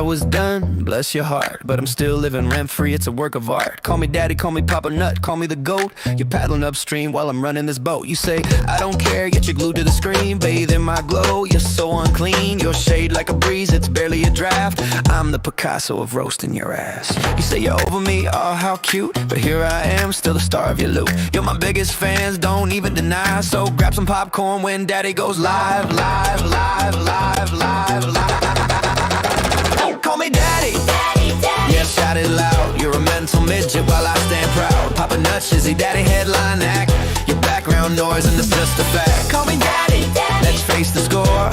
I was done, bless your heart. But I'm still living rent-free, it's a work of art. Call me daddy, call me Papa Nut, call me the GOAT. You're paddling upstream while I'm running this boat. You say, I don't care, yet you're glued to the screen. Bathe in my glow, you're so unclean. Your shade like a breeze, it's barely a draft. I'm the Picasso of roasting your ass. You say you're over me, oh how cute. But here I am, still the star of your loop. You're my biggest fans, don't even deny. So grab some popcorn when daddy goes live, live, live, live, live, live. Call me daddy, daddy, daddy. Yeah, shout it loud. You're a mental midget while I stand proud. Papa Nut, Shizzy, daddy, headline act. Your background noise and it's just a fact. Call me daddy, daddy. Let's face the score.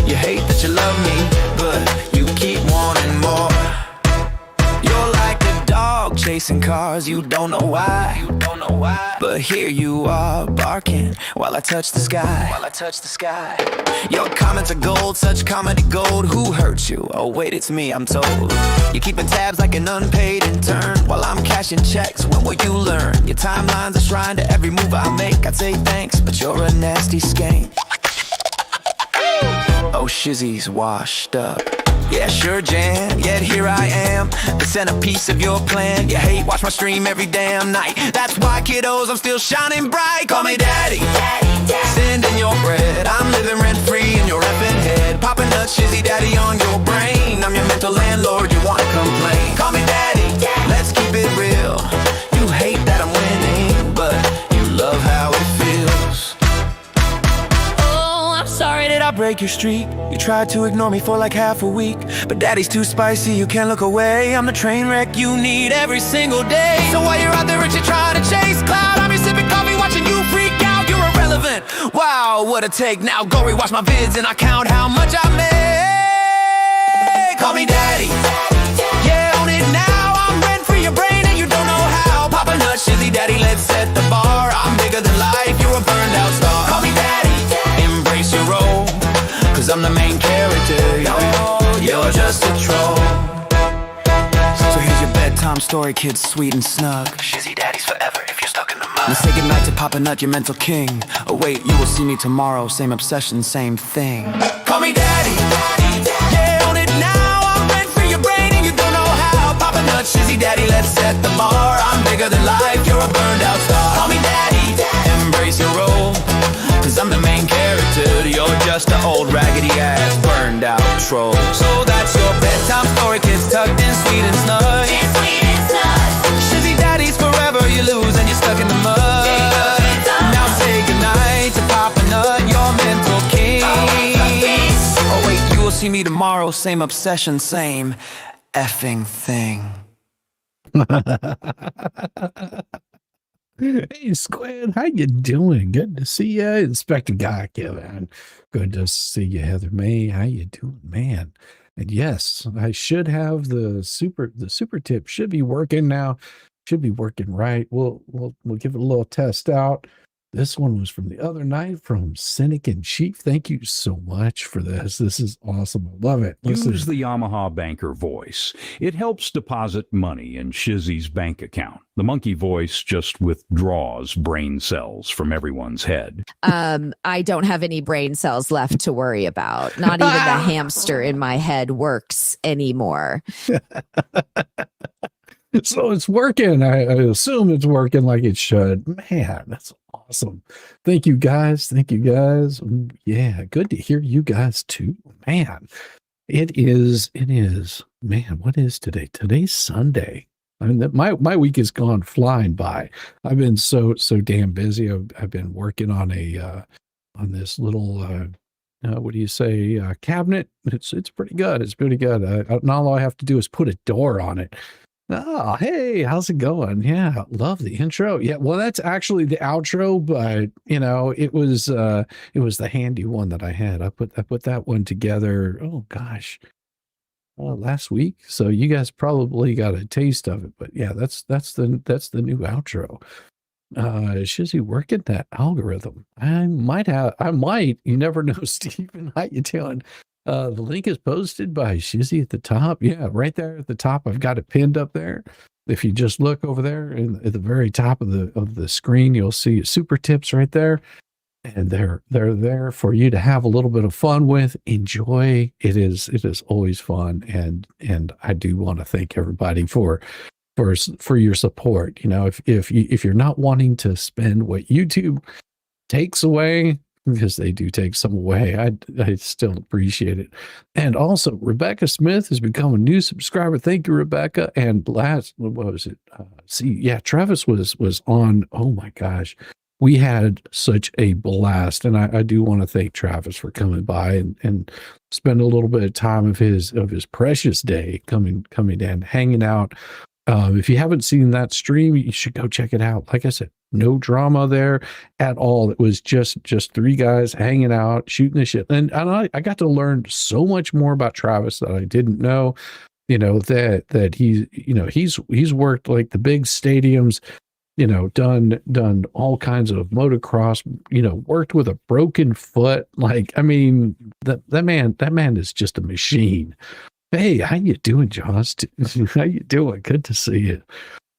You hate that you love me, but you keep wanting more. You're like a dog chasing cars, you don't know why. You don't know why. But here you are barking while I touch the sky. While I touch the sky. Your comments are gold, such comedy gold. Who hurt you? Oh wait, it's me, I'm told. You're keeping tabs like an unpaid intern while I'm cashing checks. When will you learn? Your timeline's a shrine to every move I make. I'd say thanks, but you're a nasty skank. Oh, Shizzy's washed up. Yeah, sure, Jan, yet here I am, the centerpiece of your plan. You hate, watch my stream every damn night. That's why, kiddos, I'm still shining bright. Call me daddy, daddy, daddy. Sending your bread, I'm living rent-free in your effing head. Papa Nut, Shizzy, daddy on your brain. I'm your mental landlord, you wanna complain. Call me daddy, daddy. Let's keep it real. You hate that I'm winning, but you love how it feels. Oh, I'm sorry that I break your streak. You tried to ignore me for like half a week, but daddy's too spicy, you can't look away. I'm the train wreck you need every single day. So while you're out there and you're trying to chase cloud, I'm here sipping coffee watching you freak out. You're irrelevant, wow, what a take. Now go rewatch my vids and I count how much I make. Call me daddy, yeah, own it now. I'm rent free your brain and you don't know how. Papa Nut, Shizzy, daddy, let's set the bar. I'm bigger than life, you're a burned out star. Call me daddy, embrace your role, cause I'm the main character, you're just a troll. So here's your bedtime story, kids, sweet and snug. Shizzy daddy's forever if you're stuck in the mud. Let's say goodnight to Papa Nut, your mental king. Oh wait, you will see me tomorrow, same obsession, same thing. Call me daddy, daddy, daddy. Yeah, own it now, I'm rent free your brain and you don't know how. Papa Nut, Shizzy daddy, let's set the bar. I'm bigger than life, you're a burned out star. Call me daddy, daddy. Embrace your role, cause I'm the main character. You're just an old raggedy ass burned out troll. So that's your bedtime story, kids tucked in sweet and snug. Shizzy daddy's forever, you lose and you're stuck in the mud. Now say goodnight to Papa Nut, your mental king. Oh wait, you will see me tomorrow, same obsession, same effing thing. Hey, Squid, how you doing? Good to see you. Inspector Guy, Kevin. Good to see you, Heather May. How you doing, man? And yes, I should have the super tip should be working now. Should be working right. We'll give it a little test out. This one was from the other night from Cynic and Chief. Thank you so much for this. This is awesome. I love it. Use the Yamaha Banker voice. It helps deposit money in Shizzy's bank account. The monkey voice just withdraws brain cells from everyone's head. I don't have any brain cells left to worry about. Not even the hamster in my head works anymore. So it's working. I assume it's working like it should. Man, that's awesome. Thank you guys. Thank you guys. Yeah, good to hear you guys too. Man, it is. Man, what is today? Today's Sunday. I mean, my week has gone flying by. I've been so damn busy. I've been working on on this little what do you say, cabinet. It's pretty good. It's pretty good. And all I have to do is put a door on it. Oh, hey, how's it going? Yeah, love the intro. Yeah, well, that's actually the outro, but it was the handy one that I had. I put that one together. Oh gosh, last week. So you guys probably got a taste of it, but yeah, that's the new outro. Shizzy working that algorithm. I might. You never know, Stephen. How you doing? The link is posted by Shizzy at the top. Yeah, right there at the top. I've got it pinned up there. If you just look over there at the very top of the screen, you'll see super tips right there. and they're there for you to have a little bit of fun with, enjoy. It is always fun, and I do want to thank everybody for your support. You know, if you're not wanting to spend what YouTube takes away, because they do take some away, I still appreciate it. And also, Rebecca Smith has become a new subscriber. Thank you, Rebecca. And last, what was it? Travis was on. Oh my gosh, we had such a blast, and I do want to thank Travis for coming by and spend a little bit of time of his precious day coming in, hanging out. If you haven't seen that stream, you should go check it out. Like I said, no drama there at all. It was just three guys hanging out, shooting the shit. And I got to learn so much more about Travis that I didn't know. You know, that he's worked like the big stadiums, you know, done all kinds of motocross, you know, worked with a broken foot. Like, I mean, that man is just a machine. Hey, how you doing, Josh? How you doing? Good to see you.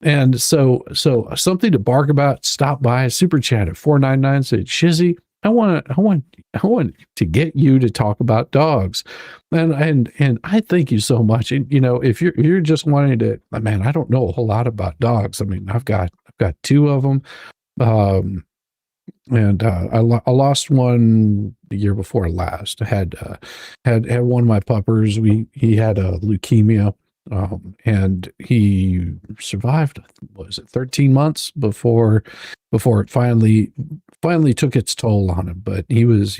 And so something to bark about. Stop by. Super chat at 499 said, Shizzy, I want to get you to talk about dogs, and I thank you so much. And you know, if you're just wanting to, man, I don't know a whole lot about dogs. I mean, I've got two of them. And I lost one the year before last. I had one of my puppers. He had a leukemia, and he survived. Was it 13 months before it finally took its toll on him? But he was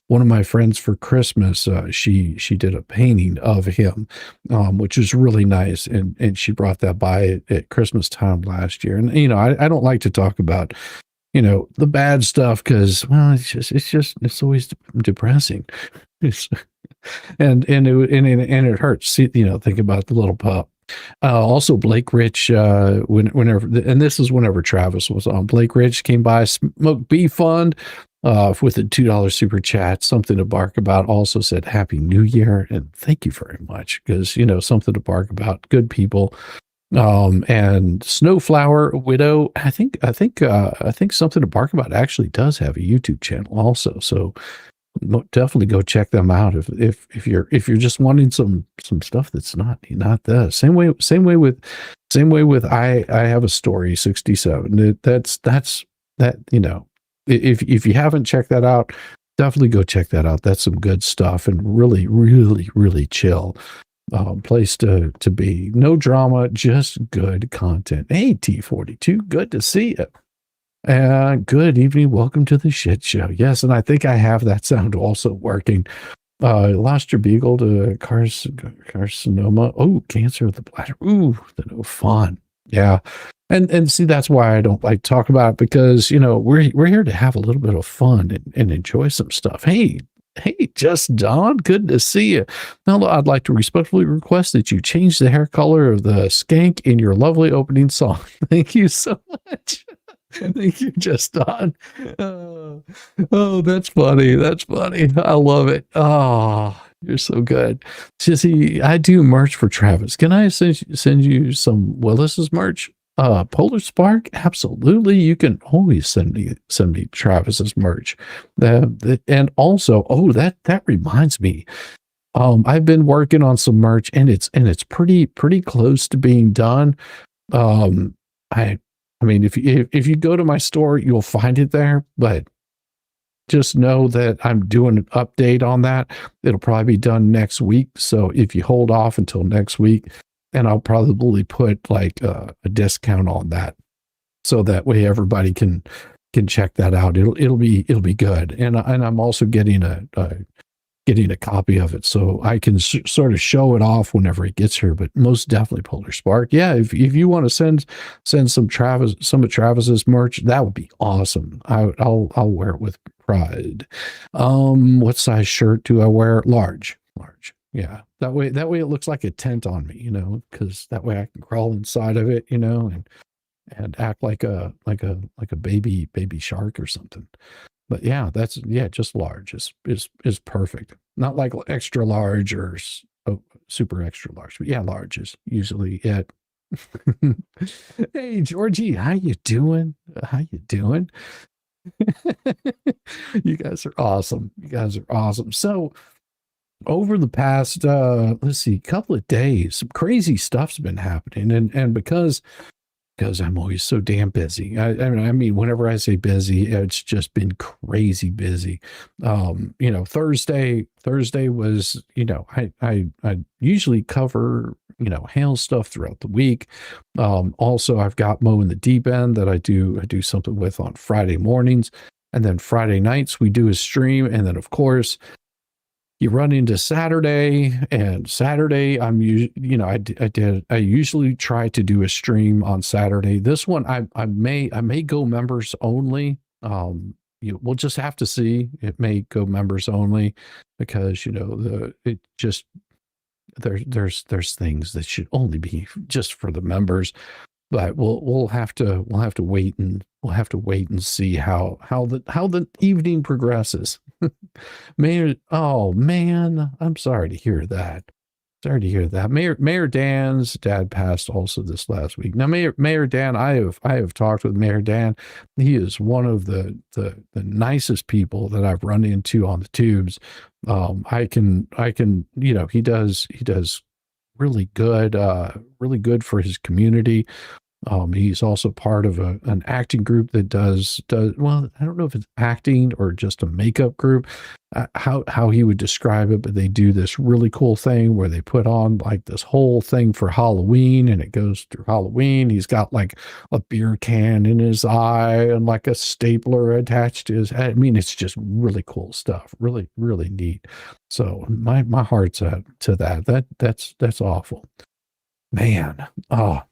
one of my friends for Christmas. She did a painting of him, which was really nice, and she brought that by at Christmas time last year. And you know, I don't like to talk about, you know, the bad stuff, because, well, it's always depressing. And it hurts. See, you know, think about the little pup. Also, Blake Rich, whenever, and this is whenever Travis was on, Blake Rich came by, Smoke Bee Fund, with a $2 super chat, something to bark about. Also said Happy New Year, and thank you very much, because, you know, something to bark about. Good people. And Snowflower Widow, I think something to bark about actually does have a YouTube channel also. So definitely go check them out if you're just wanting some stuff that's not this. Same way with I have a story 67. That's that, you know, if you haven't checked that out, definitely go check that out. That's some good stuff, and really, really, really chill place to be. No drama, just good content. Hey, T42, good to see you. Good evening, welcome to the shit show. Yes, and I think I have that sound also working. Lost your beagle to carcinoma. Oh, cancer of the bladder. Ooh, no fun. Yeah. And see, that's why I don't like to talk about it, because, you know, we're here to have a little bit of fun and enjoy some stuff. Hey, Just Don, good to see you. Now, I'd like to respectfully request that you change the hair color of the skank in your lovely opening song. Thank you so much. Thank you, Just Don. Oh, that's funny. That's funny. I love it. Oh, you're so good. Sissy, I do merch for Travis. Can I send you some Willis's merch? Polar Spark, absolutely. You can always send me Travis's merch. And also, that reminds me. I've been working on some merch, and it's pretty close to being done. I mean, if you go to my store, you'll find it there, but just know that I'm doing an update on that. It'll probably be done next week. So if you hold off until next week, and I'll probably put like a discount on that, so that way everybody can check that out. It'll be good. And I'm also getting a copy of it, so I can sort of show it off whenever it gets here. But most definitely Polar Spark. Yeah, if you want to send some of Travis's merch, that would be awesome. I'll wear it with pride. What size shirt do I wear? Large. Yeah. That way it looks like a tent on me, you know, because that way I can crawl inside of it, you know, and act like a baby shark or something. But yeah, just large is perfect. Not like extra large or super extra large, but yeah, large is usually it. Hey, Georgie, how you doing? You guys are awesome. You guys are awesome. So over the past let's see, couple of days, some crazy stuff's been happening. And because I'm always so damn busy. I mean, whenever I say busy, it's just been crazy busy. Thursday was, I usually cover, hail stuff throughout the week. Also, I've got Mo in the Deep End that I do something with on Friday mornings, and then Friday nights we do a stream, and then of course you run into Saturday, and Saturday I usually try to do a stream on Saturday. This one I may go members only. We'll just have to see. It may go members only because there's things that should only be just for the members. But we'll have to wait and see how the evening progresses. Mayor, oh man, I'm sorry to hear that. Mayor Dan's dad passed also this last week. Now, Mayor Dan, I have talked with Mayor Dan. He is one of the nicest people that I've run into on the tubes. I can, he does really good for his community. He's also part of an acting group that does well. I don't know if it's acting or just a makeup group. How he would describe it, but they do this really cool thing where they put on like this whole thing for Halloween, and it goes through Halloween. He's got like a beer can in his eye and like a stapler attached to his head. I mean, it's just really cool stuff. Really, really neat. So my heart's out to that. That's awful. Man,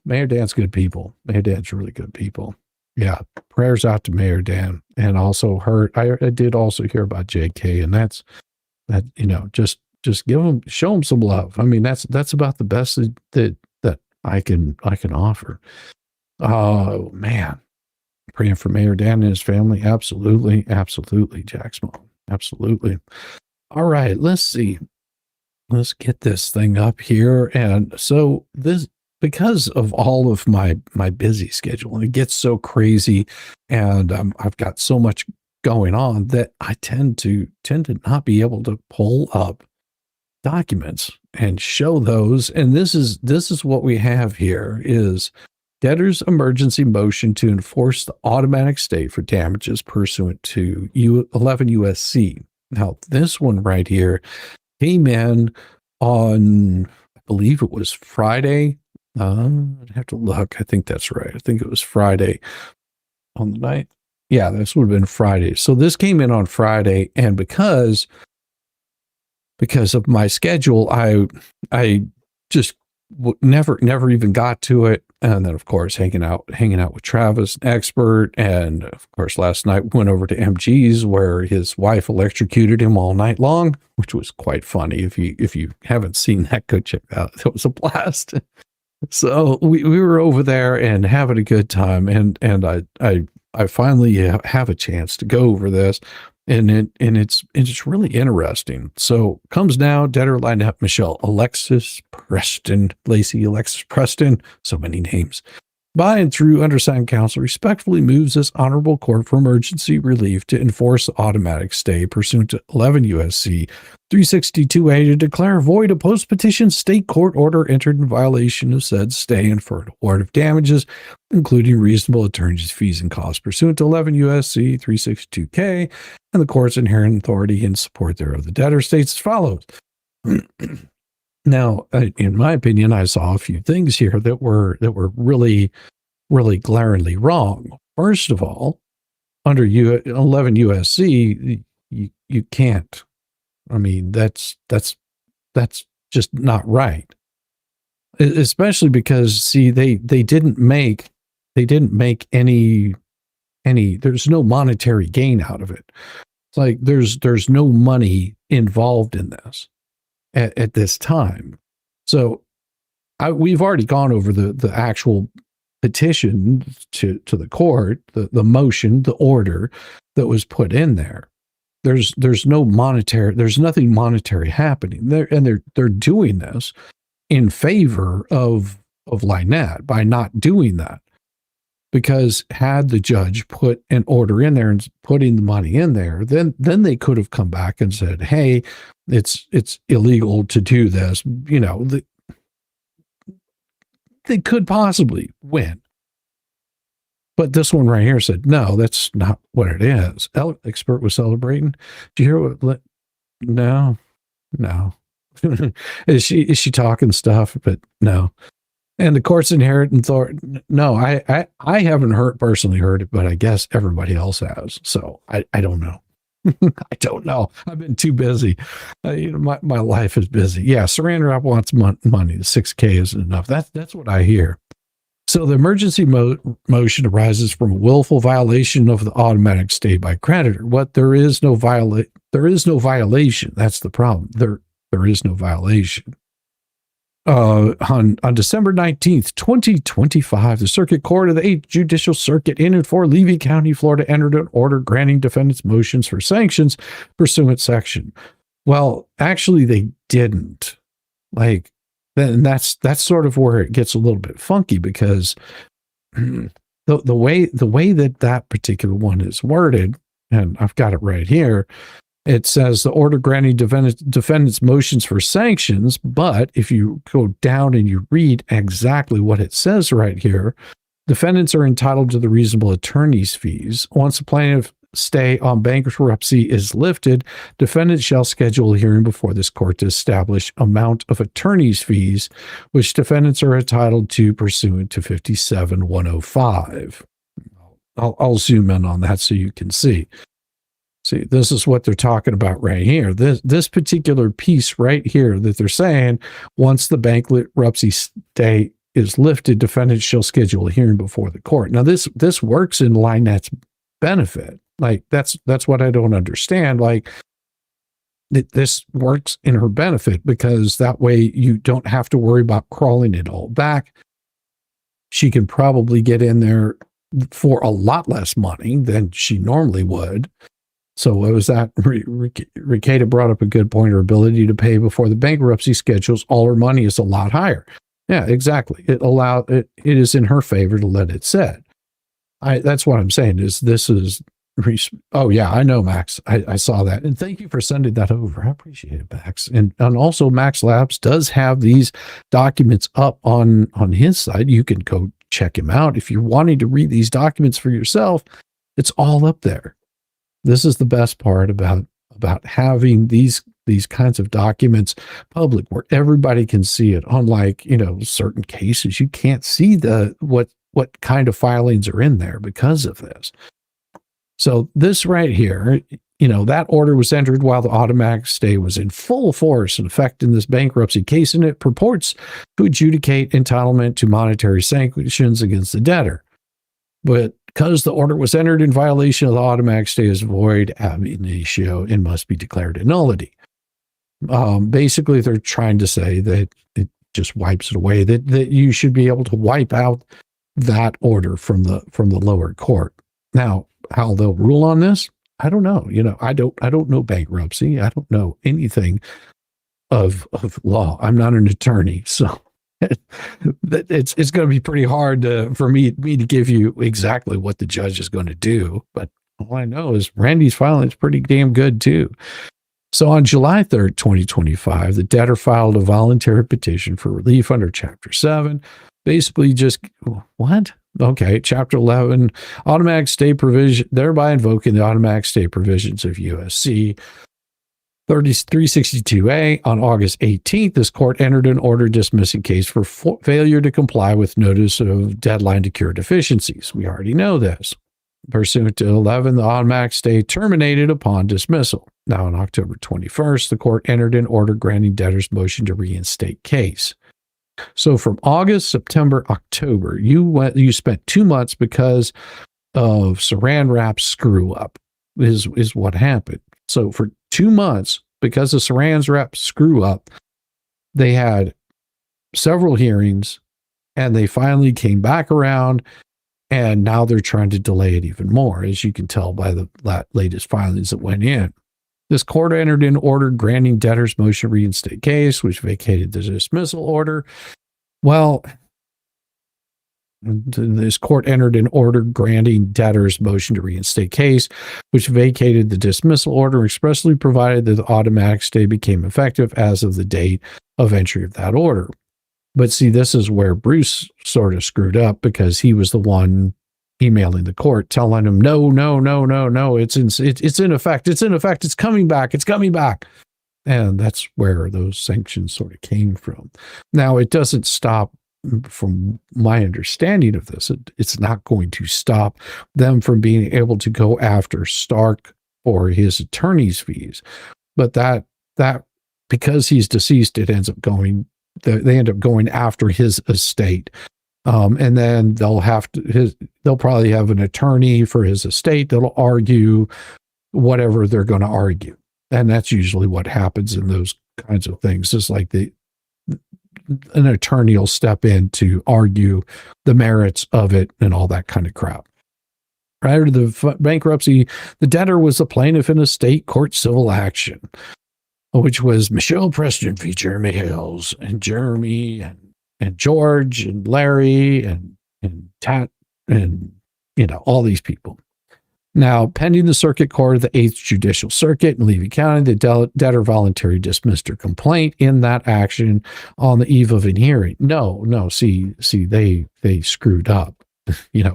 Mayor Dan's good people. Mayor Dan's really good people. Yeah, prayers out to Mayor Dan. And also I did also hear about JK, and that just show him some love. I mean, that's about the best that I can offer. Oh man, praying for Mayor Dan and his family. Absolutely, Jack Small. Absolutely. All right, let's see. Let's get this thing up here. And so this, because of all of my busy schedule, and it gets so crazy, and I've got so much going on that I tend to not be able to pull up documents and show those. And this is what we have here is debtor's emergency motion to enforce the automatic stay for damages pursuant to 11 USC. Now, this one right here came in on, I believe it was Friday. I'd have to look. I think that's right. I think it was Friday on the night. Yeah, this would have been Friday. So this came in on Friday, and because of my schedule, I just never even got to it. And then, of course, hanging out with Travis, expert, and of course, last night went over to MG's where his wife electrocuted him all night long, which was quite funny. If you haven't seen that, go check that out. It was a blast. So we were over there and having a good time, and I finally have a chance to go over this. And it's really interesting. So comes now, debtor lined up Michelle Alexis Preston, Lacey Alexis Preston, so many names. By and through undersigned counsel respectfully moves this honorable court for emergency relief to enforce the automatic stay pursuant to 11 USC 362A to declare void a post-petition state court order entered in violation of said stay and for an award of damages, including reasonable attorney's fees and costs pursuant to 11 USC 362K and the court's inherent authority in support thereof. The debtor states as follows. Now, in my opinion, I saw a few things here that were really, really glaringly wrong. First of all, under 11 USC, you can't. I mean, that's just not right. Especially because, see, they didn't make any. There's no monetary gain out of it. It's like there's no money involved in this. At this time. So we've already gone over the actual petition to the court, the motion, the order that was put in there. There's nothing monetary happening there, and they're doing this in favor of Lynette by not doing that. because had the judge put an order in there and putting the money in there, then they could have come back and said, hey, it's illegal to do this. You know, they could possibly win. But this one right here said, no, that's not what it is. Expert was celebrating. Do you hear what? No. Is she talking stuff? But no. And the court's inherent thought. No, I haven't personally heard it, but I guess everybody else has. So I don't know. I don't know. I've been too busy. My life is busy. Yeah, Saran Wrap wants money. The 6K isn't enough. That's what I hear. So the emergency motion arises from a willful violation of the automatic stay by creditor. There is no violation. That's the problem. There is no violation. On December 19th, 2025, the Circuit Court of the 8th Judicial Circuit in and for Levy County, Florida, entered an order granting defendants motions for sanctions pursuant section. Well, actually, they didn't. Like, then that's sort of where it gets a little bit funky, because the way that particular one is worded, and I've got it right here. It says the order granting defendants motions for sanctions, but if you go down and you read exactly what it says right here, defendants are entitled to the reasonable attorney's fees. Once the plaintiff stay on bankruptcy is lifted, defendants shall schedule a hearing before this court to establish amount of attorney's fees, which defendants are entitled to pursuant to 57-105. I'll zoom in on that so you can see. See, this is what they're talking about right here. This particular piece right here that they're saying, once the bankruptcy stay is lifted, defendants shall schedule a hearing before the court. Now, this works in Lynette's benefit. Like, that's what I don't understand. Like, this works in her benefit, because that way you don't have to worry about crawling it all back. She can probably get in there for a lot less money than she normally would. So it was that Ricada brought up a good point. Her ability to pay before the bankruptcy schedules all her money is a lot higher. Yeah, exactly. It is in her favor to let it sit. That's what I'm saying. Oh yeah, I know, Max. I saw that, and thank you for sending that over. I appreciate it, Max. And also, Max Labs does have these documents up on his site. You can go check him out if you're wanting to read these documents for yourself. It's all up there. This is the best part about having these kinds of documents public, where everybody can see it. Unlike, certain cases, you can't see what kind of filings are in there because of this. So this right here, that order was entered while the automatic stay was in full force and effect in this bankruptcy case, and it purports to adjudicate entitlement to monetary sanctions against the debtor. But because the order was entered in violation of the automatic stay is void ab initio and must be declared a nullity. Basically, they're trying to say that it just wipes it away, that you should be able to wipe out that order from the lower court. Now, how they'll rule on this, I don't know. I don't know bankruptcy. I don't know anything of law. I'm not an attorney, so it's going to be pretty hard for me to give you exactly what the judge is going to do. But all I know is Randy's filing is pretty damn good too. So on July 3rd, 2025, the debtor filed a voluntary petition for relief under Chapter 7. Basically just, what? Okay, Chapter 11, automatic stay provision, thereby invoking the automatic stay provisions of USC 362A. On August 18th, this court entered an order dismissing case for failure to comply with notice of deadline to cure deficiencies. We already know this. Pursuant to 11, the automatic stay terminated upon dismissal. Now, on October 21st, the court entered an order granting debtor's motion to reinstate case. So from August, September, October, you spent 2 months because of Saran Wrap's screw up is what happened. So for 2 months, because of Saran Wrap's screw up, they had several hearings, and they finally came back around, and now they're trying to delay it even more, as you can tell by the latest filings that went in. This court entered an order granting debtor's motion to reinstate case, which vacated the dismissal order. Well, This court entered an order granting debtor's motion to reinstate case, which vacated the dismissal order and expressly provided that the automatic stay became effective as of the date of entry of that order. But see, this is where Bruce sort of screwed up, because he was the one emailing the court telling him, no, it's in effect, it's coming back, and that's where those sanctions sort of came from. Now, it doesn't stop, from my understanding of this, it's not going to stop them from being able to go after Stark for his attorney's fees, but that because he's deceased, it ends up going, they end up going after his estate. And then they'll probably have an attorney for his estate that'll argue whatever they're going to argue. And that's usually what happens in those kinds of things. It's like an attorney will step in to argue the merits of it and all that kind of crap. Prior to the bankruptcy, the debtor was a plaintiff in a state court civil action, which was Michelle Preston v. Jeremy Hales, and Jeremy and George and Larry and Tat and, all these people. Now, pending the circuit court of the 8th Judicial Circuit in Levy County, the debtor voluntarily dismissed her complaint in that action on the eve of a hearing. No, see, they screwed up,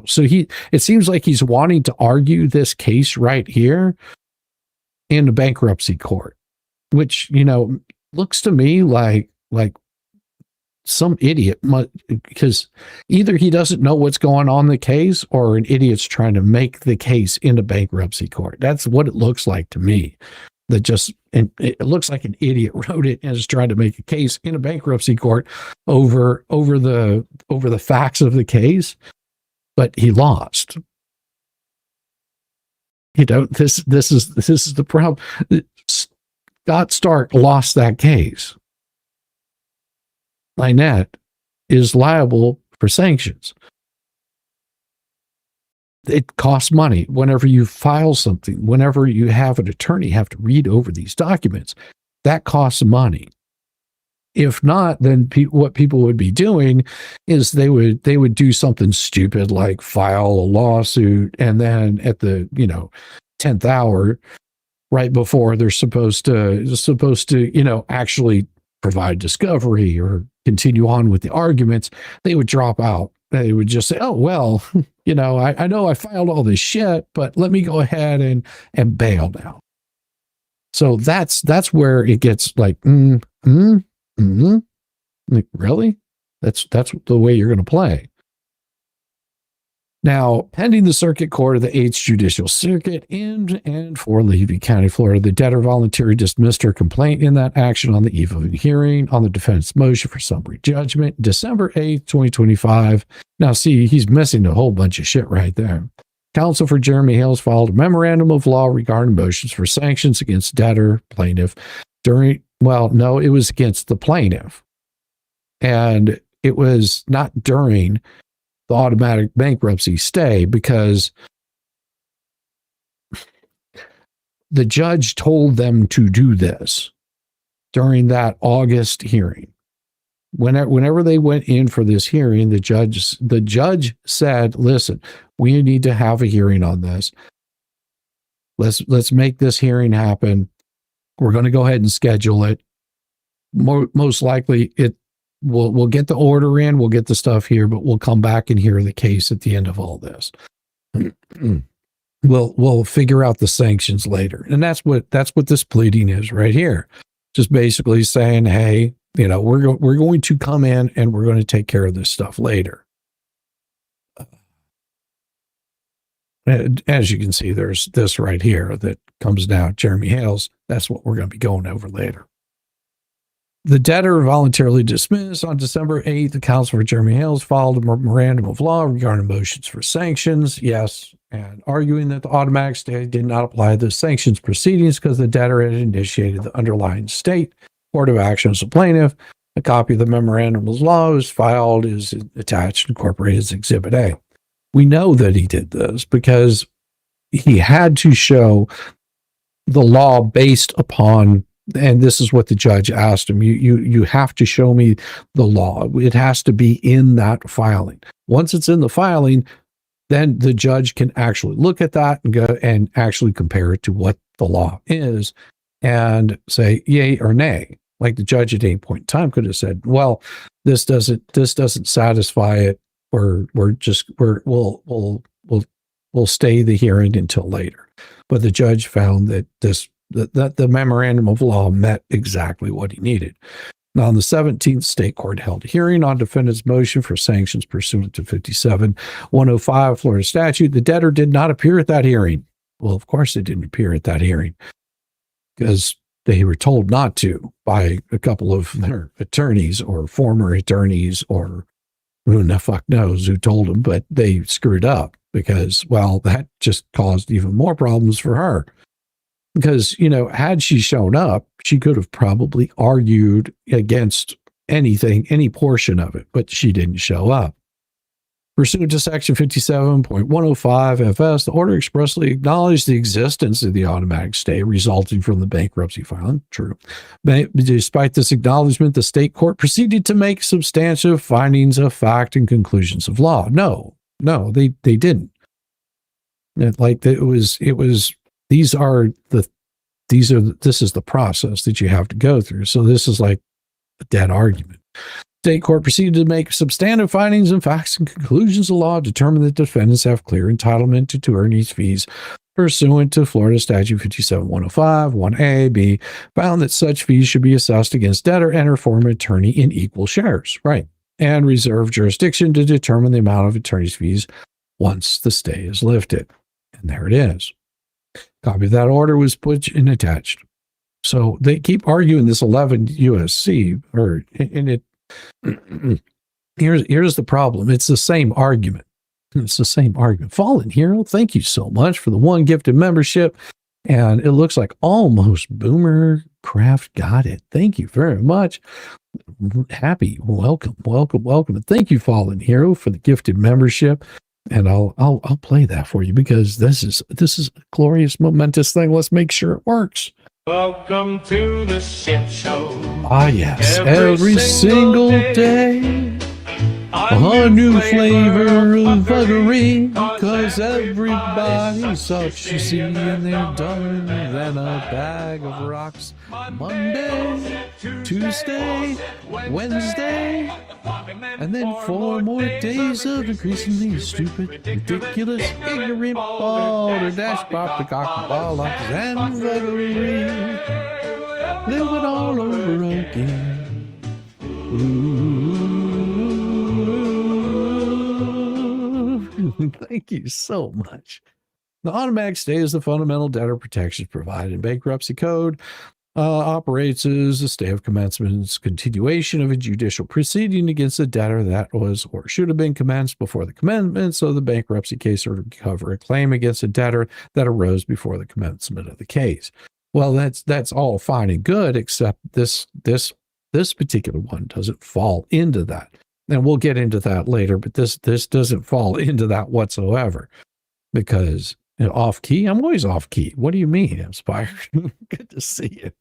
So it seems like he's wanting to argue this case right here in the bankruptcy court, which, looks to me like some idiot, because either he doesn't know what's going on in the case, or an idiot's trying to make the case into bankruptcy court. That's what it looks like to me. And it looks like an idiot wrote it and is trying to make a case in a bankruptcy court over the facts of the case, but he lost. This is the problem. Scott Stark lost that case. Lynette is liable for sanctions. It costs money whenever you file something, whenever you have an attorney have to read over these documents. That costs money. If not, then what people would be doing is they would do something stupid like file a lawsuit, and then at the 10th hour, right before they're supposed to actually provide discovery or continue on with the arguments, they would drop out. They would just say, oh, well, I know I filed all this shit, but let me go ahead and bail now. So that's where it gets like, like, really? That's the way you're going to play. Now, pending the circuit court of the 8th Judicial Circuit in and for Levy County, Florida, the debtor voluntarily dismissed her complaint in that action on the eve of a hearing on the defendant's motion for summary judgment, December 8th, 2025. Now, see, he's missing a whole bunch of shit right there. Counsel for Jeremy Hales filed a memorandum of law regarding motions for sanctions against debtor plaintiff it was against the plaintiff. And it was not during the automatic bankruptcy stay, because the judge told them to do this during that August hearing. Whenever they went in for this hearing, the judge said, listen, we need to have a hearing on this. Let's make this hearing happen. We're going to go ahead and schedule it. Most likely we'll get the order in, we'll get the stuff here, but we'll come back and hear the case at the end of all this. We'll figure out the sanctions later. And that's what this pleading is right here. Just basically saying, hey, we're going to come in and we're going to take care of this stuff later. As you can see, there's this right here that comes down, Jeremy Hales. That's what we're going to be going over later. The debtor voluntarily dismissed on December 8th. The counsel for Jeremy Hales filed a memorandum of law regarding motions for sanctions. Yes, and arguing that the automatic stay did not apply to the sanctions proceedings because the debtor had initiated the underlying state court of action as a plaintiff. A copy of the memorandum of law was filed, is attached, incorporated as Exhibit A. We know that he did this because he had to show the law based upon and this is what the judge asked him. You have to show me the law. It has to be in that filing. Once it's in the filing, then the judge can actually look at that and go and actually compare it to what the law is and say yay or nay. Like the judge at any point in time could have said, well, this doesn't satisfy it, or we'll stay the hearing until later. But the judge found that that the memorandum of law met exactly what he needed. Now, on the 17th, state court held a hearing on defendant's motion for sanctions pursuant to 57-105 Florida statute. The debtor did not appear at that hearing. Well, of course they didn't appear at that hearing because they were told not to by a couple of their attorneys or former attorneys, or who the fuck knows who told them, but they screwed up because, well, that just caused even more problems for her. Because, had she shown up, she could have probably argued against anything, any portion of it, but she didn't show up. Pursuant to Section 57.105 FS, the order expressly acknowledged the existence of the automatic stay resulting from the bankruptcy filing. True. But despite this acknowledgement, the state court proceeded to make substantive findings of fact and conclusions of law. No, they didn't. This is the process that you have to go through. So this is like a dead argument. State court proceeded to make substantive findings and facts and conclusions of law, determine that defendants have clear entitlement to attorney's fees pursuant to Florida Statute 57-105, 1A, B, found that such fees should be assessed against debtor and her former attorney in equal shares, right? And reserve jurisdiction to determine the amount of attorney's fees once the stay is lifted. And there it is. Copy of that order was put and attached. So they keep arguing this 11 USC, here's the problem. It's the same argument. Fallen Hero, thank you so much for the one gifted membership. And it looks like almost Boomer Craft got it. Thank you very much. Happy, welcome. And thank you, Fallen Hero, for the gifted membership. And I'll play that for you because this is a glorious, momentous thing. Let's make sure it works. Welcome to the shit show. Ah, yes. Every single day, a new flavor of buggery, because everybody's such you see, and they're dumber than a bag of rocks. Monday, Tuesday, Wednesday, and then 4 more days of increasingly stupid, ridiculous, ignorant, balder dash pop the cock ball ups and buggery. Live it all over again. Ooh. Thank you so much. The automatic stay is the fundamental debtor protections provided in bankruptcy code. Operates as a stay of commencement's continuation of a judicial proceeding against a debtor that was or should have been commenced before the commencement of the bankruptcy case, or to cover a claim against a debtor that arose before the commencement of the case. Well, that's all fine and good, except this particular one doesn't fall into that. And we'll get into that later, but this doesn't fall into that whatsoever, because off key. I'm always off key. What do you mean, Inspired? Good to see you.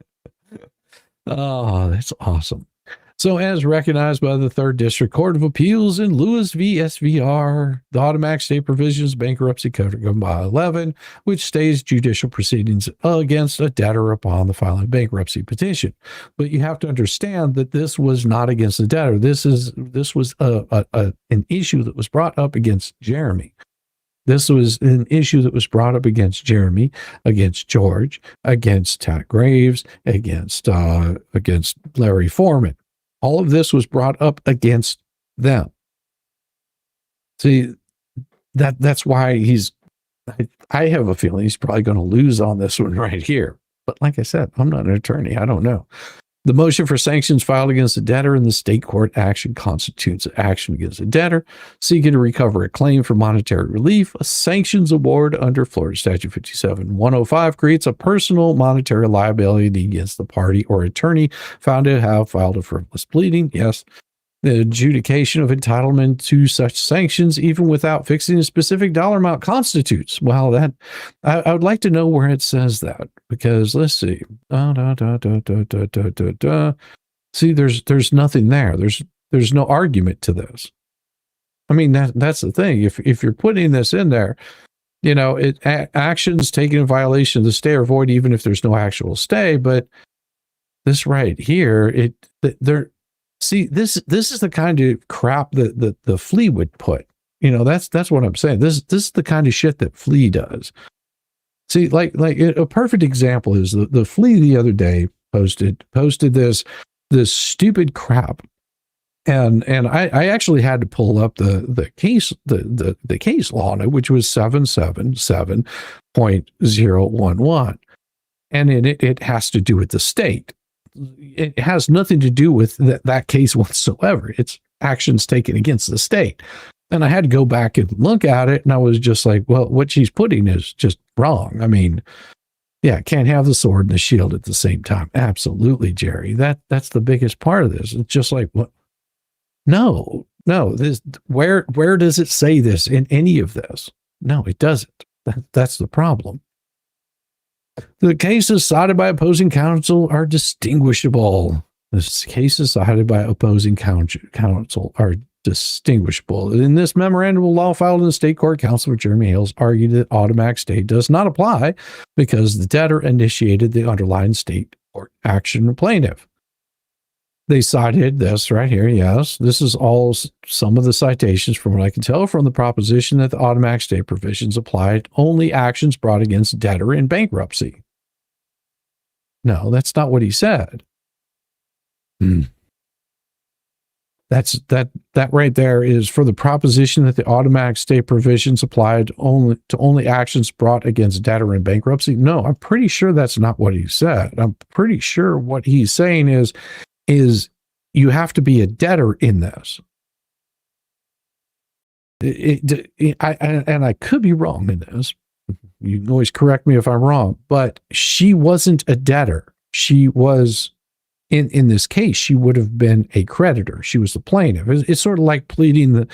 Oh, that's awesome. So, as recognized by the 3rd District Court of Appeals in Lewis v. SVR, the automatic stay provisions bankruptcy code are governed by 11, which stays judicial proceedings against a debtor upon the filing of bankruptcy petition. But you have to understand that this was not against the debtor. This was an issue that was brought up against Jeremy. This was an issue that was brought up against Jeremy, against George, against Tad Graves, against Larry Foreman. All of this was brought up against them. See, that's why I have a feeling he's probably going to lose on this one right here. But like I said, I'm not an attorney. I don't know. The motion for sanctions filed against the debtor in the state court action constitutes action against the debtor seeking to recover a claim for monetary relief. A sanctions award under Florida Statute 57-105 creates a personal monetary liability against the party or attorney found to have filed a frivolous pleading. Yes, The adjudication of entitlement to such sanctions, even without fixing a specific dollar amount, constitutes. Well, that I would like to know where it says that, because let's see. See, there's nothing there. There's no argument to this. I mean, that's the thing. If you're putting this in there, actions taken in violation of the stay are void even if there's no actual stay. But this right here, see, this is the kind of crap that the flea would put. That's what I'm saying. This is the kind of shit that flea does. See, like a perfect example is the flea the other day posted this stupid crap. And I actually had to pull up the case law on it, which was 777.011. And it has to do with the state. It has nothing to do with that case whatsoever. It's actions taken against the state. And I had to go back and look at it, and I was just like, well, what she's putting is just wrong. I mean, yeah, can't have the sword and the shield at the same time. Absolutely, Jerry. That's the biggest part of this. It's just like, what? No. This where does it say this in any of this? No, it doesn't. That's the problem. The cases cited by opposing counsel are distinguishable. The cases cited by opposing counsel are distinguishable. In this memorandum of law filed in the state court, Counselor Jeremy Hales argued that automatic stay does not apply because the debtor initiated the underlying state court action plaintiff. They cited this right here. Yes, this is all some of the citations from what I can tell from the proposition that the automatic stay provisions applied only actions brought against debtor in bankruptcy. No, that's not what he said. That right there is for the proposition that the automatic stay provisions applied only actions brought against debtor in bankruptcy. No, I'm pretty sure that's not what he said. I'm pretty sure what he's saying is you have to be a debtor in this. And I could be wrong in this. You can always correct me if I'm wrong, but she wasn't a debtor. She was, in this case, she would have been a creditor. She was the plaintiff. It's sort of like pleading the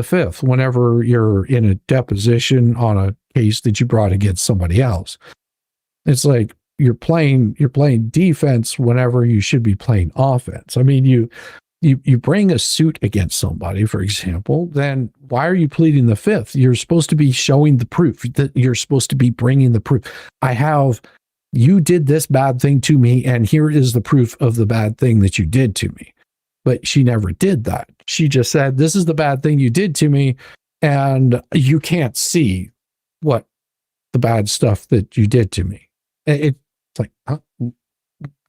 fifth whenever you're in a deposition on a case that you brought against somebody else. It's like, you're playing defense whenever you should be playing offense. I mean, you bring a suit against somebody, for example, then why are you pleading the fifth? You're supposed to be showing the proof. That you're supposed to be bringing the proof. You did this bad thing to me, and here is the proof of the bad thing that you did to me. But she never did that. She just said, this is the bad thing you did to me, and you can't see what the bad stuff that you did to me. It's like,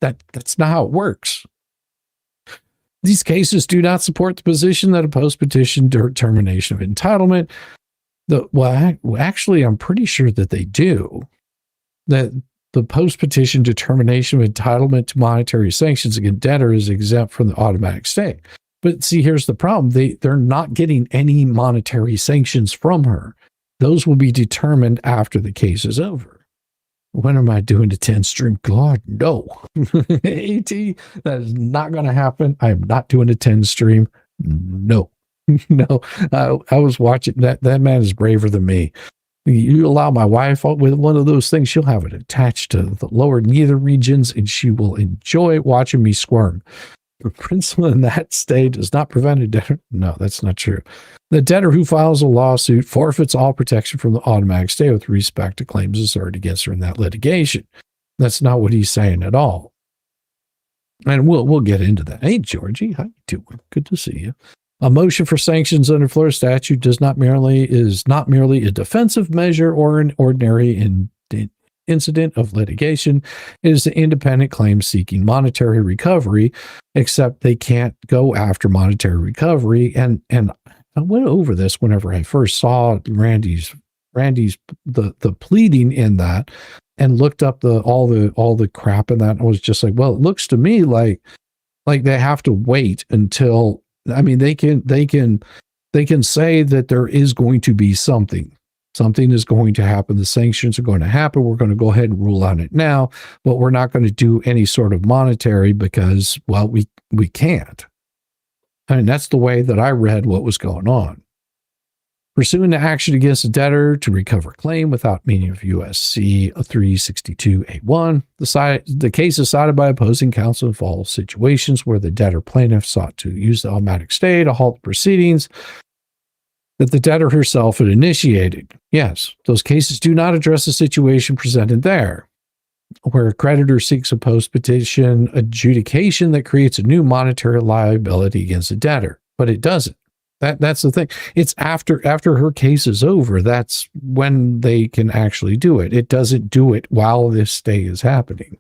that's not how it works. These cases do not support the position that a post-petition determination of entitlement. Actually, I'm pretty sure that they do. That the post-petition determination of entitlement to monetary sanctions against debtor is exempt from the automatic stay. But see, here's the problem. They're not getting any monetary sanctions from her. Those will be determined after the case is over. When am I doing a 10 stream? God, no. AT, that is not going to happen. I am not doing a 10 stream. No. No. I was watching that man is braver than me. You allow my wife with one of those things, she'll have it attached to the lower nether regions, and she will enjoy watching me squirm. The principle in that state does not prevent a debtor. No, that's not true. The debtor who files a lawsuit forfeits all protection from the automatic stay with respect to claims asserted against her in that litigation. That's not what he's saying at all. And we'll get into that. Hey, Georgie, how you doing? Good to see you. A motion for sanctions under Florida statute is not merely a defensive measure or an ordinary incident of litigation. It is an independent claim seeking monetary recovery, except they can't go after monetary recovery. And I went over this whenever I first saw Randy's the pleading in that, and looked up all the crap in that, and I was just like, well, it looks to me like they have to wait until, I mean, they can say that there is going to be something is going to happen. The sanctions are going to happen. We're going to go ahead and rule on it now, but we're not going to do any sort of monetary because, well, we can't. I mean, that's the way that I read what was going on. Pursuing the action against the debtor to recover claim without meaning of USC 362A1, the case is cited by opposing counsel in all situations where the debtor plaintiff sought to use the automatic stay to halt proceedings that the debtor herself had initiated. Yes, those cases do not address the situation presented there, where a creditor seeks a post-petition adjudication that creates a new monetary liability against the debtor, but it doesn't. That's the thing. It's after her case is over, that's when they can actually do it. It doesn't do it while this stay is happening.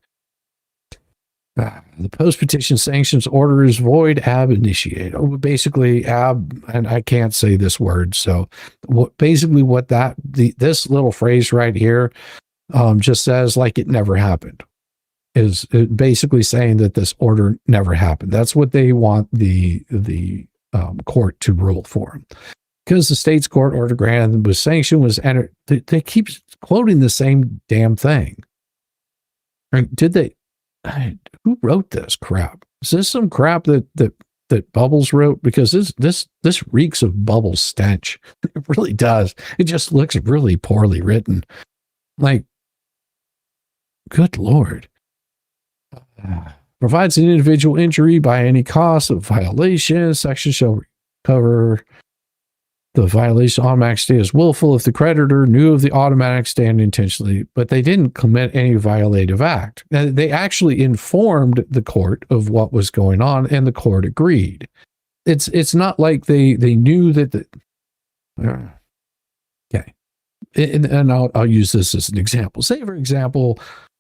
The post-petition sanctions order is void ab initiate. Basically, ab, and I can't say this word, so this little phrase right here just says like it never happened. Is basically saying that this order never happened. That's what they want the court to rule for them. Because the state's court order granted was sanctioned was entered. They keep quoting the same damn thing. Did they? Who wrote this crap? Is this some crap that Bubbles wrote? Because this reeks of Bubbles stench. It really does. It just looks really poorly written. Like, good Lord. Provides an individual injury by any cost of violation. Section shall cover the violation automatic stay as willful if the creditor knew of the automatic stay intentionally, but they didn't commit any violative act. They actually informed the court of what was going on, and the court agreed. It's not like they knew that okay. And I'll use this as an example. Say, for example,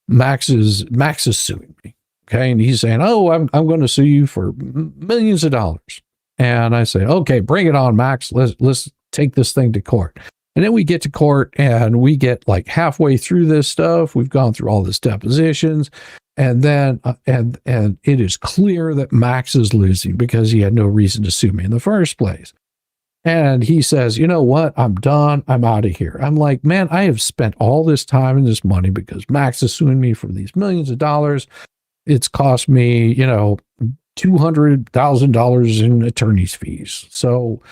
Max is suing me. Okay. And he's saying, oh, I'm going to sue you for millions of dollars. And I say, okay, bring it on, Max. Let's take this thing to court. And then we get to court and we get like halfway through this stuff. We've gone through all this depositions. And then, and it is clear that Max is losing because he had no reason to sue me in the first place. And he says, you know what? I'm done. I'm out of here. I'm like, man, I have spent all this time and this money because Max is suing me for these millions of dollars. It's cost me, $200,000 in attorney's fees. So,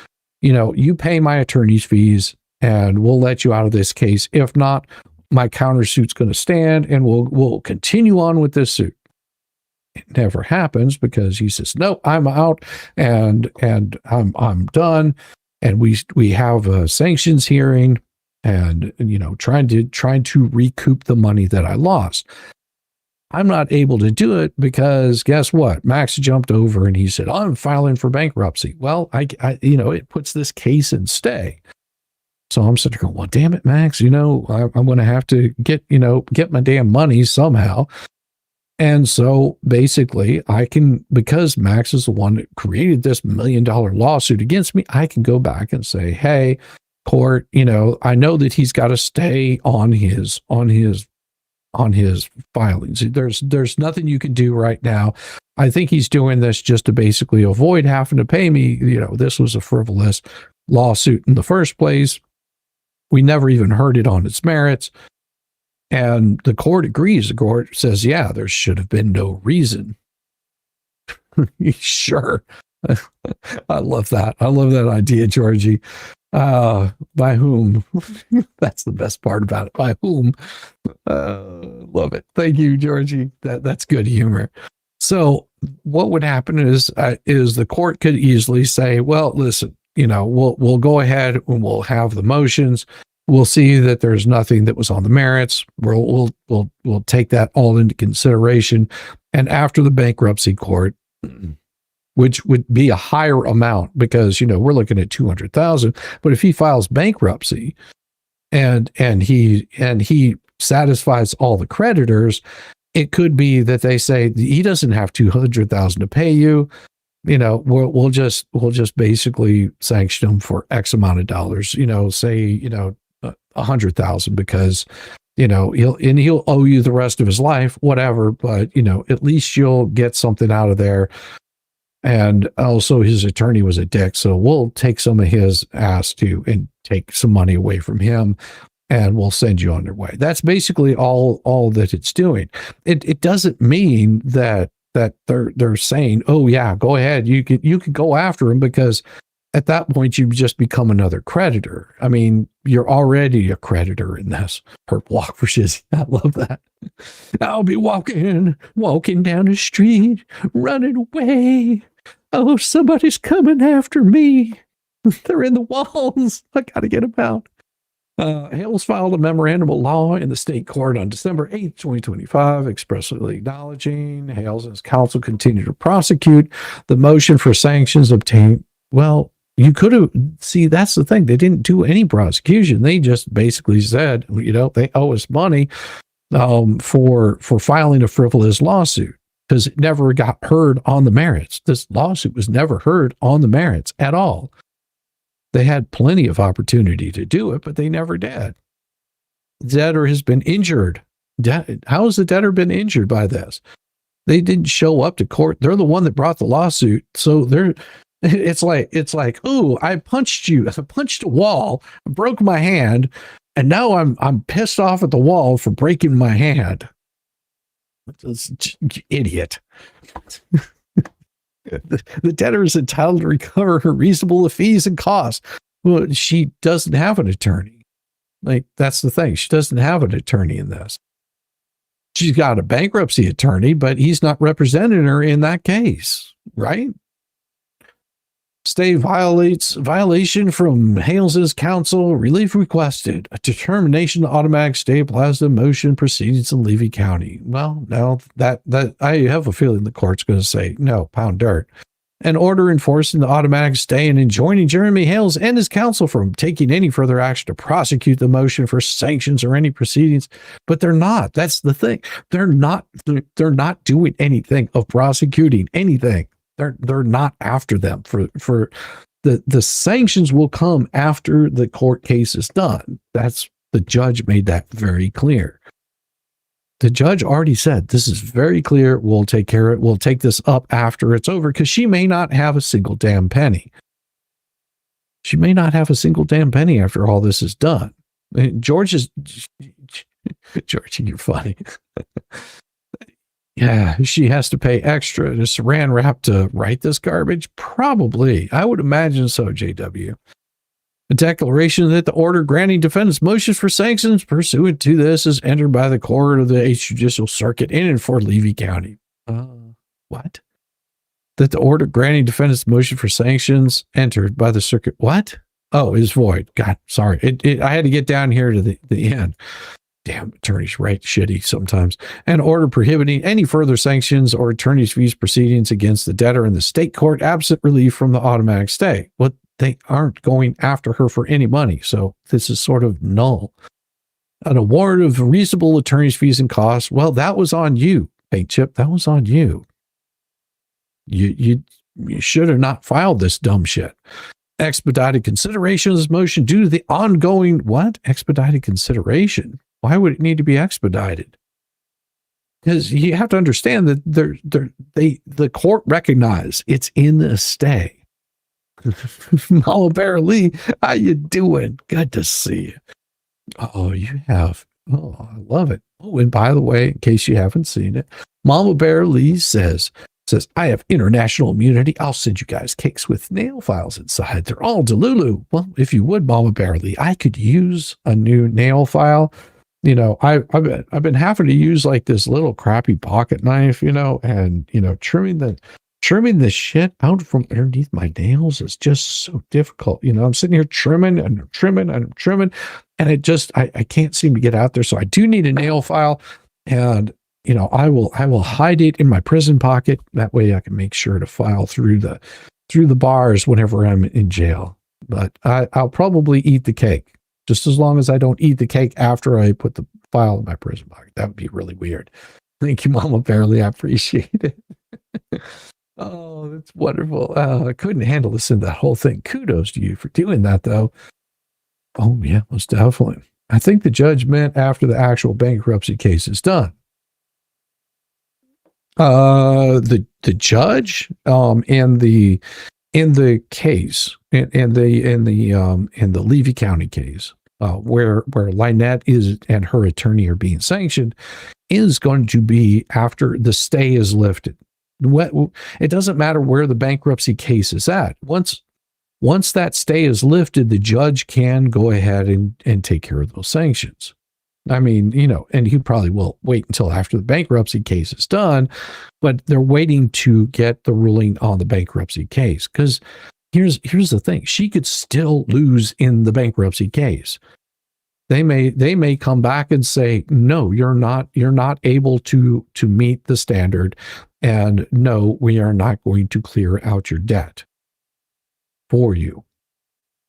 you pay my attorney's fees and we'll let you out of this case. If not, my countersuit's going to stand and we'll continue on with this suit. It never happens because he says, no, I'm out and I'm done. And we have a sanctions hearing and, trying to recoup the money that I lost. I'm not able to do it because guess what? Max jumped over and he said, I'm filing for bankruptcy. Well, it puts this case in stay. So I'm sitting there going, well, damn it, Max, I'm going to have to get my damn money somehow. And so basically because Max is the one that created this $1 million lawsuit against me, I can go back and say, hey, court, I know that he's got to stay on his filings. There's nothing you can do right now. I think he's doing this just to basically avoid having to pay me. This was a frivolous lawsuit in the first place. We never even heard it on its merits. And the court agrees. The court says, yeah, there should have been no reason. Sure. I love that. I love that idea, Georgie. By whom? That's the best part about it. By whom? Love it. Thank you, Georgie. That's good humor. So what would happen is the court could easily say, well, listen, we'll go ahead and we'll have the motions. We'll see that there's nothing that was on the merits. We'll take that all into consideration. And after the bankruptcy court, which would be a higher amount because, we're looking at 200,000, but if he files bankruptcy and he satisfies all the creditors, it could be that they say he doesn't have 200,000 to pay you. We'll just basically sanction him for X amount of dollars, say, 100,000 because, he'll owe you the rest of his life, whatever, but, at least you'll get something out of there. And also his attorney was a dick. So we'll take some of his ass too and take some money away from him and we'll send you on your way. That's basically all that it's doing. It doesn't mean that that they're saying, oh yeah, go ahead, you could go after him, because at that point you just become another creditor. I mean, you're already a creditor in this. Her walk for shizzy. I love that. I'll be walking down the street, running away. Oh, somebody's coming after me. They're in the walls. I gotta get them out. Hales filed a memorandum of law in the state court on December 8th, 2025, expressly acknowledging Hales and his counsel continue to prosecute the motion for sanctions obtained. Well, you could have, see, that's the thing. They didn't do any prosecution. They just basically said, they owe us money for filing a frivolous lawsuit, because it never got heard on the merits. This lawsuit was never heard on the merits at all. They had plenty of opportunity to do it, but they never did. The debtor has been injured. How has the debtor been injured by this? They didn't show up to court. They're the one that brought the lawsuit. So it's like, oh, I punched you. I punched a wall, I broke my hand, and now I'm pissed off at the wall for breaking my hand. Idiot. The debtor is entitled to recover her reasonable fees and costs. Well, she doesn't have an attorney. Like, that's the thing. She doesn't have an attorney in this. She's got a bankruptcy attorney, but he's not representing her in that case, right? Stay violation from Hales's counsel. Relief requested. A determination to automatic stay applies to motion proceedings in Levy County. Well, no, that I have a feeling the court's going to say no, pound dirt. An order enforcing the automatic stay and enjoining Jeremy Hales and his counsel from taking any further action to prosecute the motion for sanctions or any proceedings. But they're not. That's the thing. They're not doing anything of prosecuting anything. They're not after them for the sanctions will come after the court case is done. That's, the judge made that very clear. The judge already said, this is very clear. We'll take care of it. We'll take this up after it's over, because she may not have a single damn penny. She may not have a single damn penny after all this is done. George, you're funny. Yeah, she has to pay extra to Saran Wrap to write this garbage? Probably. I would imagine so, JW. A declaration that the order granting defendants motions for sanctions pursuant to this is entered by the court of the 8th Judicial Circuit in and for Levy County. What? That the order granting defendants motion for sanctions entered by the circuit. What? Oh, is void. God, sorry. I had to get down here to the end. Damn, attorneys write shitty sometimes. An order prohibiting any further sanctions or attorney's fees proceedings against the debtor in the state court absent relief from the automatic stay. Well, they aren't going after her for any money, so this is sort of null. An award of reasonable attorney's fees and costs. Well, that was on you, Paint Chip. That was on you. You should have not filed this dumb shit. Expedited consideration of this motion due to the ongoing what? Expedited consideration. Why would it need to be expedited? Because you have to understand that the court recognized it's in the stay. Mama Bear Lee, how you doing? Good to see you. Oh, you have. Oh, I love it. Oh, and by the way, in case you haven't seen it, Mama Bear Lee says, I have international immunity. I'll send you guys cakes with nail files inside. They're all Delulu. Well, if you would, Mama Bear Lee, I could use a new nail file. I've been having to use like this little crappy pocket knife, and trimming the shit out from underneath my nails is just so difficult. I'm sitting here trimming, and it just I can't seem to get out there. So I do need a nail file, and I will hide it in my prison pocket. That way I can make sure to file through the bars whenever I'm in jail. But I'll probably eat the cake. Just as long as I don't eat the cake after I put the file in my prison pocket. That would be really weird. Thank you, Mama Barely. I appreciate it. Oh, that's wonderful. I couldn't handle this in that whole thing. Kudos to you for doing that, though. Oh, yeah, most definitely. I think the judge meant after the actual bankruptcy case is done. The judge in the case in the Levy County case, where Lynette is and her attorney are being sanctioned, is going to be after the stay is lifted. It doesn't matter where the bankruptcy case is at. Once that stay is lifted, the judge can go ahead and take care of those sanctions. I mean, and he probably will wait until after the bankruptcy case is done, but they're waiting to get the ruling on the bankruptcy case. Because here's the thing. She could still lose in the bankruptcy case. They may come back and say, no, you're not able to meet the standard, and no, we are not going to clear out your debt for you.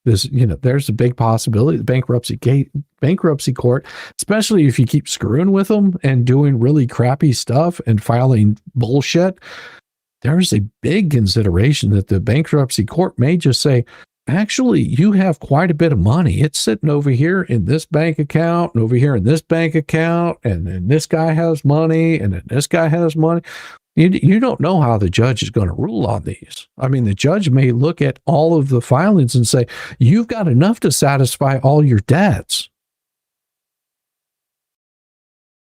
There's a big possibility the bankruptcy court, especially if you keep screwing with them and doing really crappy stuff and filing bullshit, there's a big consideration that the bankruptcy court may just say, actually, you have quite a bit of money. It's sitting over here in this bank account and over here in this bank account, and then this guy has money, and then this guy has money. You don't know how the judge is going to rule on these. I mean, the judge may look at all of the filings and say, you've got enough to satisfy all your debts.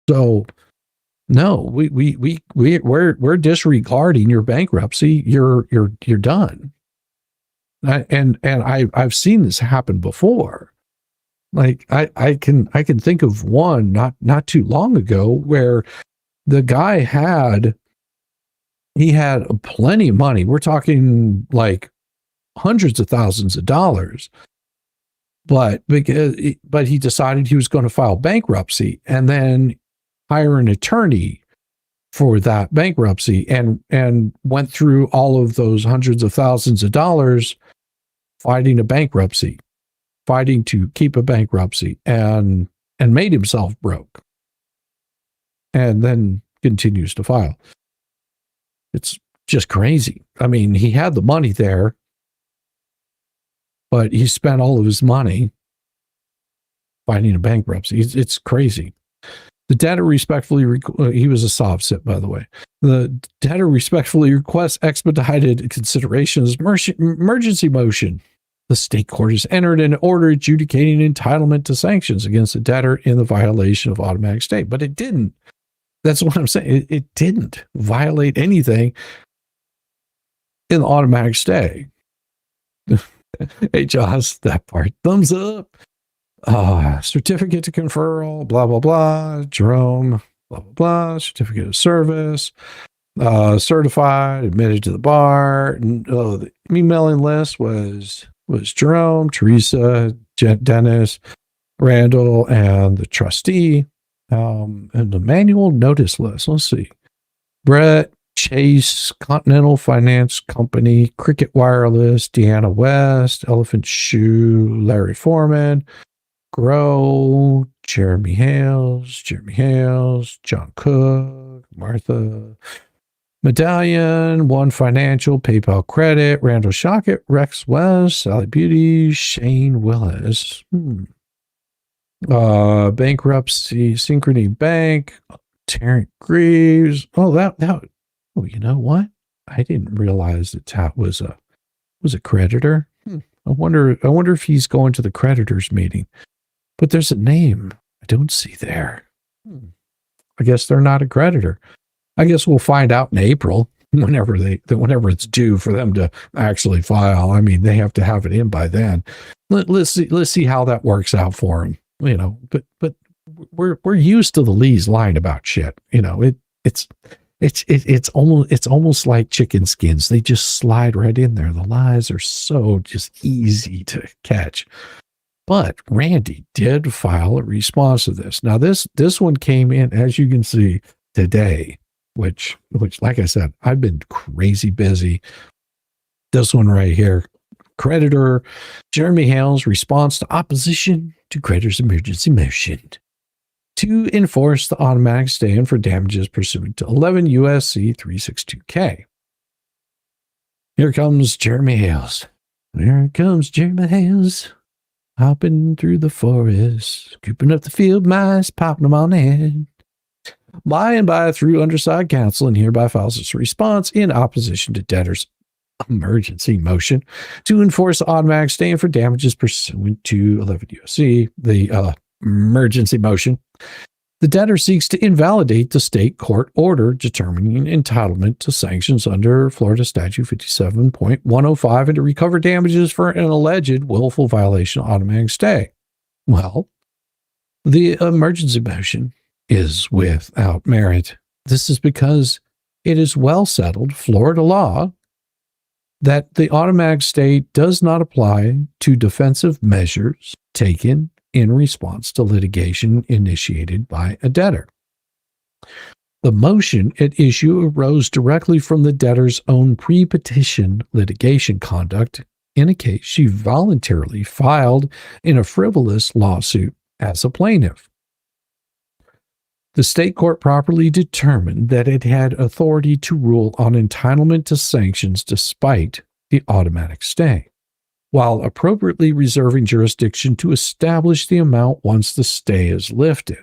So, no, we're disregarding your bankruptcy. You're done. And I've seen this happen before. Like I can think of one not too long ago where the guy had plenty of money. We're talking like hundreds of thousands of dollars. But he decided he was going to file bankruptcy and then hire an attorney for that bankruptcy and went through all of those hundreds of thousands of dollars fighting a bankruptcy, fighting to keep a bankruptcy, and made himself broke. And then continues to file. It's just crazy. I mean, he had the money there, but he spent all of his money fighting a bankruptcy. It's crazy. The debtor respectfully, he was a soft sit, by the way. The debtor respectfully requests expedited considerations emergency motion. The state court has entered an order adjudicating entitlement to sanctions against the debtor in the violation of automatic stay, but it didn't. That's what I'm saying. It didn't violate anything in the automatic stay. Hey, Josh, that part. Thumbs up. Certificate to conferral, blah, blah, blah. Jerome, blah, blah, blah. Certificate of service. Certified, admitted to the bar. The emailing list was Jerome, Teresa, Dennis, Randall, and the trustee. And the manual notice list. Let's see. Brett, Chase, Continental Finance Company, Cricket Wireless, Deanna West, Elephant Shoe, Larry Foreman, Grow, Jeremy Hales, John Cook, Martha, Medallion, One Financial, PayPal Credit, Randall Shockett, Rex West, Sally Beauty, Shane Willis. Bankruptcy, Synchrony Bank, Terrence Greaves. Oh, you know what? I didn't realize that was a creditor. I wonder if he's going to the creditors meeting. But there's a name I don't see there. I guess they're not a creditor. I guess we'll find out in April whenever it's due for them to actually file. I mean, they have to have it in by then. Let's see how that works out for them. But we're used to the Lees lying about shit. It's almost like chicken skins. They just slide right in there. The lies are so just easy to catch. But Randy did file a response to this. Now this one came in, as you can see, today, which like I said, I've been crazy busy. This one right here. Creditor Jeremy Hale's response to opposition to creditor's emergency motion to enforce the automatic stay for damages pursuant to 11 USC 362K. Here comes Jeremy Hales. Here comes Jeremy Hales, hopping through the forest, scooping up the field mice, popping them on the head. By and by, through underside counsel, and hereby files its response in opposition to debtor's emergency motion to enforce automatic stay for damages pursuant to 11 USC, the emergency motion. The debtor seeks to invalidate the state court order determining entitlement to sanctions under Florida Statute 57.105 and to recover damages for an alleged willful violation of automatic stay. Well, the emergency motion is without merit. This is because it is well settled Florida law that the automatic stay does not apply to defensive measures taken in response to litigation initiated by a debtor. The motion at issue arose directly from the debtor's own pre-petition litigation conduct in a case she voluntarily filed in a frivolous lawsuit as a plaintiff. The state court properly determined that it had authority to rule on entitlement to sanctions despite the automatic stay, while appropriately reserving jurisdiction to establish the amount once the stay is lifted.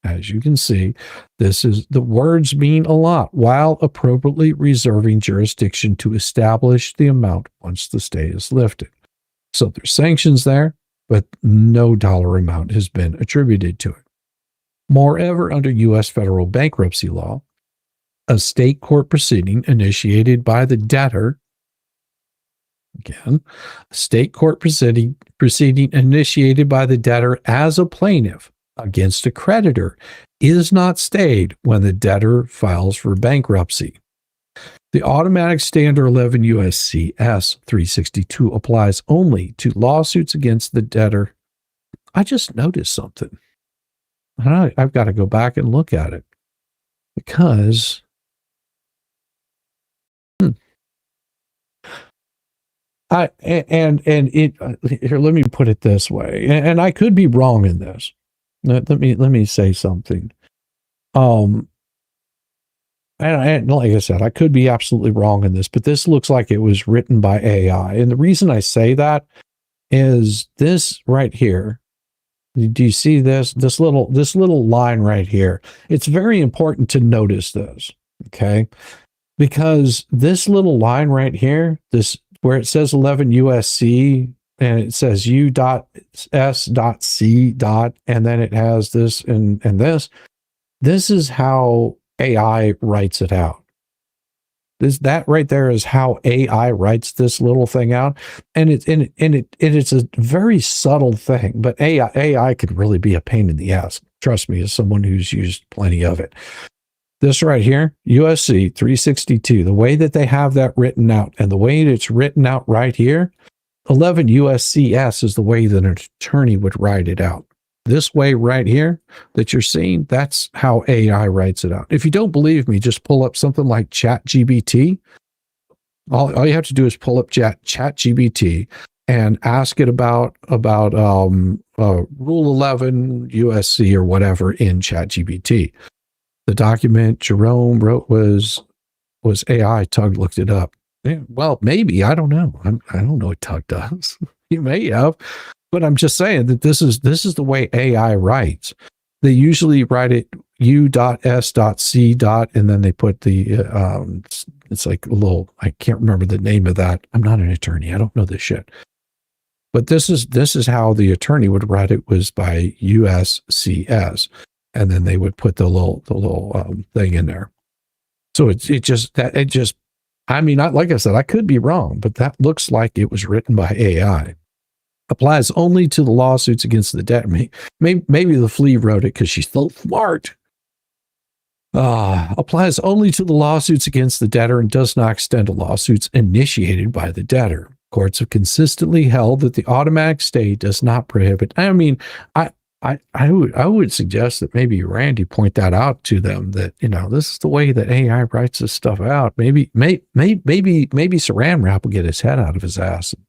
As you can see, the words mean a lot, while appropriately reserving jurisdiction to establish the amount once the stay is lifted. So there's sanctions there, but no dollar amount has been attributed to it. Moreover, under U.S. federal bankruptcy law, a state court proceeding initiated by the debtor, again, a state court proceeding initiated by the debtor as a plaintiff against a creditor is not stayed when the debtor files for bankruptcy. The automatic stay under 11 U.S.C. S. 362 applies only to lawsuits against the debtor. I just noticed something. I've got to go back and look at it because here, let me put it this way, and I could be wrong in this. Let me say something. And like I said, I could be absolutely wrong in this, but this looks like it was written by AI. And the reason I say that is this right here. Do you see this little line right here? It's very important to notice this, okay? Because this little line right here, this where it says 11 USC and it says U.S.C. and then it has this and this. This is how AI writes it out. That right there is how AI writes this little thing out, and it's a very subtle thing. But AI could really be a pain in the ass. Trust me, as someone who's used plenty of it. This right here, USC 362, the way that they have that written out, and the way it's written out right here, 11 USCS is the way that an attorney would write it out. This way right here that you're seeing, that's how AI writes it out. If you don't believe me, just pull up something like ChatGPT. All you have to do is pull up ChatGPT and ask it about Rule 11 USC or whatever in ChatGPT. The document Jerome wrote was AI. Tug looked it up. Yeah, well, maybe, I don't know. I don't know what Tug does. You may have. But I'm just saying that this is the way AI writes. They usually write it U.S.C. and then they put the it's like a little, I can't remember the name of that. I'm not an attorney. I don't know this shit. But this is how the attorney would write it, was by USCS, and then they would put the little thing in there. So it just I mean, like I said, I could be wrong, but that looks like it was written by AI. Applies only to the lawsuits against the debtor. Maybe the flea wrote it because she's so smart. Applies only to the lawsuits against the debtor and does not extend to lawsuits initiated by the debtor. Courts have consistently held that the automatic stay does not prohibit. I mean, I would suggest that maybe Randy point that out to them, that, you know, this is the way that AI writes this stuff out. Maybe Saran Wrap will get his head out of his ass and,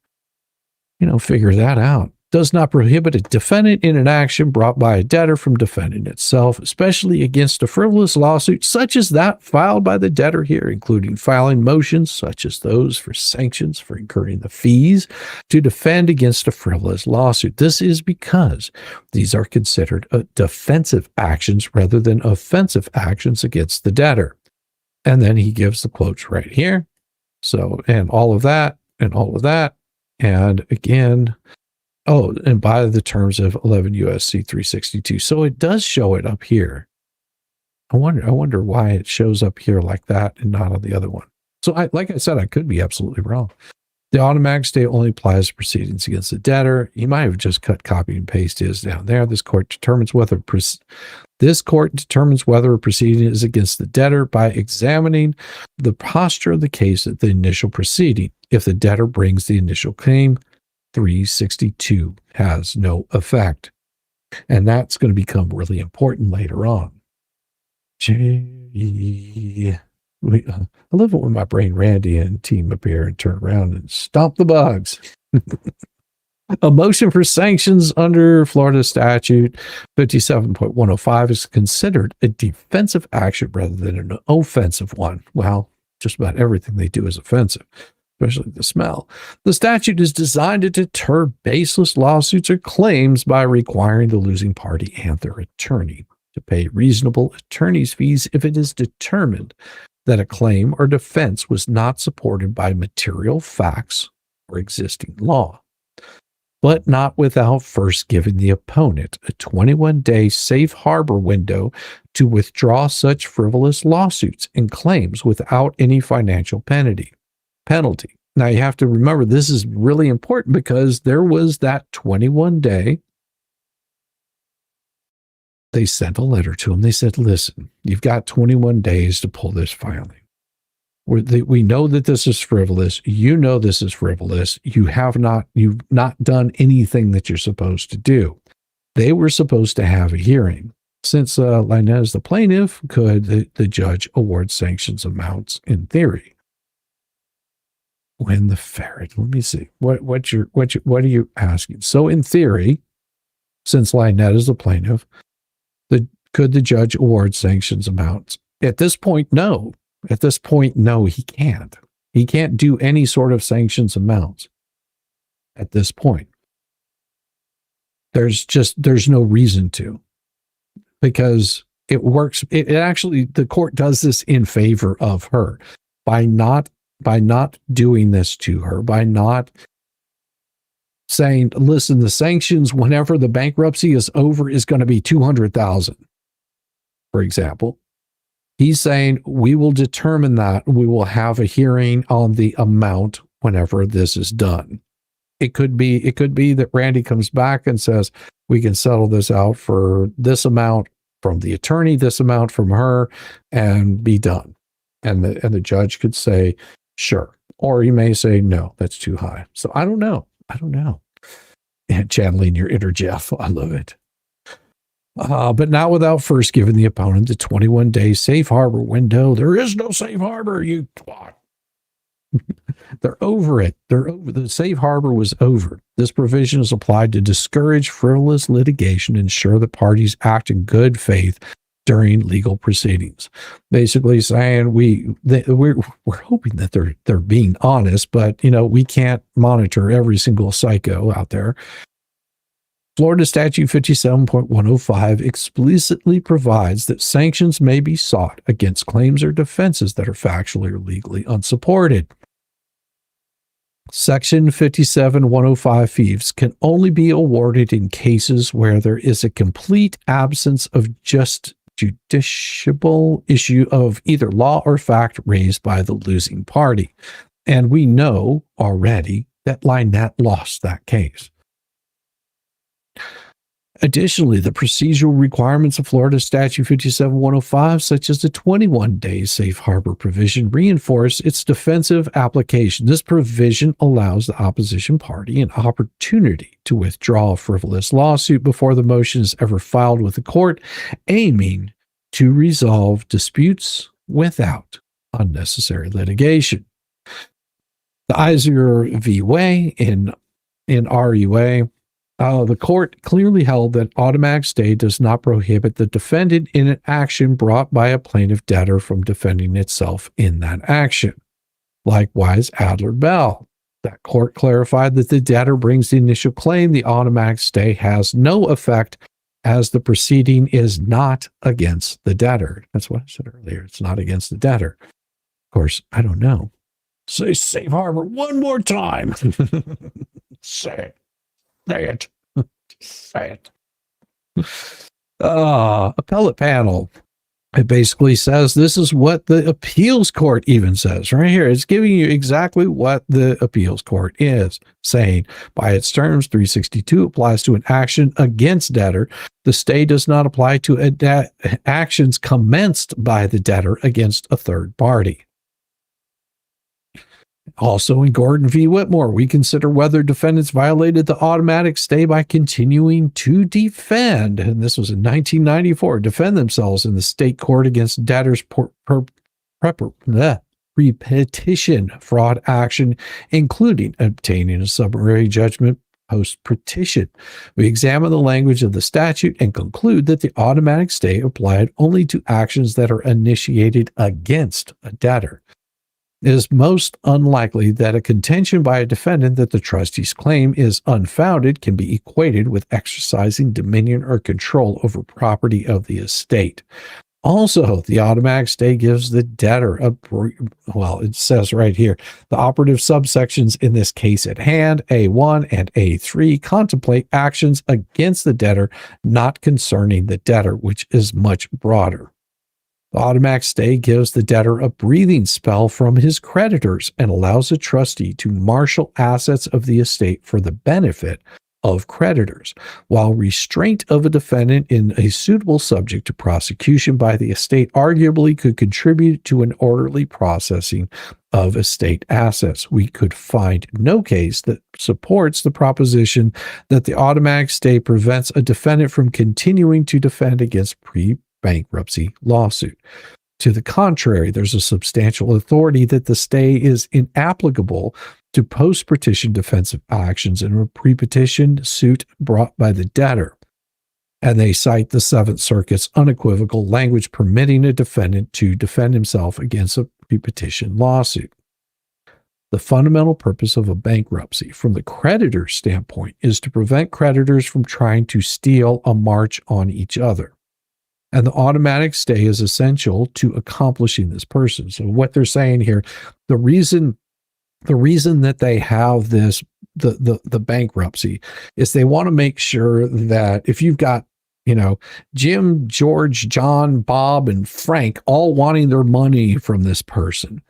you know, figure that out. Does not prohibit a defendant in an action brought by a debtor from defending itself, especially against a frivolous lawsuit such as that filed by the debtor here, including filing motions such as those for sanctions for incurring the fees to defend against a frivolous lawsuit. This is because these are considered defensive actions rather than offensive actions against the debtor. And then he gives the quotes right here. So, and all of that, and all of that. And again, Oh, and by the terms of 11 USC 362. So it does show it up here. I wonder why it shows up here like that and not on the other one. So like I said, I could be absolutely wrong. The automatic stay only applies to proceedings against the debtor. You might have just cut, copy, and paste his down there. This court determines whether a proceeding is against the debtor by examining the posture of the case at the initial proceeding. If the debtor brings the initial claim, 362 has no effect. And that's going to become really important later on. I love it when my brain Randy and team appear and turn around and stomp the bugs. A motion for sanctions under Florida statute 57.105 is considered a defensive action rather than an offensive one. Well, just about everything they do is offensive, especially the smell. The statute is designed to deter baseless lawsuits or claims by requiring the losing party and their attorney to pay reasonable attorney's fees if it is determined that a claim or defense was not supported by material facts or existing law, but not without first giving the opponent a 21-day safe harbor window to withdraw such frivolous lawsuits and claims without any financial penalty. Now, you have to remember, this is really important because there was that 21-day. They sent a letter to him. They said, listen, you've got 21 days to pull this filing. We know that this is frivolous. You know this is frivolous. You've not done anything that you're supposed to do. They were supposed to have a hearing. Since Lynette is the plaintiff, could the judge award sanctions amounts in theory? When the ferret, let me see. What are you asking? So in theory, since Lynette is the plaintiff, could the judge award sanctions amounts? At this point, no. At this point, no, he can't. He can't do any sort of sanctions amounts at this point. There's no reason to, because it works. It actually, the court does this in favor of her by not doing this to her, by not saying, listen, the sanctions whenever the bankruptcy is over is going to be $200,000. For example, he's saying we will determine that. We will have a hearing on the amount whenever this is done. It could be that Randy comes back and says, we can settle this out for this amount from the attorney, this amount from her, and be done. And the judge could say, sure. Or he may say, no, that's too high. So I don't know. And channeling your inner Jeff. I love it. But not without first giving the opponent the 21-day safe harbor window. There is no safe harbor, you twat. They're over it. The safe harbor was over. This provision is applied to discourage frivolous litigation and ensure the parties act in good faith during legal proceedings. Basically saying we're hoping that they're being honest, but we can't monitor every single psycho out there. Florida Statute 57.105 explicitly provides that sanctions may be sought against claims or defenses that are factually or legally unsupported. Section 57.105 fees can only be awarded in cases where there is a complete absence of just justiciable issue of either law or fact raised by the losing party. And we know already that Lynette lost that case. Additionally, the procedural requirements of Florida Statute 57.105, such as the 21-day safe harbor provision, reinforce its defensive application. This provision allows the opposition party an opportunity to withdraw a frivolous lawsuit before the motion is ever filed with the court, aiming to resolve disputes without unnecessary litigation. The Eisinger v. Way in RUA, the court clearly held that automatic stay does not prohibit the defendant in an action brought by a plaintiff debtor from defending itself in that action. Likewise, Adler-Bell. That court clarified that the debtor brings the initial claim. The automatic stay has no effect as the proceeding is not against the debtor. That's what I said earlier. It's not against the debtor. Of course, I don't know. Say safe harbor one more time. Say it. say it. Just say it. Appellate panel. It basically says this is what the appeals court even says right here. It's giving you exactly what the appeals court is saying. By its terms, 362 applies to an action against debtor. The stay does not apply to actions commenced by the debtor against a third party. Also in Gordon v. Whitmore, we consider whether defendants violated the automatic stay by continuing to defend, and this was in 1994, defend themselves in the state court against debtors' pre-petition fraud action, including obtaining a summary judgment post-petition. We examine the language of the statute and conclude that the automatic stay applied only to actions that are initiated against a debtor. It is most unlikely that a contention by a defendant that the trustee's claim is unfounded can be equated with exercising dominion or control over property of the estate. Also, the automatic stay gives the debtor it says right here, the operative subsections in this case at hand, A1 and A3, contemplate actions against the debtor, not concerning the debtor, which is much broader. The automatic stay gives the debtor a breathing spell from his creditors and allows the trustee to marshal assets of the estate for the benefit of creditors, while restraint of a defendant in a suitable subject to prosecution by the estate arguably could contribute to an orderly processing of estate assets. We could find no case that supports the proposition that the automatic stay prevents a defendant from continuing to defend against bankruptcy lawsuit. To the contrary, there's a substantial authority that the stay is inapplicable to post-petition defensive actions in a pre-petition suit brought by the debtor. And they cite the Seventh Circuit's unequivocal language permitting a defendant to defend himself against a pre-petition lawsuit. The fundamental purpose of a bankruptcy from the creditor's standpoint is to prevent creditors from trying to steal a march on each other. And the automatic stay is essential to accomplishing this person. So what they're saying here, the reason that they have this, the bankruptcy, is they want to make sure that if you've got, Jim, George, John, Bob, and Frank all wanting their money from this person,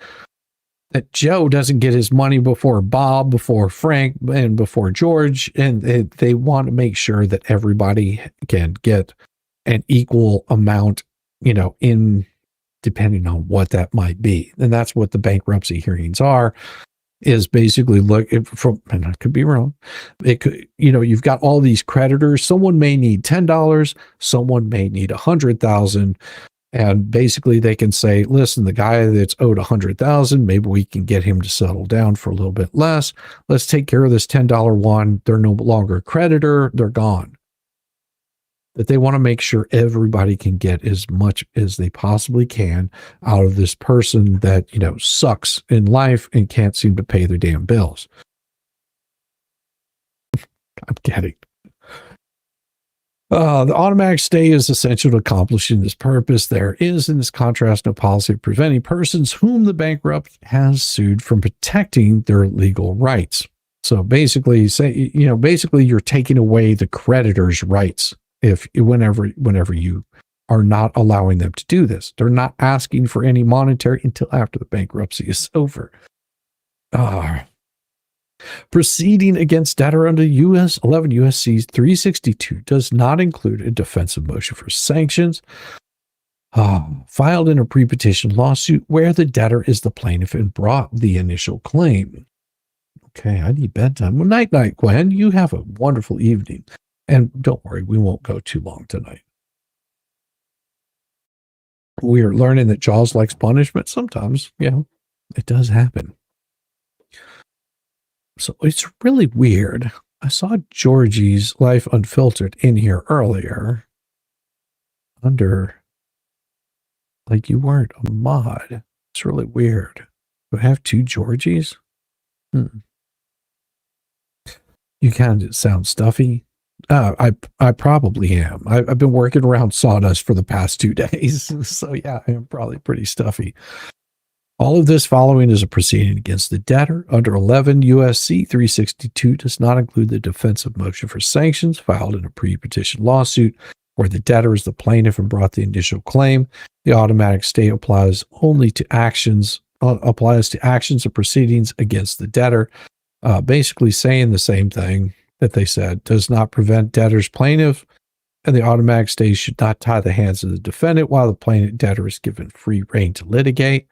that Joe doesn't get his money before Bob, before Frank, and before George. And they want to make sure that everybody can get an equal amount, in depending on what that might be. And that's what the bankruptcy hearings are, is basically and I could be wrong. It could, you've got all these creditors. Someone may need $10, someone may need $100,000. And basically they can say, listen, the guy that's owed $100,000, maybe we can get him to settle down for a little bit less. Let's take care of this $10 one. They're no longer a creditor. They're gone. That they want to make sure everybody can get as much as they possibly can out of this person that, sucks in life and can't seem to pay their damn bills. I'm kidding. The automatic stay is essential to accomplishing this purpose. There is, in this contrast, no policy of preventing persons whom the bankrupt has sued from protecting their legal rights. So basically, you're taking away the creditor's rights. Whenever you are not allowing them to do this, they're not asking for any monetary until after the bankruptcy is over. Proceeding against debtor under 11 U.S.C. 362 does not include a defensive motion for sanctions filed in a pre-petition lawsuit where the debtor is the plaintiff and brought the initial claim. Okay, I need bedtime. Well, night, Gwen. You have a wonderful evening. And don't worry, we won't go too long tonight. We are learning that Jaws likes punishment sometimes. It does happen. So it's really weird. I saw Georgie's Life Unfiltered in here earlier under, you weren't a mod. It's really weird. Do I have two Georgies? You kind of sound stuffy. I probably am. I've been working around sawdust for the past 2 days. So yeah, I am probably pretty stuffy. All of this following is a proceeding against the debtor under 11 U.S.C. 362 does not include the defensive motion for sanctions filed in a pre-petition lawsuit where the debtor is the plaintiff and brought the initial claim. The automatic stay applies only to actions or proceedings against the debtor, basically saying the same thing that they said, does not prevent debtor's plaintiff, and the automatic stay should not tie the hands of the defendant while the plaintiff debtor is given free rein to litigate.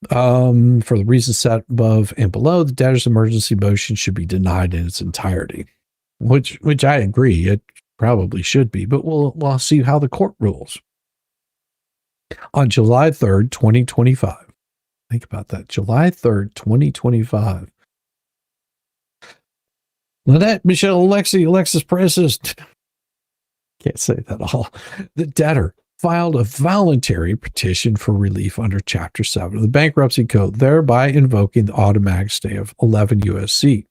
For the reasons set above and below, the debtor's emergency motion should be denied in its entirety, which I agree. It probably should be, but we'll see how the court rules. On July 3rd, 2025, think about that, July 3rd, 2025, Lynette Michelle Alexis Presses, can't say that all, the debtor filed a voluntary petition for relief under Chapter 7 of the Bankruptcy Code, thereby invoking the automatic stay of 11 U.S.C.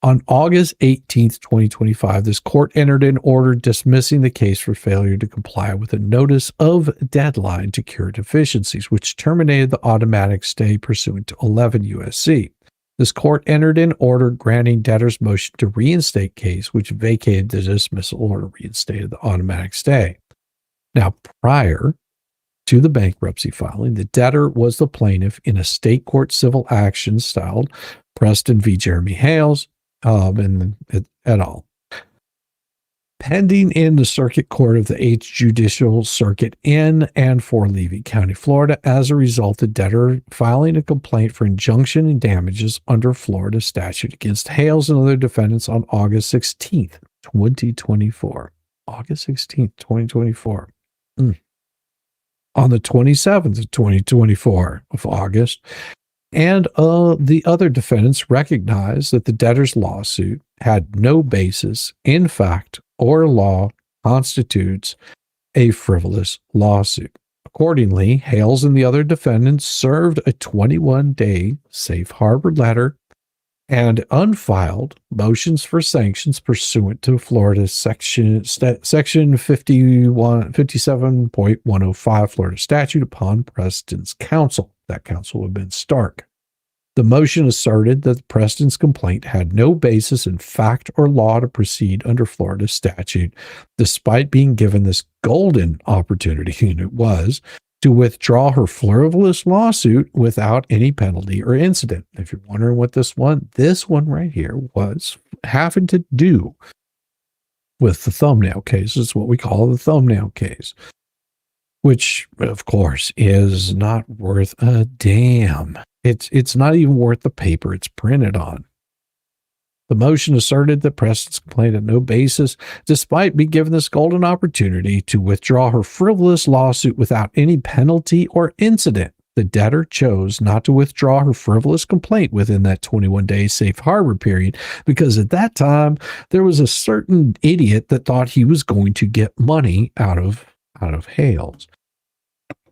On August 18th, 2025, this court entered an order dismissing the case for failure to comply with a notice of deadline to cure deficiencies, which terminated the automatic stay pursuant to 11 U.S.C. This court entered an order granting debtor's motion to reinstate case, which vacated the dismissal order, reinstated the automatic stay. Now, prior to the bankruptcy filing, the debtor was the plaintiff in a state court civil action styled Preston v. Jeremy Hales, and et al. Pending in the Circuit Court of the 8th Judicial Circuit in and for Levy County, Florida, as a result, the debtor filing a complaint for injunction and damages under Florida statute against Hales and other defendants on August 16th, 2024. August 16th, 2024. On the 27th of 2024 of August, and the other defendants recognized that the debtor's lawsuit had no basis in fact or law, constitutes a frivolous lawsuit. Accordingly, Hales and the other defendants served a 21-day safe harbor letter and unfiled motions for sanctions pursuant to Florida section 57.105 Florida statute upon Preston's counsel. That counsel would have been Stark. The motion asserted that Preston's complaint had no basis in fact or law to proceed under Florida statute, despite being given this golden opportunity, and it was, to withdraw her frivolous lawsuit without any penalty or incident. If you're wondering what this one right here was having to do with the thumbnail case, it's what we call the thumbnail case, which of course is not worth a damn. It's not even worth the paper it's printed on. The motion asserted that Preston's complaint had no basis, despite being given this golden opportunity to withdraw her frivolous lawsuit without any penalty or incident. The debtor chose not to withdraw her frivolous complaint within that 21-day safe harbor period because at that time there was a certain idiot that thought he was going to get money out of Hales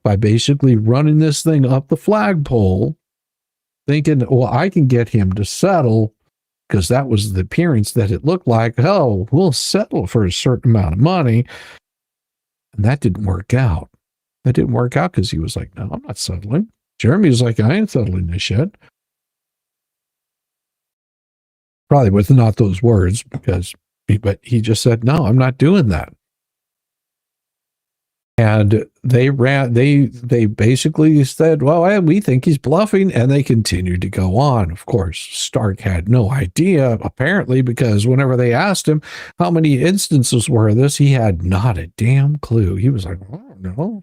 by basically running this thing up the flagpole, thinking, well, I can get him to settle, because that was the appearance that it looked like, oh, we'll settle for a certain amount of money. And that didn't work out. That didn't work out because he was like, no, I'm not settling. Jeremy was like, I ain't settling this shit. Probably with not those words, but he just said, no, I'm not doing that. And they basically said, well, we think he's bluffing, and they continued to go on. Of course, Stark had no idea, apparently, because whenever they asked him how many instances were this, he had not a damn clue. He was like, I don't know.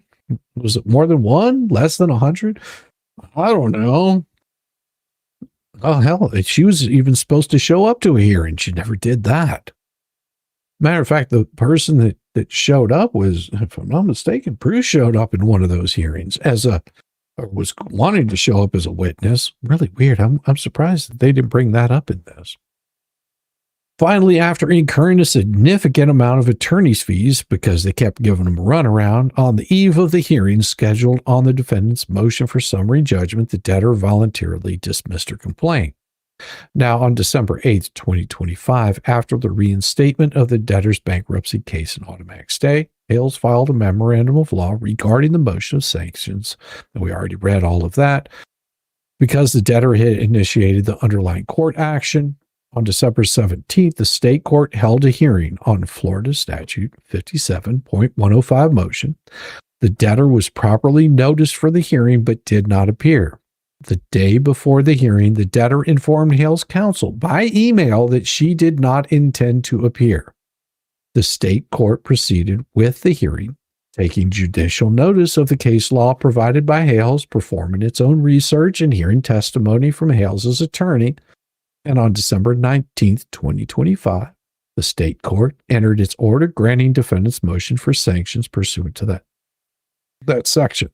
Was it more than one? Less than 100? I don't know. Oh, hell, she was even supposed to show up to a hearing. She never did that. Matter of fact, the person that showed up was, if I'm not mistaken, Bruce showed up in one of those hearings or was wanting to show up as a witness. Really weird. I'm surprised that they didn't bring that up in this. Finally, after incurring a significant amount of attorney's fees because they kept giving them a runaround, on the eve of the hearing scheduled on the defendant's motion for summary judgment, the debtor voluntarily dismissed her complaint. Now, on December 8th, 2025, after the reinstatement of the debtor's bankruptcy case and automatic stay, Hales filed a memorandum of law regarding the motion of sanctions. And we already read all of that. Because the debtor had initiated the underlying court action, on December 17th, the state court held a hearing on Florida Statute 57.105 motion. The debtor was properly noticed for the hearing but did not appear. The day before the hearing, the debtor informed Hales' counsel by email that she did not intend to appear. The state court proceeded with the hearing, taking judicial notice of the case law provided by Hales, performing its own research and hearing testimony from Hales' attorney. And on December 19th, 2025, the state court entered its order granting defendants' motion for sanctions pursuant to that section.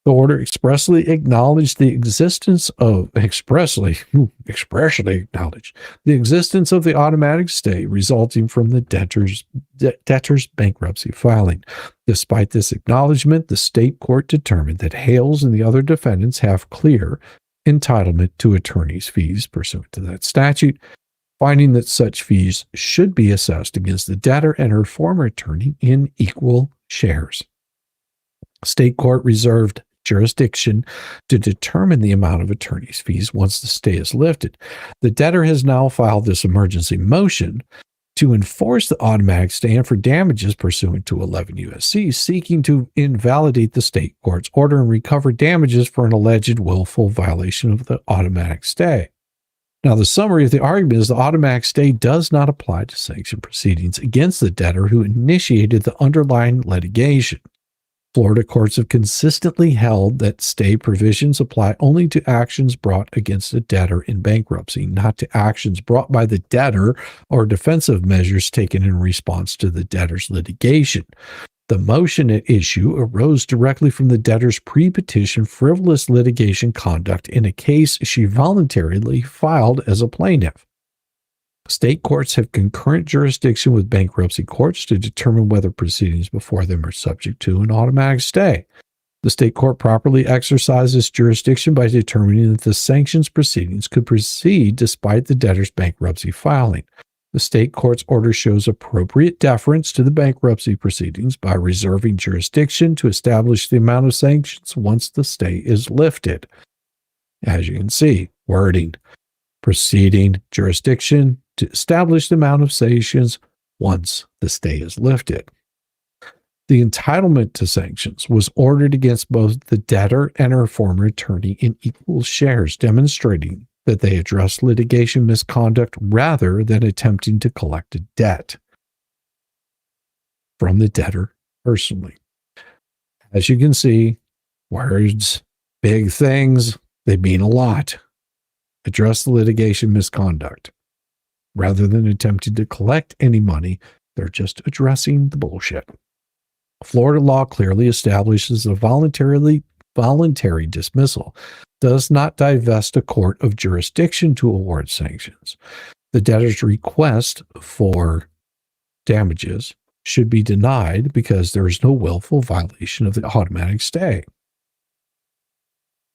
The order expressly acknowledged the existence of expressly acknowledged the existence of the automatic stay resulting from the debtor's bankruptcy filing. Despite this acknowledgement, the state court determined that Hales and the other defendants have clear entitlement to attorney's fees pursuant to that statute, finding that such fees should be assessed against the debtor and her former attorney in equal shares. State court reserved jurisdiction to determine the amount of attorney's fees once the stay is lifted. The debtor has now filed this emergency motion to enforce the automatic stay and for damages pursuant to 11 U.S.C., seeking to invalidate the state court's order and recover damages for an alleged willful violation of the automatic stay. Now, the summary of the argument is the automatic stay does not apply to sanction proceedings against the debtor who initiated the underlying litigation. Florida courts have consistently held that stay provisions apply only to actions brought against a debtor in bankruptcy, not to actions brought by the debtor or defensive measures taken in response to the debtor's litigation. The motion at issue arose directly from the debtor's pre-petition frivolous litigation conduct in a case she voluntarily filed as a plaintiff. State courts have concurrent jurisdiction with bankruptcy courts to determine whether proceedings before them are subject to an automatic stay. The state court properly exercises jurisdiction by determining that the sanctions proceedings could proceed despite the debtor's bankruptcy filing. The state court's order shows appropriate deference to the bankruptcy proceedings by reserving jurisdiction to establish the amount of sanctions once the stay is lifted. As you can see, wording, proceeding, jurisdiction, to establish the amount of sanctions once the stay is lifted. The entitlement to sanctions was ordered against both the debtor and her former attorney in equal shares, demonstrating that they addressed litigation misconduct rather than attempting to collect a debt from the debtor personally. As you can see, words, big things, they mean a lot. Address the litigation misconduct. Rather than attempting to collect any money, they're just addressing the bullshit. Florida law clearly establishes a voluntary dismissal does not divest a court of jurisdiction to award sanctions. The debtor's request for damages should be denied because there is no willful violation of the automatic stay.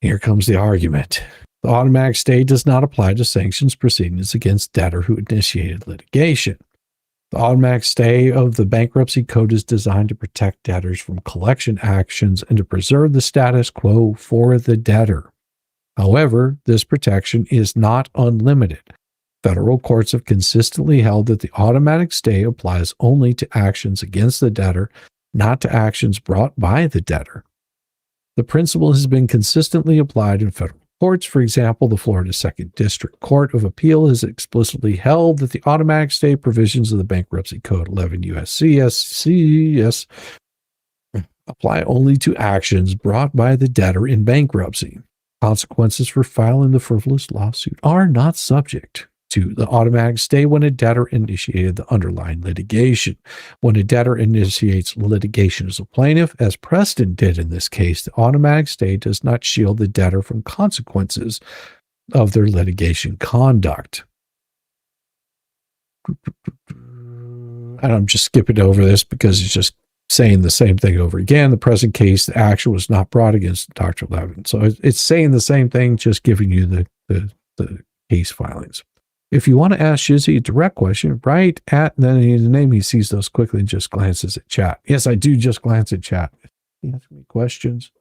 Here comes the argument. The automatic stay does not apply to sanctions proceedings against debtor who initiated litigation. The automatic stay of the bankruptcy code is designed to protect debtors from collection actions and to preserve the status quo for the debtor. However, this protection is not unlimited. Federal courts have consistently held that the automatic stay applies only to actions against the debtor, not to actions brought by the debtor. The principle has been consistently applied in federal courts. For example, the Florida 2nd District Court of Appeal has explicitly held that the automatic stay provisions of the Bankruptcy Code 11 U.S.C. SCS apply only to actions brought by the debtor in bankruptcy. Consequences for filing the frivolous lawsuit are not subject to the automatic stay when a debtor initiated the underlying litigation. When a debtor initiates litigation as a plaintiff, as Preston did in this case, the automatic stay does not shield the debtor from consequences of their litigation conduct. And I'm just skipping over this because it's just saying the same thing over again. The present case, the action was not brought against Dr. Levin. So it's saying the same thing, just giving you the case filings. If you want to ask Shizzy a direct question, right at then his name, he sees those quickly and just glances at chat. Yes, I do just glance at chat. If you have any questions,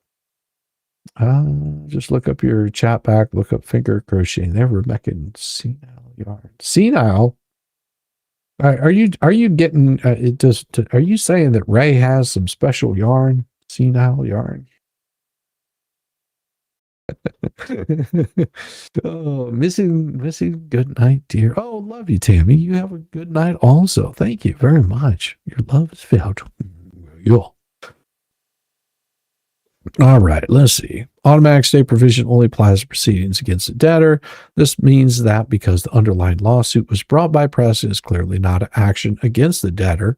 just look up your chat back, look up finger crocheting. There, Rebecca and senile yarn. Senile? Are you getting are you saying that Ray has some special yarn? Senile yarn? Oh, missing good night, dear. Oh, love you, Tammy. You have a good night also. Thank you very much. Your love is felt. Yeah. All right, let's see. Automatic stay provision only applies to proceedings against the debtor. This means that because the underlying lawsuit was brought by Preston, is clearly not an action against the debtor.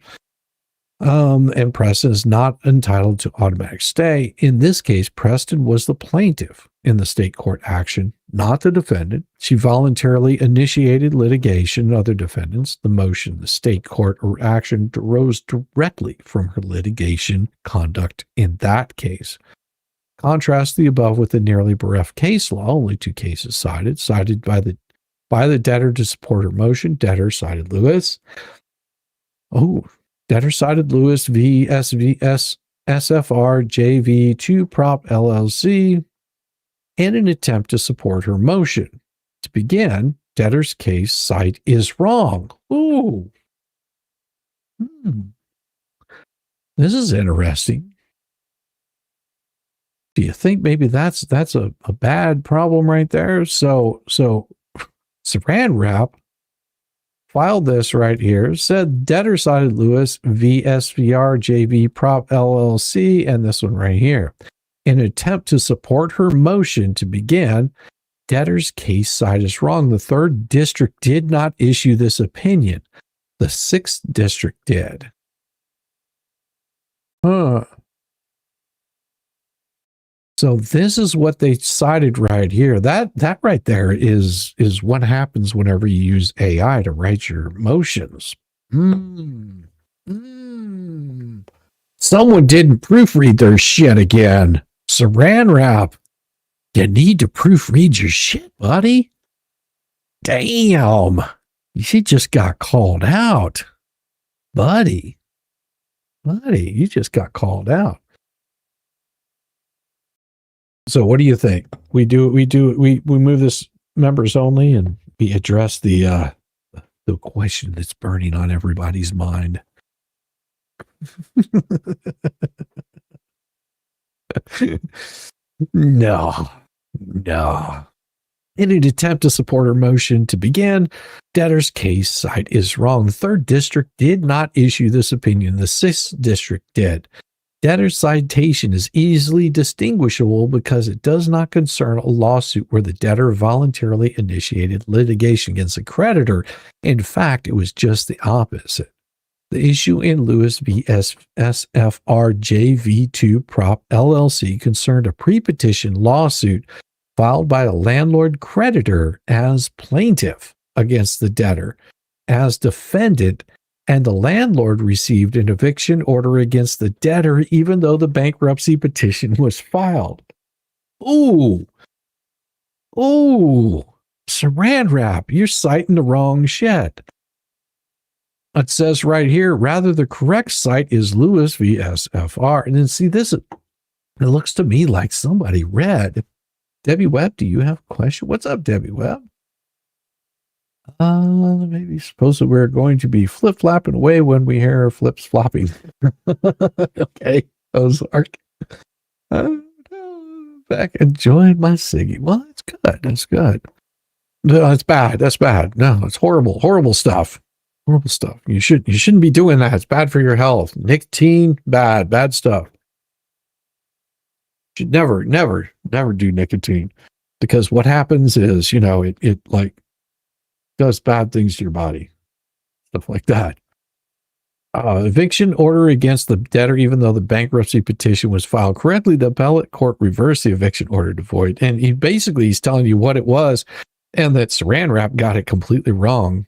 And Preston is not entitled to automatic stay. In this case, Preston was the plaintiff in the state court action, not the defendant. She voluntarily initiated litigation and other defendants. The motion, the state court action arose directly from her litigation conduct in that case. Contrast the above with the nearly bereft case law, only 2 cases cited by the debtor to support her motion. Debtor cited Lewis. Oh, debtor cited Lewis v. SFR JV2 Prop LLC in an attempt to support her motion. To begin, debtor's case cite is wrong. Ooh. This is interesting. Do you think maybe that's a bad problem right there? So Saran Wrap filed this right here, said debtor cited Lewis v. SVR JV Prop LLC, and this one right here. In an attempt to support her motion to begin, debtor's case cite is wrong. The 3rd district did not issue this opinion. The 6th district did. So this is what they cited right here. That right there is what happens whenever you use AI to write your motions. Someone didn't proofread their shit again. Saran Wrap, you need to proofread your shit, buddy. Damn. You just got called out. Buddy, you just got called out. So what do you think? We move this members only and we address the question that's burning on everybody's mind. No. In an attempt to support her motion to begin, debtor's case cite is wrong. The 3rd district did not issue this opinion. The 6th district did. Debtor's citation is easily distinguishable because it does not concern a lawsuit where the debtor voluntarily initiated litigation against a creditor. In fact, it was just the opposite. The issue in Lewis v. SFR JV2 Prop LLC concerned a pre-petition lawsuit filed by a landlord creditor as plaintiff against the debtor as defendant, and the landlord received an eviction order against the debtor even though the bankruptcy petition was filed. Ooh, Saran Wrap, you're citing the wrong shit. It says right here, rather the correct site is Lewis v. SFR. And then see this, it looks to me like somebody read. Debbie Webb, do you have a question? What's up, Debbie Webb? Maybe supposedly we're going to be flip-flapping away when we hear flips flopping. Okay, Ozark. Back enjoying my Siggy. Well, that's good. That's good. No, it's bad. That's bad. No, it's horrible stuff. Horrible stuff. You shouldn't be doing that. It's bad for your health. Nicotine, bad stuff. You should never do nicotine, because what happens is, it like does bad things to your body, stuff like that. Eviction order against the debtor, even though the bankruptcy petition was filed correctly, the appellate court reversed the eviction order to void. And he's telling you what it was, and that Saran Wrap got it completely wrong.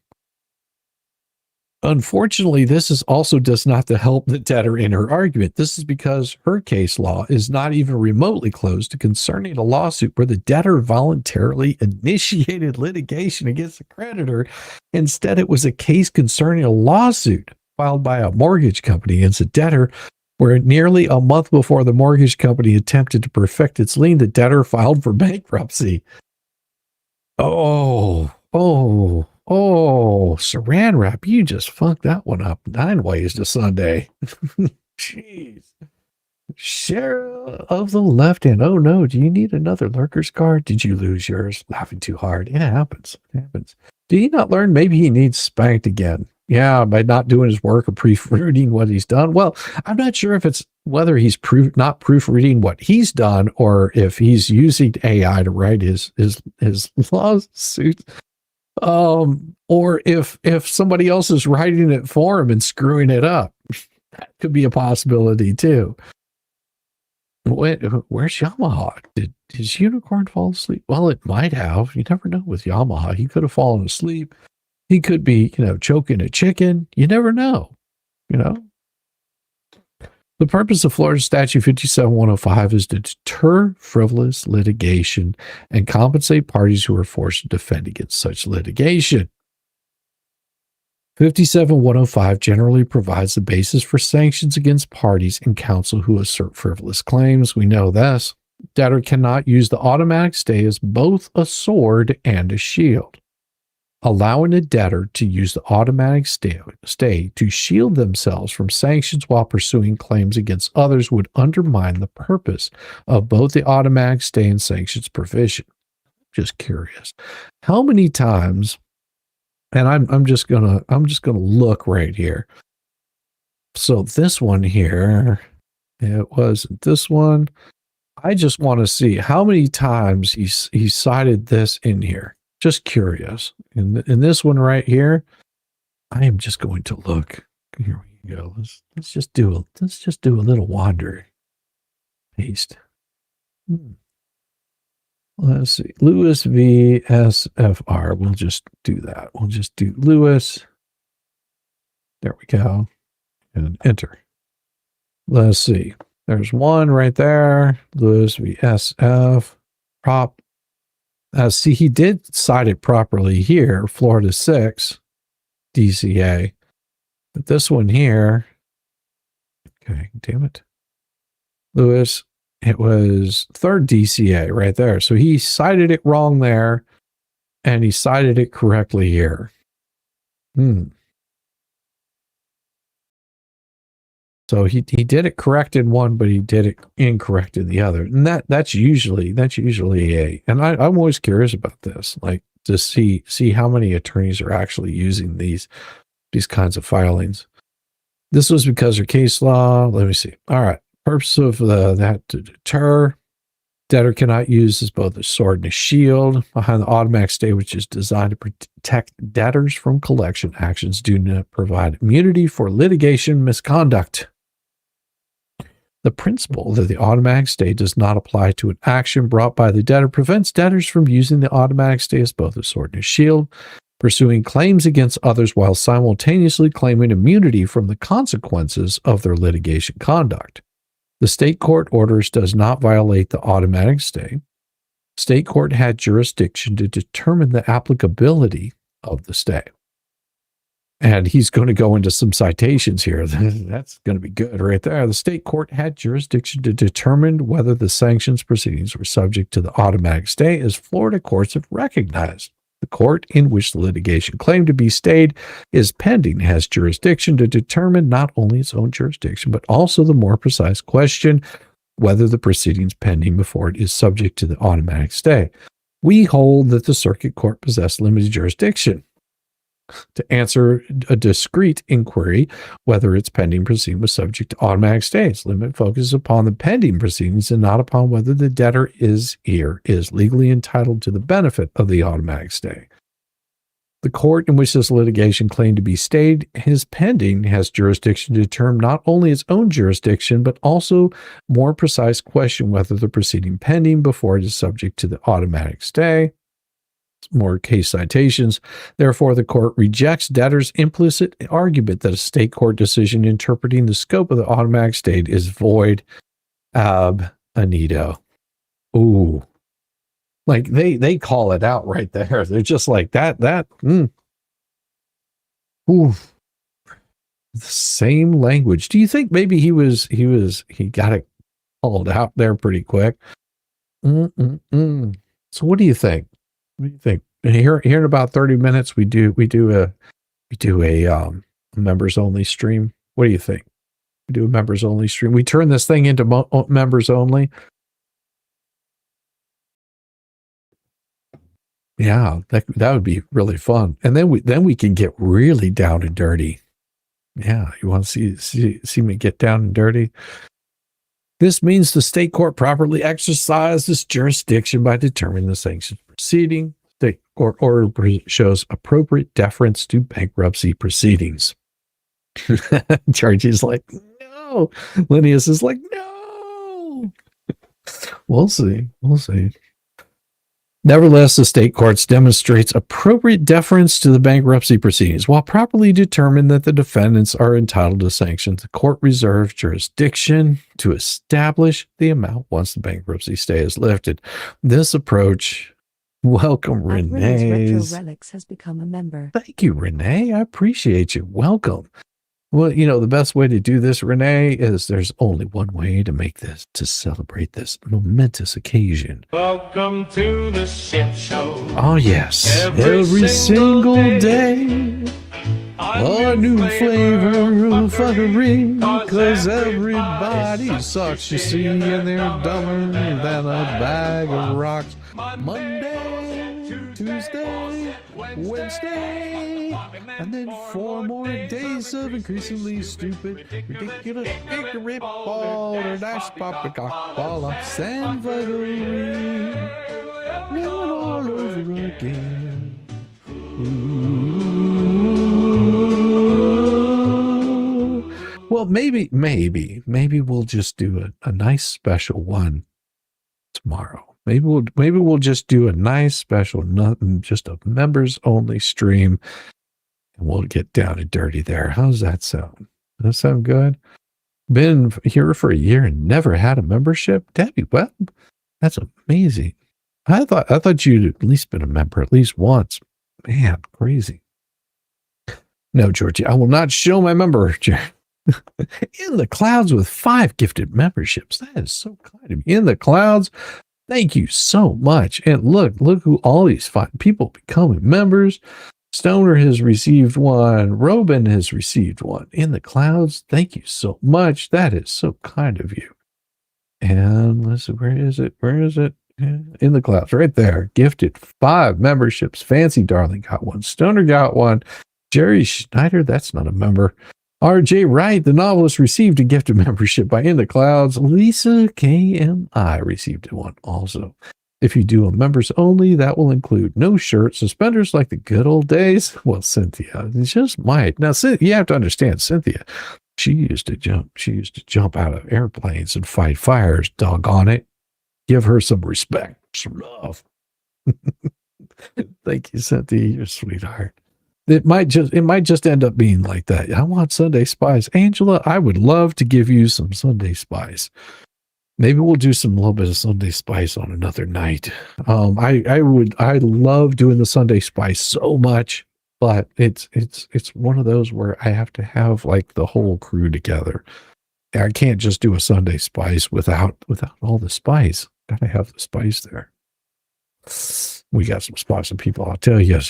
Unfortunately, this is also does not to help the debtor in her argument. This is because her case law is not even remotely close to concerning a lawsuit where the debtor voluntarily initiated litigation against the creditor. Instead, it was a case concerning a lawsuit filed by a mortgage company against a debtor, where nearly a month before the mortgage company attempted to perfect its lien, the debtor filed for bankruptcy. Oh, Saran Wrap, you just fucked that one up 9 ways to Sunday. Jeez. Share of the left hand. Oh no, do you need another lurker's card? Did you lose yours? Laughing too hard. It happens. It happens. Did he not learn? Maybe he needs spanked again. Yeah, by not doing his work or proofreading what he's done. Well, I'm not sure if it's whether he's not proofreading what he's done or if he's using AI to write his lawsuit. Or if somebody else is writing it for him and screwing it up. That could be a possibility too. Where's Yamaha? Did his unicorn fall asleep? Well, it might have. You never know with Yamaha. He could have fallen asleep. He could be, choking a chicken. You never know, The purpose of Florida Statute 57105 is to deter frivolous litigation and compensate parties who are forced to defend against such litigation. 57105 generally provides the basis for sanctions against parties and counsel who assert frivolous claims. We know this. Debtor cannot use the automatic stay as both a sword and a shield. Allowing a debtor to use the automatic stay to shield themselves from sanctions while pursuing claims against others would undermine the purpose of both the automatic stay and sanctions provision. Just curious, how many times? And I'm just gonna look right here. So this one here, it wasn't this one. I just want to see how many times he cited this in here. Just curious. In this one right here, I am just going to look. Here we go. Let's just do a little wander. Paste. Let's see. Lewis v. SFR. We'll just do that. We'll just do Lewis. There we go. And enter. Let's see. There's one right there. Lewis v. SF. Prop. See, he did cite it properly here, Florida 6, DCA. But this one here, okay, damn it. Lewis, it was 3rd DCA right there. So he cited it wrong there, and he cited it correctly here. So he did it correct in one, but he did it incorrect in the other. And that's usually and I'm always curious about this, like to see how many attorneys are actually using these kinds of filings. This was because of case law. Let me see. All right. Purpose of that to deter. Debtor cannot use as both a sword and a shield behind the automatic stay, which is designed to protect debtors from collection actions, do not provide immunity for litigation misconduct. The principle that the automatic stay does not apply to an action brought by the debtor prevents debtors from using the automatic stay as both a sword and a shield, pursuing claims against others while simultaneously claiming immunity from the consequences of their litigation conduct. The state court orders does not violate the automatic stay. State court had jurisdiction to determine the applicability of the stay. And he's going to go into some citations here. That's going to be good right there. The state court had jurisdiction to determine whether the sanctions proceedings were subject to the automatic stay, as Florida courts have recognized. The court in which the litigation claimed to be stayed is pending has jurisdiction to determine not only its own jurisdiction, but also the more precise question whether the proceedings pending before it is subject to the automatic stay. We hold that the circuit court possessed limited jurisdiction to answer a discrete inquiry whether its pending proceeding was subject to automatic stay. Its limit focuses upon the pending proceedings and not upon whether the debtor is legally entitled to the benefit of the automatic stay. The court in which this litigation claimed to be stayed is pending has jurisdiction to determine not only its own jurisdiction, but also more precise question whether the proceeding pending before it is subject to the automatic stay. more case citations. Therefore, the court rejects debtor's implicit argument that a state court decision interpreting the scope of the automatic stay is void ab initio. Ooh. Like they call it out right there. They're just like that. Ooh. The same language. Do you think maybe he got it called out there pretty quick? So what do you think? What do you think? Here in about 30 minutes, we do a members only stream. What do you think? We do a members only stream. We turn this thing into members only. Yeah, that would be really fun. And then we can get really down and dirty. Yeah, you want to see me get down and dirty? This means the state court properly exercised its jurisdiction by determining the sanctions proceeding. State court order shows appropriate deference to bankruptcy proceedings. Georgie's like, no. Linnaeus is like, no. We'll see. Nevertheless, the state courts demonstrates appropriate deference to the bankruptcy proceedings. While properly determined that the defendants are entitled to sanctions, the court reserves jurisdiction to establish the amount once the bankruptcy stay is lifted. This approach, welcome Renee. Retro Relics has become a member. Thank you, Renee. I appreciate you. Welcome. Well, the best way to do this, Renee, is there's only one way to celebrate this momentous occasion. Welcome to the shit show. Oh, yes. Every single day, a new flavor of fuckery, because everybody sucks, you see, and they're dumber than a bag of rocks. Monday, Tuesday, Wednesday, and then 4 more days of increasingly stupid, ridiculous, ignorant, ball, or nice poppycock ball of sand fuckery. Living all over again. Ooh. Well, maybe we'll just do a nice special one tomorrow. Maybe we'll just do a nice special, just a members only stream, and we'll get down and dirty there. How's that sound? Does that sound good? Been here for a year and never had a membership, Debbie Webb. That's amazing. I thought you'd at least been a member at least once. Man, crazy. No, Georgie, I will not show my member. In the clouds with 5 gifted memberships. That is so kind of you. In the clouds. Thank you so much. And look who all these 5 people becoming members. Stoner has received one. Robin has received one. In the clouds. Thank you so much. That is so kind of you. And let's see, where is it? In the clouds, right there. Gifted 5 memberships. Fancy Darling got one. Stoner got one. Jerry Schneider, that's not a member. R.J. Wright, the novelist, received a gifted membership by In the Clouds. Lisa KMI received one also. If you do a members only, that will include no shirt, suspenders like the good old days. Well, Cynthia, it just might. Now, you have to understand, Cynthia, she used to jump out of airplanes and fight fires, doggone it. Give her some respect, some love. Thank you, Cynthia, you're a sweetheart. It might just end up being like that. I want Sunday Spice. Angela, I would love to give you some Sunday Spice. Maybe we'll do a little bit of Sunday Spice on another night. I love doing the Sunday Spice so much, but it's one of those where I have to have like the whole crew together. I can't just do a Sunday Spice without all the spice. Gotta have the spice there. We got some spicy people, I'll tell you.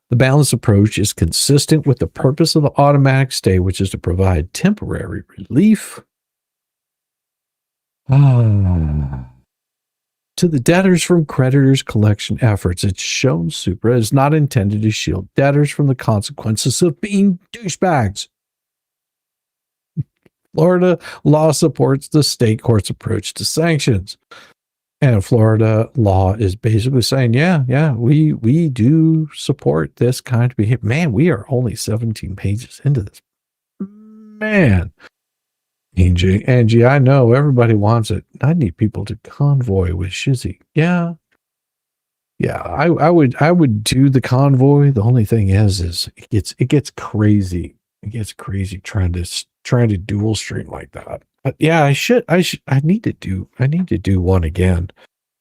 The balanced approach is consistent with the purpose of the automatic stay, which is to provide temporary relief to the debtors from creditors' collection efforts. It's shown Supra is not intended to shield debtors from the consequences of being douchebags. Florida law supports the state court's approach to sanctions. And Florida law is basically saying, yeah, we do support this kind of behavior. Man, we are only 17 pages into this. Man. Angie, I know everybody wants it. I need people to convoy with Shizzy. Yeah. Yeah, I would do the convoy. The only thing is it gets crazy. It gets crazy trying to dual stream like that. But yeah, I need to do one again.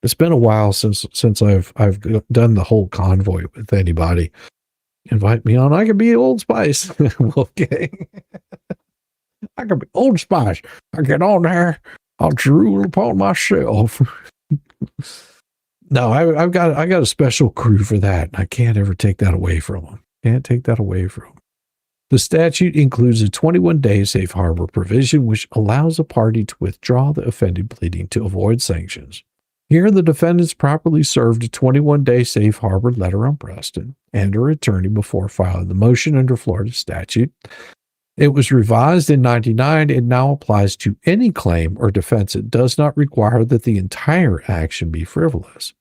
It's been a while since I've done the whole convoy with anybody. Invite me on. I could be Old Spice. Okay. I could be Old Spice. I get on there. I'll drool upon myself. No, I got a special crew for that. I can't ever take that away from them. Can't take that away from them. The statute includes a 21-day safe harbor provision, which allows a party to withdraw the offended pleading to avoid sanctions. Here, the defendants properly served a 21-day safe harbor letter on Preston and her attorney before filing the motion under Florida statute. It was revised in 1999 and now applies to any claim or defense. It does not require that the entire action be frivolous.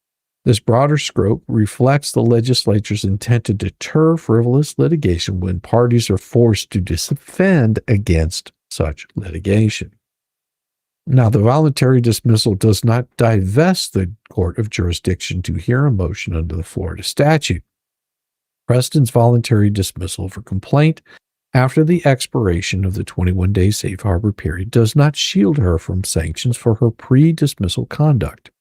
This broader scope reflects the legislature's intent to deter frivolous litigation when parties are forced to defend against such litigation. Now, the voluntary dismissal does not divest the court of jurisdiction to hear a motion under the Florida statute. Preston's voluntary dismissal for complaint after the expiration of the 21-day safe harbor period does not shield her from sanctions for her pre-dismissal conduct.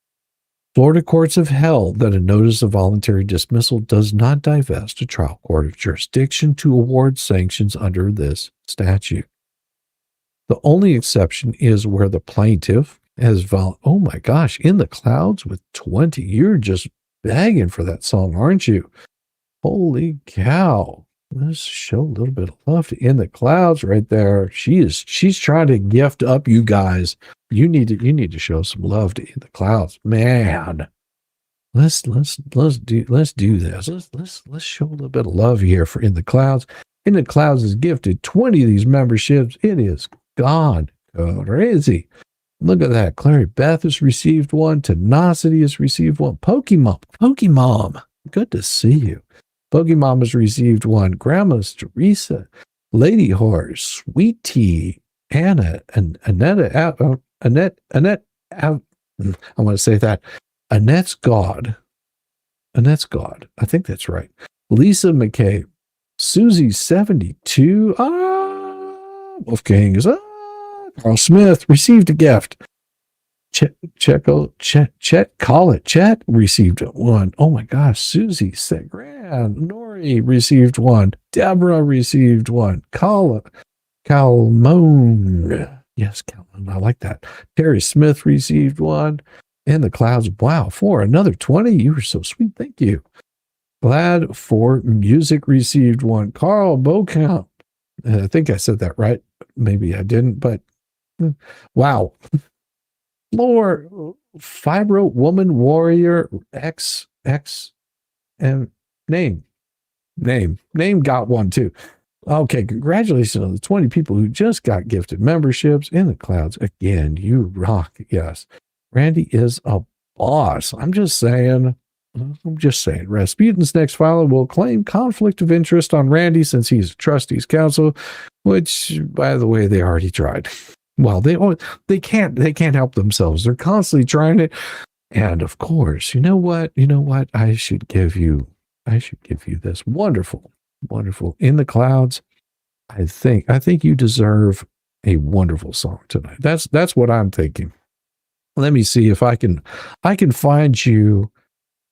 Florida courts have held that a notice of voluntary dismissal does not divest a trial court of jurisdiction to award sanctions under this statute. The only exception is where the plaintiff has oh my gosh, In the Clouds with 20. You're just begging for that song, aren't you? Holy cow. Let's show a little bit of love to In the Clouds right there. She's trying to gift up you guys. You need to show some love to In the Clouds. Man. Let's do this. Let's show a little bit of love here for In the Clouds. In the Clouds has gifted 20 of these memberships. It is gone crazy. Look at that. Clary Beth has received one. Tenacity has received one. Pokemon. Good to see you. Pokemon has received one. Grandma's Teresa, Lady Horse, Sweet Tea, Anna, and Annette. I want to say that. Annette's God. I think that's right. Lisa McKay, Susie 72. Wolfgang is Carl Smith received a gift. Chet Collett. Chet received one. Oh my gosh. Susie Segran. Nori received one. Deborah received one. Calmone. Yes, Calmone. I like that. Terry Smith received one. In the Clouds. Wow. For another 20. You were so sweet. Thank you. Glad for Music received one. Carl Bocamp. I think I said that right. Maybe I didn't, but wow. Floor Fibro Woman Warrior X and name got one too. Okay, congratulations on the 20 people who just got gifted memberships. In the Clouds. Again, you rock. Yes. Randy is a boss. I'm just saying. Rasputin's next filer will claim conflict of interest on Randy since he's a trustees counsel, which, by the way, they already tried. Well, they can't help themselves. They're constantly trying it. And of course, you know what? I should give you this wonderful In the Clouds. I think you deserve a wonderful song tonight. That's what I'm thinking. Let me see if I can find you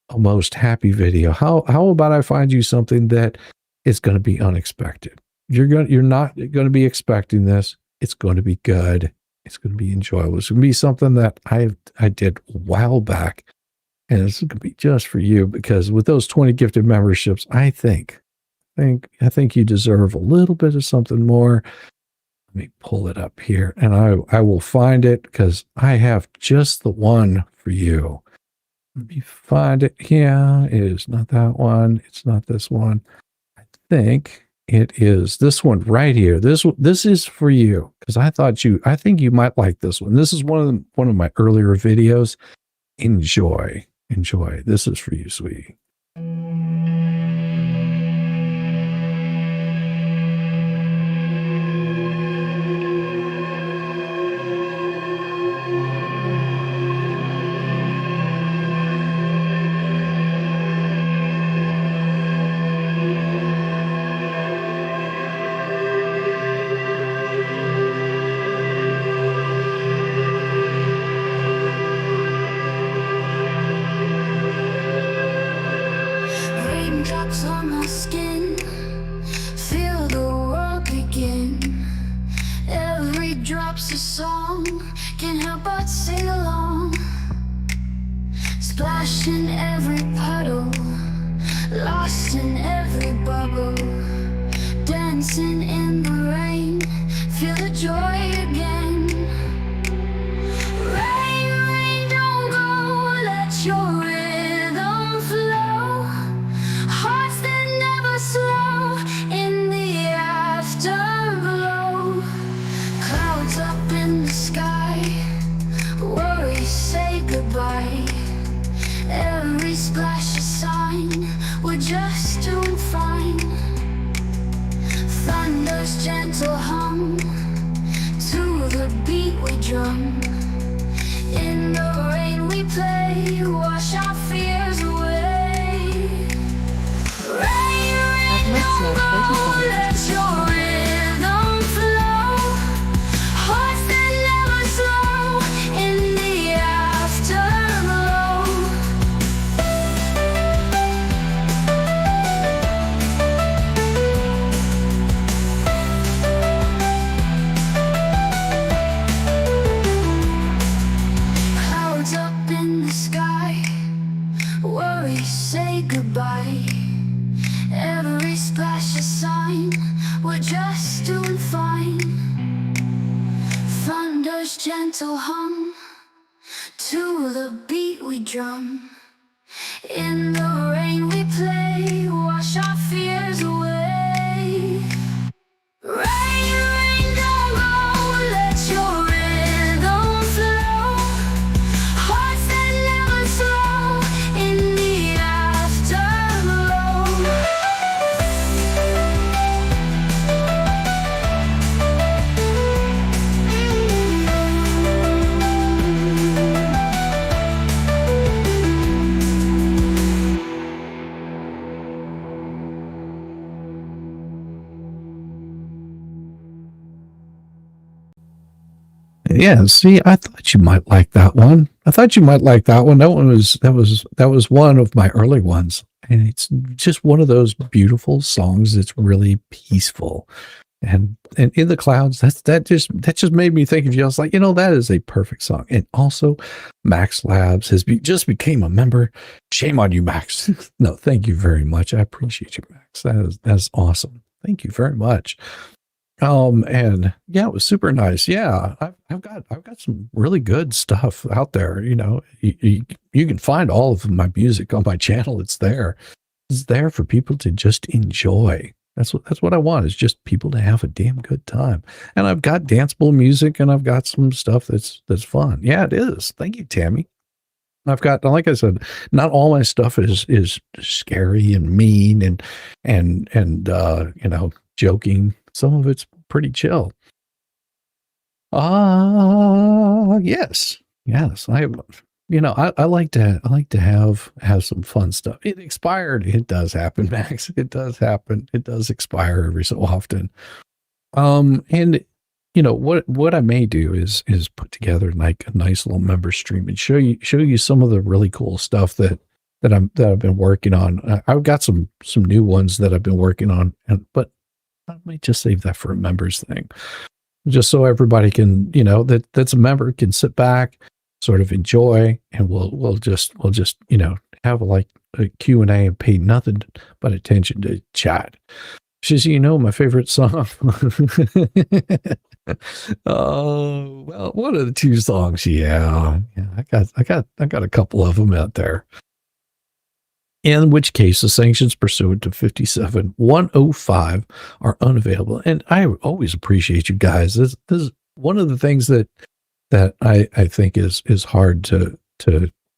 a most happy video. How about I find you something that is going to be unexpected? You're not going to be expecting this. It's going to be good. It's going to be enjoyable. It's going to be something that I did a while back, and it's going to be just for you because with those 20 gifted memberships, I think you deserve a little bit of something more. Let me pull it up here, and I will find it because I have just the one for you. Let me find it. Yeah, it is not that one. It's not this one. I think it is this one right here. This is for you because I think you might like this one. This is one of my earlier videos. Enjoy. This is for you, sweetie. Splash in every puddle, lost in every bubble, dancing in the rain, feel the joy again. Rain, rain, don't go, let your rhythm flow. Hearts that never slow in the afterglow. Clouds up in the sky, worries say goodbye. Every splash a sign, we're just doing fine. Thunder's gentle hum, to the beat we drum. In the rain we play, wash our fears away. Rain, rain, don't go, let your rhythm flow. Hearts that never slow in the afterglow. Clouds up in the sky, worries say goodbye. Every splash a sign, we're just doing fine. Thunder's gentle hum, to the beat we drum. In the rain we play, wash our fears away. Rain, rain, don't go, let your rhythm flow. Hearts that never slow in the afterglow. Yeah, see, I thought you might like that one. I thought you might like that one. That was one of my early ones. And it's just one of those beautiful songs that's really peaceful. And In the Clouds, that just made me think of you. I was like, that is a perfect song. And also Max Labs just became a member. Shame on you, Max. No, thank you very much. I appreciate you, Max. That's awesome. Thank you very much. And yeah, it was super nice. Yeah, I've got some really good stuff out there. You can find all of my music on my channel. It's there. It's there for people to just enjoy. That's what I want, is just people to have a damn good time. And I've got danceable music, and I've got some stuff that's fun. Yeah, it is. Thank you, Tammy. I've got, like I said, not all my stuff is scary and mean and joking. Some of it's pretty chill. Yes. I like to have some fun stuff. It expired. It does happen, Max. It does happen. It does expire every so often. And what I may do is put together like a nice little member stream and show you some of the really cool stuff that I've been working on. I've got some new ones that I've been working on, but I might just save that for a members thing, just so everybody can, that's a member can sit back, sort of enjoy, and we'll just have like a Q&A and pay nothing but attention to chat. She's, my favorite song. Oh, well, one of the two songs. Yeah. I got a couple of them out there. In which case, the sanctions pursuant to 57-105 are unavailable. And I always appreciate you guys. This is one of the things that I think is hard to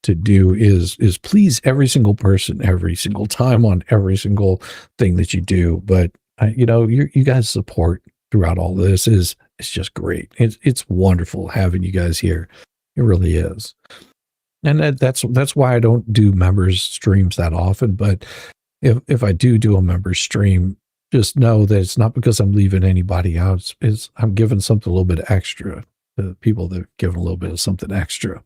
do is please every single person every single time on every single thing that you do. But you guys' support throughout all this it's just great. It's wonderful having you guys here. It really is. And that's why I don't do members streams that often. But if I do a members stream, just know that it's not because I'm leaving anybody out. I'm giving something a little bit extra to people that are giving a little bit of something extra.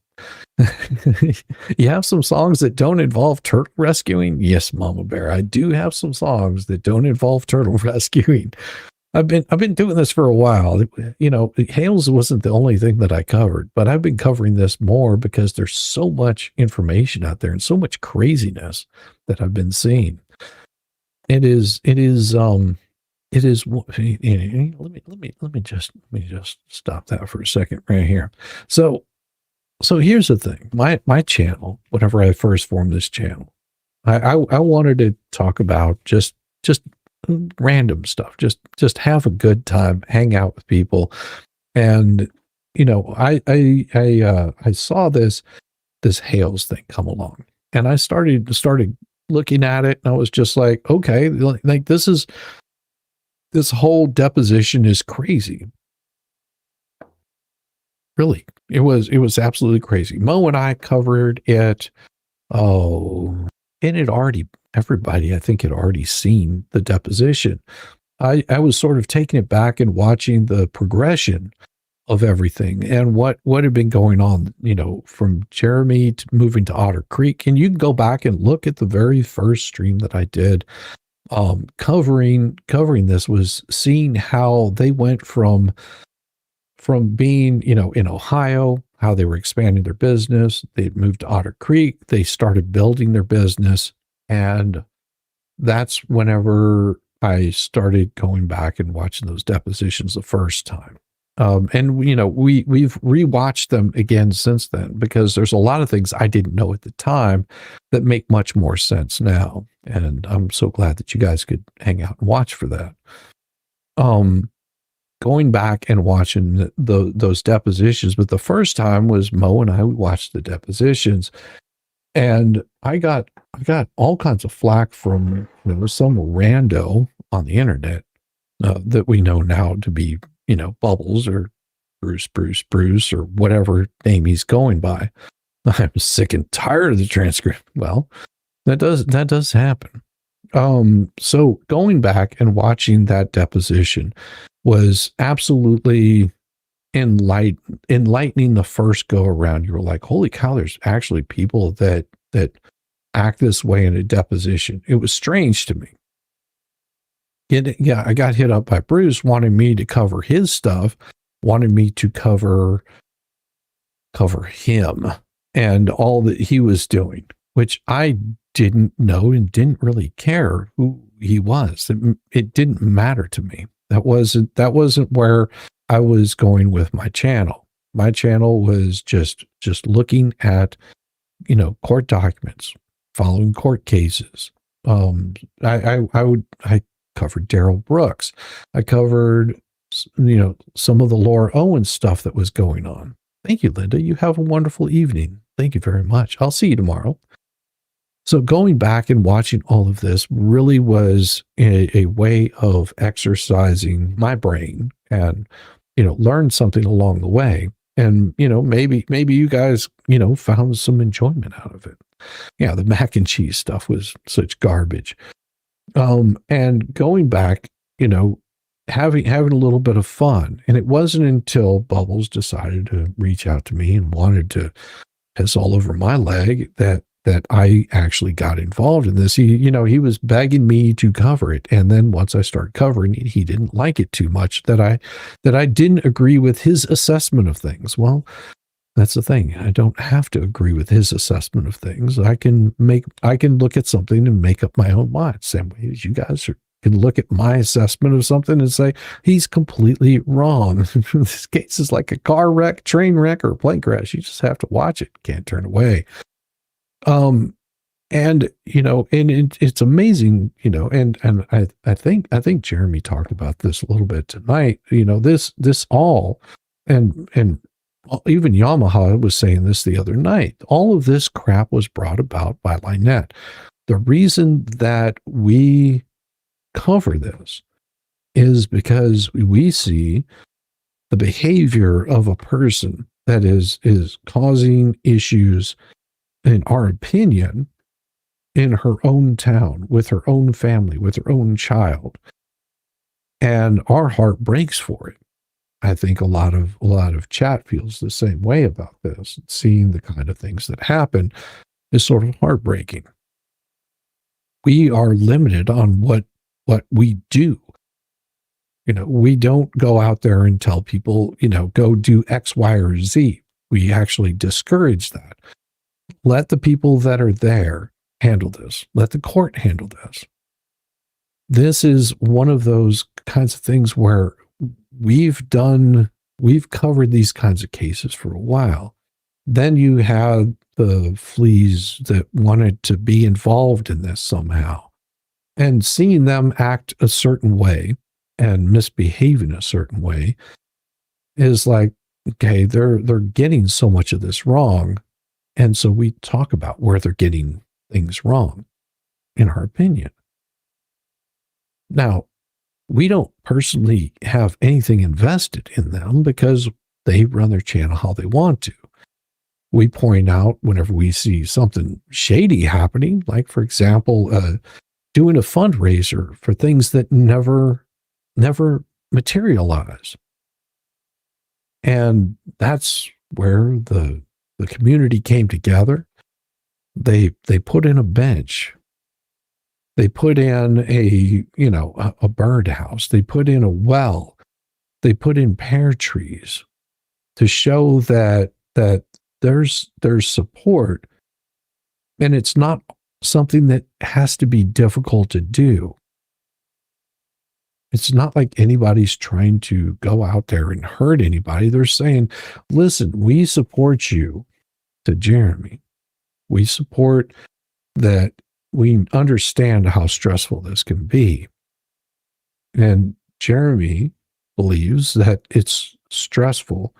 You have some songs that don't involve turtle rescuing? Yes, Mama Bear. I do have some songs that don't involve turtle rescuing. I've been doing this for a while. You know, Hales wasn't the only thing that I covered, but I've been covering this more because there's so much information out there and so much craziness that I've been seeing. It is let me just stop that for a second right here. So here's the thing. My channel, whenever I first formed this channel, I wanted to talk about just random stuff, just have a good time, hang out with people. And you know, I saw this Hales thing come along, and I started looking at it, and I was just like, okay, like this whole deposition is crazy. Really, it was absolutely crazy. Mo and I covered it. Oh, and everybody, I think, had already seen the deposition. I was sort of taking it back and watching the progression of everything and what had been going on, you know, from Jeremy to moving to Otter Creek. And you can go back and look at the very first stream that I did, covering this, was seeing how they went from being, you know, in Ohio, how they were expanding their business. They'd moved to Otter Creek. They started building their business. And that's whenever I started going back and watching those depositions the first time. And, you know, we've rewatched them again since then, because there's a lot of things I didn't know at the time that make much more sense now. And I'm so glad that you guys could hang out and watch for that. Going back and watching those depositions, but the first time was Mo and I watched the depositions, and I got all kinds of flack from, you know, some rando on the internet that we know now to be, you know, Bubbles or Bruce or whatever name he's going by. I'm sick and tired of the transcript. Well, that does happen. So going back and watching that deposition was absolutely enlightening the first go around. You were like, holy cow, there's actually people that act this way in a deposition. It was strange to me. I got hit up by Bruce wanting me to cover his stuff, wanted me to cover him and all that he was doing, which I didn't know and didn't really care who he was. It didn't matter to me. That wasn't where I was going with my channel. My channel was just looking at, you know, court documents, following court cases. I covered Daryl Brooks. I covered, you know, some of the Laura Owens stuff that was going on. Thank you, Linda. You have a wonderful evening. Thank you very much. I'll see you tomorrow. So going back and watching all of this really was a way of exercising my brain and, you know, learn something along the way. And, you know, maybe you guys, you know, found some enjoyment out of it. Yeah, the mac and cheese stuff was such garbage. And going back, you know, having a little bit of fun. And it wasn't until Bubbles decided to reach out to me and wanted to piss all over my leg that I actually got involved in this. He was begging me to cover it. And then once I started covering it, he didn't like it too much, that I didn't agree with his assessment of things. Well, that's the thing. I don't have to agree with his assessment of things. I can look at something and make up my own mind. Same way as you guys can look at my assessment of something and say, he's completely wrong. This case is like a car wreck, train wreck, or a plane crash. You just have to watch it. Can't turn away. And, you know, and it's amazing, you know, and I think Jeremy talked about this a little bit tonight, you know, this all, and even Yamaha was saying this the other night, all of this crap was brought about by Lynette. The reason that we cover this is because we see the behavior of a person that is causing issues, in our opinion, in her own town, with her own family, with her own child. And our heart breaks for it. I think a lot of chat feels the same way about this. Seeing the kind of things that happen is sort of heartbreaking. We are limited on what we do. We don't go out there and tell people, go do X, Y, or Z. We actually discourage that. Let the people that are there handle this. Let the court handle this. This is one of those kinds of things where we've covered these kinds of cases for a while. Then you had the fleas that wanted to be involved in this somehow, and seeing them act a certain way and misbehave in a certain way is like, okay, they're getting so much of this wrong. And so we talk about where they're getting things wrong, in our opinion. Now, we don't personally have anything invested in them because they run their channel how they want to. We point out whenever we see something shady happening, like, for example, doing a fundraiser for things that never materialize. And that's where the community came together. They put in a bench. They put in a birdhouse. They put in a well. They put in pear trees to show that there's support, and it's not something that has to be difficult to do. It's not like anybody's trying to go out there and hurt anybody. They're saying, listen, we support you to Jeremy. We support that. We understand how stressful this can be. And Jeremy believes that it's stressful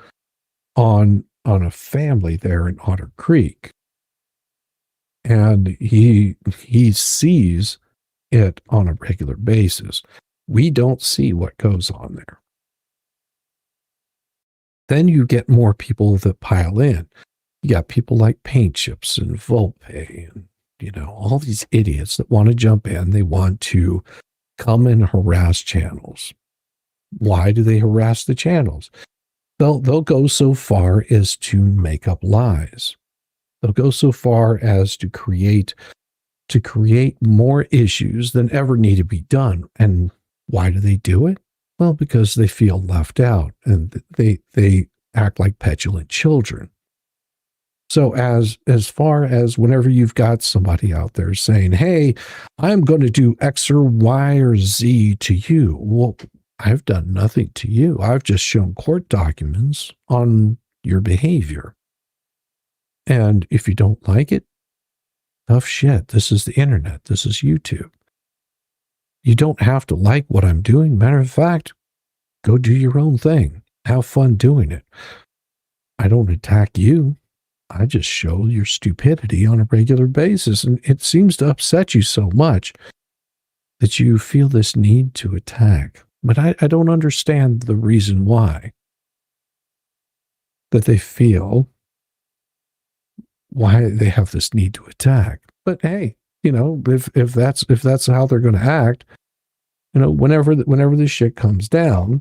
on a family there in Otter Creek. And he sees it on a regular basis. We don't see what goes on there. Then you get more people that pile in. You got people like Paint Chips and Volpe and, all these idiots that want to jump in. They want to come and harass channels. Why do they harass the channels? They'll go so far as to make up lies. They'll go so far as to create more issues than ever need to be done. And why do they do it? Well, because they feel left out and they act like petulant children. So as far as whenever you've got somebody out there saying, hey, I'm going to do X or Y or Z to you. Well, I've done nothing to you. I've just shown court documents on your behavior. And if you don't like it, tough shit. This is the internet. This is YouTube. You don't have to like what I'm doing. Matter of fact, go do your own thing. Have fun doing it. I don't attack you. I just show your stupidity on a regular basis. And it seems to upset you so much that you feel this need to attack. But I don't understand the reason why. That they feel why they have this need to attack. But hey, if that's how they're going to act, whenever this shit comes down,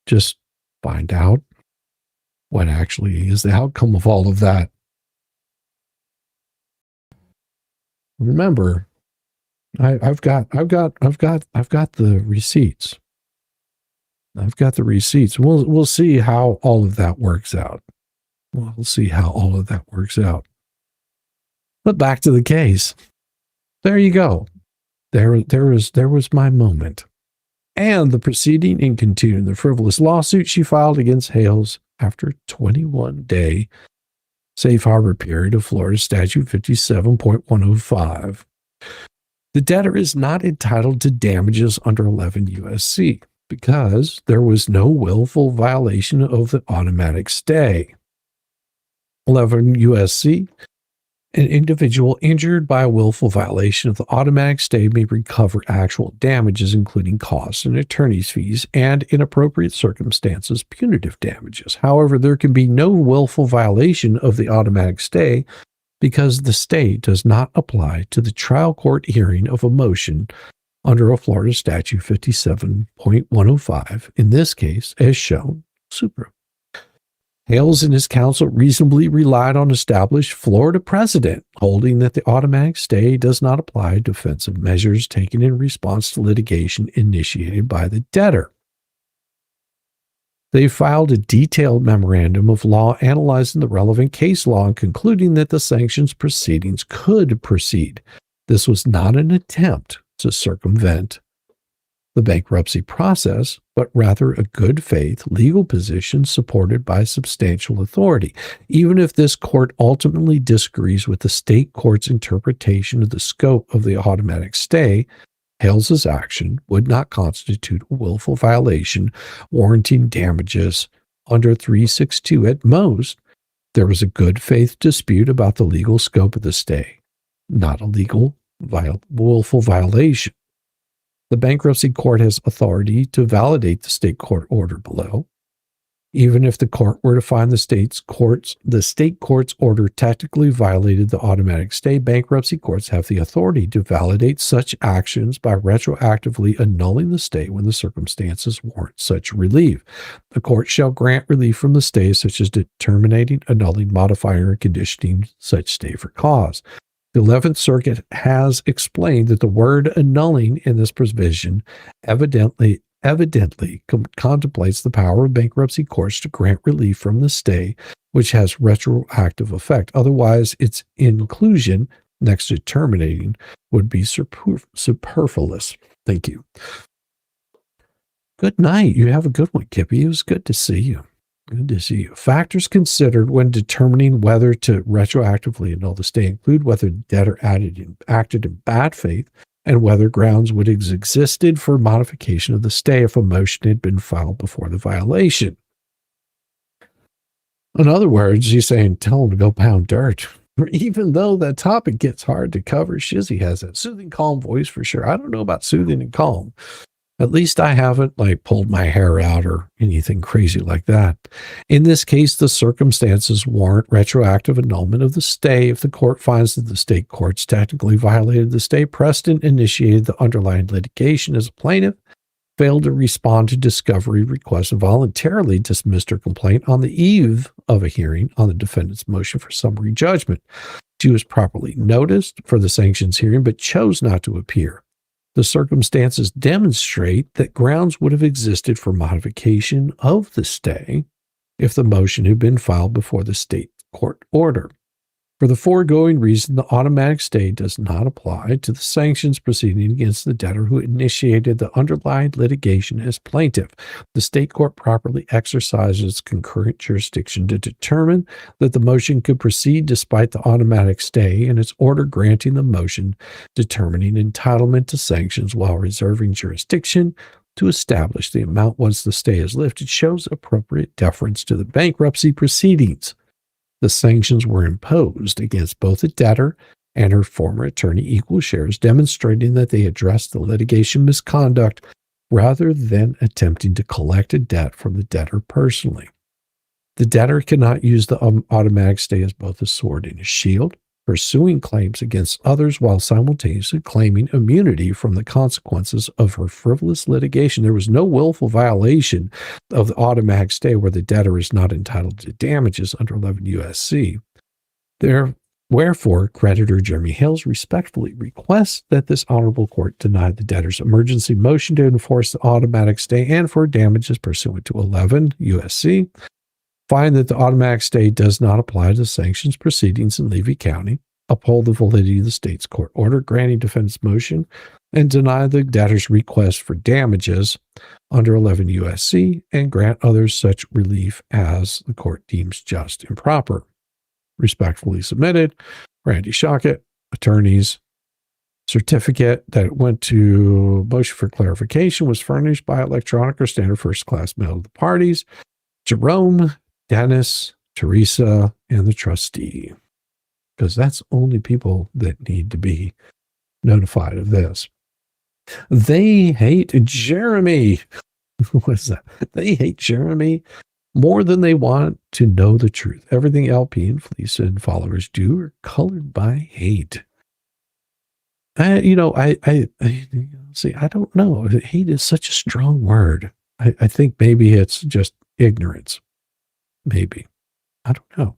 just find out what actually is the outcome of all of that. Remember, I've got the receipts. I've got the receipts. We'll see how all of that works out. We'll see how all of that works out. But back to the case. There you go. There was my moment. And the proceeding in continuing the frivolous lawsuit she filed against Hales after a 21-day safe harbor period of Florida Statute 57.105. The debtor is not entitled to damages under 11 U.S.C. because there was no willful violation of the automatic stay. 11 U.S.C. An individual injured by a willful violation of the automatic stay may recover actual damages, including costs and attorney's fees, and in appropriate circumstances, punitive damages. However, there can be no willful violation of the automatic stay because the stay does not apply to the trial court hearing of a motion under a Florida Statute 57.105, in this case, as shown, supra. Hales and his counsel reasonably relied on established Florida precedent, holding that the automatic stay does not apply to defensive measures taken in response to litigation initiated by the debtor. They filed a detailed memorandum of law analyzing the relevant case law and concluding that the sanctions proceedings could proceed. This was not an attempt to circumvent the bankruptcy process, but rather a good faith legal position supported by substantial authority. Even if this court ultimately disagrees with the state court's interpretation of the scope of the automatic stay, Hales's action would not constitute a willful violation warranting damages under 362 at most. There was a good faith dispute about the legal scope of the stay, not a willful violation. The bankruptcy court has authority to validate the state court order below. Even if the court were to find the state court's order technically violated the automatic stay, bankruptcy courts have the authority to validate such actions by retroactively annulling the stay when the circumstances warrant such relief. The court shall grant relief from the stay, such as terminating, annulling, modifying, or conditioning such stay for cause. The 11th Circuit has explained that the word annulling in this provision evidently contemplates the power of bankruptcy courts to grant relief from the stay, which has retroactive effect. Otherwise, its inclusion next to terminating would be superfluous. Thank you. Good night. You have a good one, Kippy. It was good to see you. Good to see you. Factors considered when determining whether to retroactively annul the stay include whether the debtor acted in bad faith and whether grounds would have existed for modification of the stay if a motion had been filed before the violation. In other words, he's saying, tell him to go pound dirt. Even though that topic gets hard to cover, Shizzy has that soothing, calm voice for sure. I don't know about soothing and calm. At least I haven't pulled my hair out or anything crazy like that. In this case, the circumstances warrant retroactive annulment of the stay. If the court finds that the state courts technically violated the stay, Preston initiated the underlying litigation as a plaintiff, failed to respond to discovery requests, and voluntarily dismissed her complaint on the eve of a hearing on the defendant's motion for summary judgment. She was properly noticed for the sanctions hearing, but chose not to appear. The circumstances demonstrate that grounds would have existed for modification of the stay if the motion had been filed before the state court order. For the foregoing reason, the automatic stay does not apply to the sanctions proceeding against the debtor who initiated the underlying litigation as plaintiff. The state court properly exercises its concurrent jurisdiction to determine that the motion could proceed despite the automatic stay, and its order granting the motion determining entitlement to sanctions while reserving jurisdiction to establish the amount once the stay is lifted shows appropriate deference to the bankruptcy proceedings. The sanctions were imposed against both the debtor and her former attorney equal shares, demonstrating that they addressed the litigation misconduct rather than attempting to collect a debt from the debtor personally. The debtor cannot use the automatic stay as both a sword and a shield, pursuing claims against others while simultaneously claiming immunity from the consequences of her frivolous litigation. There was no willful violation of the automatic stay where the debtor is not entitled to damages under 11 U.S.C. Wherefore, creditor Jeremy Hales respectfully requests that this honorable court deny the debtor's emergency motion to enforce the automatic stay and for damages pursuant to 11 U.S.C. Find that the automatic stay does not apply to sanctions proceedings in Levy County, uphold the validity of the state's court order granting defendant's motion, and deny the debtor's request for damages under 11 U.S.C. and grant others such relief as the court deems just and proper. Respectfully submitted, Randy Shockett, attorneys. Certificate that went to motion for clarification was furnished by electronic or standard first class mail to the parties. Jerome, Dennis, Teresa, and the trustee, because that's only people that need to be notified of this. They hate Jeremy. What is that? They hate Jeremy more than they want to know the truth. Everything LP and Felicia and followers do are colored by hate. I don't know. Hate is such a strong word. I think maybe it's just ignorance. Maybe. I don't know.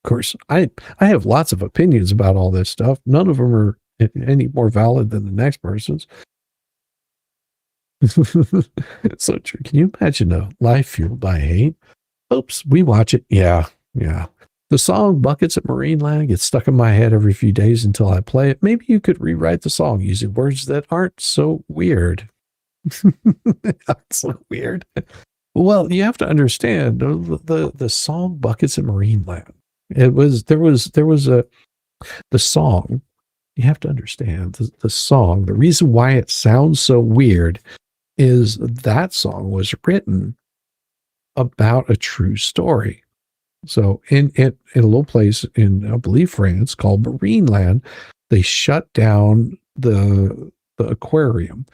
Of course, I have lots of opinions about all this stuff. None of them are any more valid than the next person's. So true. Can you imagine a life fueled by hate? Oops, we watch it. Yeah, yeah. The song Buckets at Marineland gets stuck in my head every few days until I play it. Maybe you could rewrite the song using words that aren't so weird. Not so weird. Well, you have to understand the song Buckets at Marineland. There was the song. You have to understand the song. The reason why it sounds so weird is that song was written about a true story. So in a little place in, I believe, France called Marineland, they shut down the aquarium,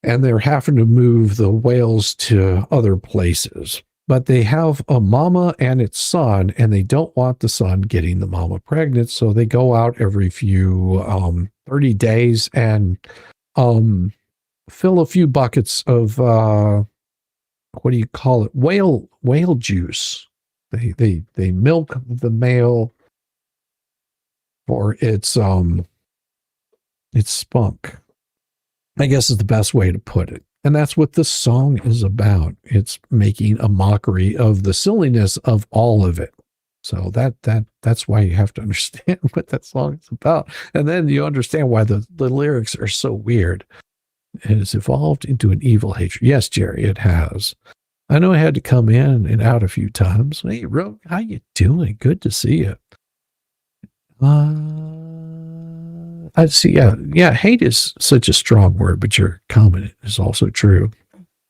and they're having to move the whales to other places. But they have a mama and its son, and they don't want the son getting the mama pregnant. So they go out every few 30 days and fill a few buckets of what do you call it? Whale juice. They milk the male for its spunk, I guess is the best way to put it. And that's what this song is about. It's making a mockery of the silliness of all of it. So that's why you have to understand what that song is about. And then you understand why the lyrics are so weird. It has evolved into an evil hatred. Yes, Jerry, it has. I know I had to come in and out a few times. Hey, Rogue, how you doing? Good to see you. I see. Yeah. Hate is such a strong word, but your comment is also true.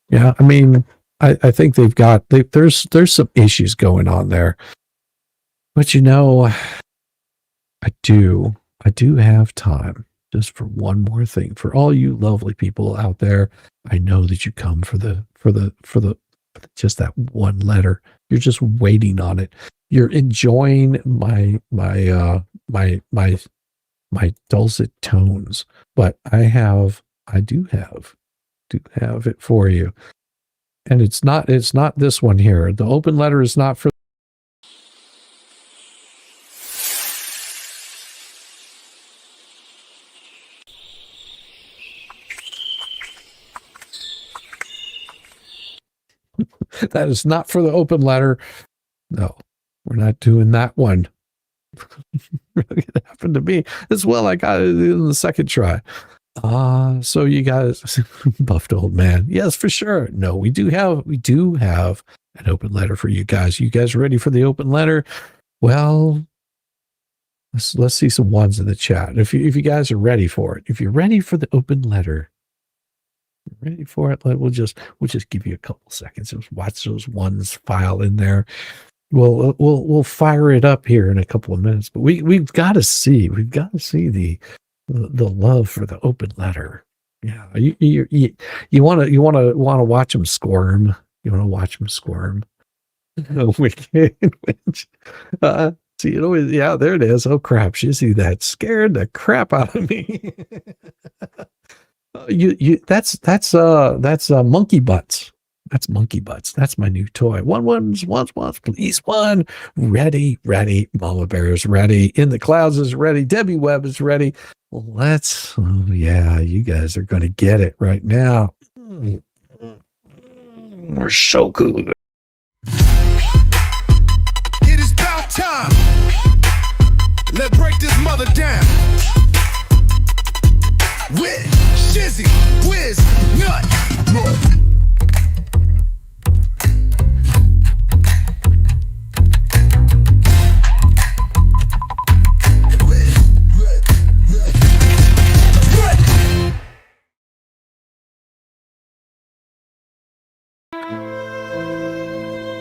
Yeah. I mean, I think there's some issues going on there, but I do have time just for one more thing. For all you lovely people out there, I know that you come for just that one letter. You're just waiting on it. You're enjoying my dulcet tones, but I do have it for you. And it's not this one here. The open letter is not for that is not for the open letter. No, we're not doing that one. It happened to me as well. I got it in the second try. So you guys, buffed old man. Yes, for sure. No, we do have an open letter for you guys. You guys ready for the open letter? Well, let's see some ones in the chat. If you guys are ready for it, if you're ready for the open letter, ready for it, we'll just give you a couple seconds. Just watch those ones file in there. We'll fire it up here in a couple of minutes, but we've got to see the love for the open letter. Yeah, you want to watch them squirm. You want to watch them squirm. Wicked Witch. See, it always, yeah, there it is. Oh crap, Shizzy, that scared the crap out of me. That's monkey butts. That's monkey butts. That's my new toy. One, please. One. Ready. Mama Bear is ready. In the Clouds is ready. Debbie Webb is ready. Oh yeah, you guys are going to get it right now. We're so good. It is about time. Let's break this mother down. With Shizzy, Wiz, Nut.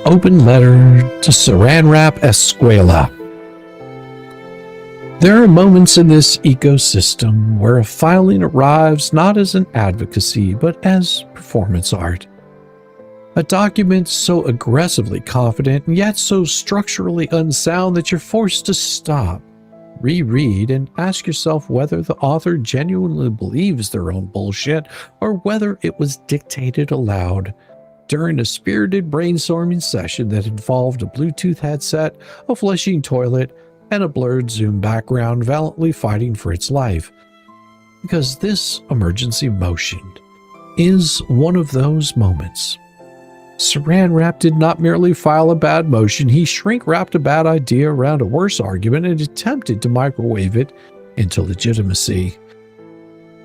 Open letter to Saranwrap Escuela. There are moments in this ecosystem where a filing arrives not as an advocacy, but as performance art. A document so aggressively confident and yet so structurally unsound that you're forced to stop, reread, and ask yourself whether the author genuinely believes their own bullshit or whether it was dictated aloud during a spirited brainstorming session that involved a Bluetooth headset, a flushing toilet, and a blurred Zoom background valiantly fighting for its life. Because this emergency motion is one of those moments. Saran Wrap did not merely file a bad motion, he shrink-wrapped a bad idea around a worse argument and attempted to microwave it into legitimacy.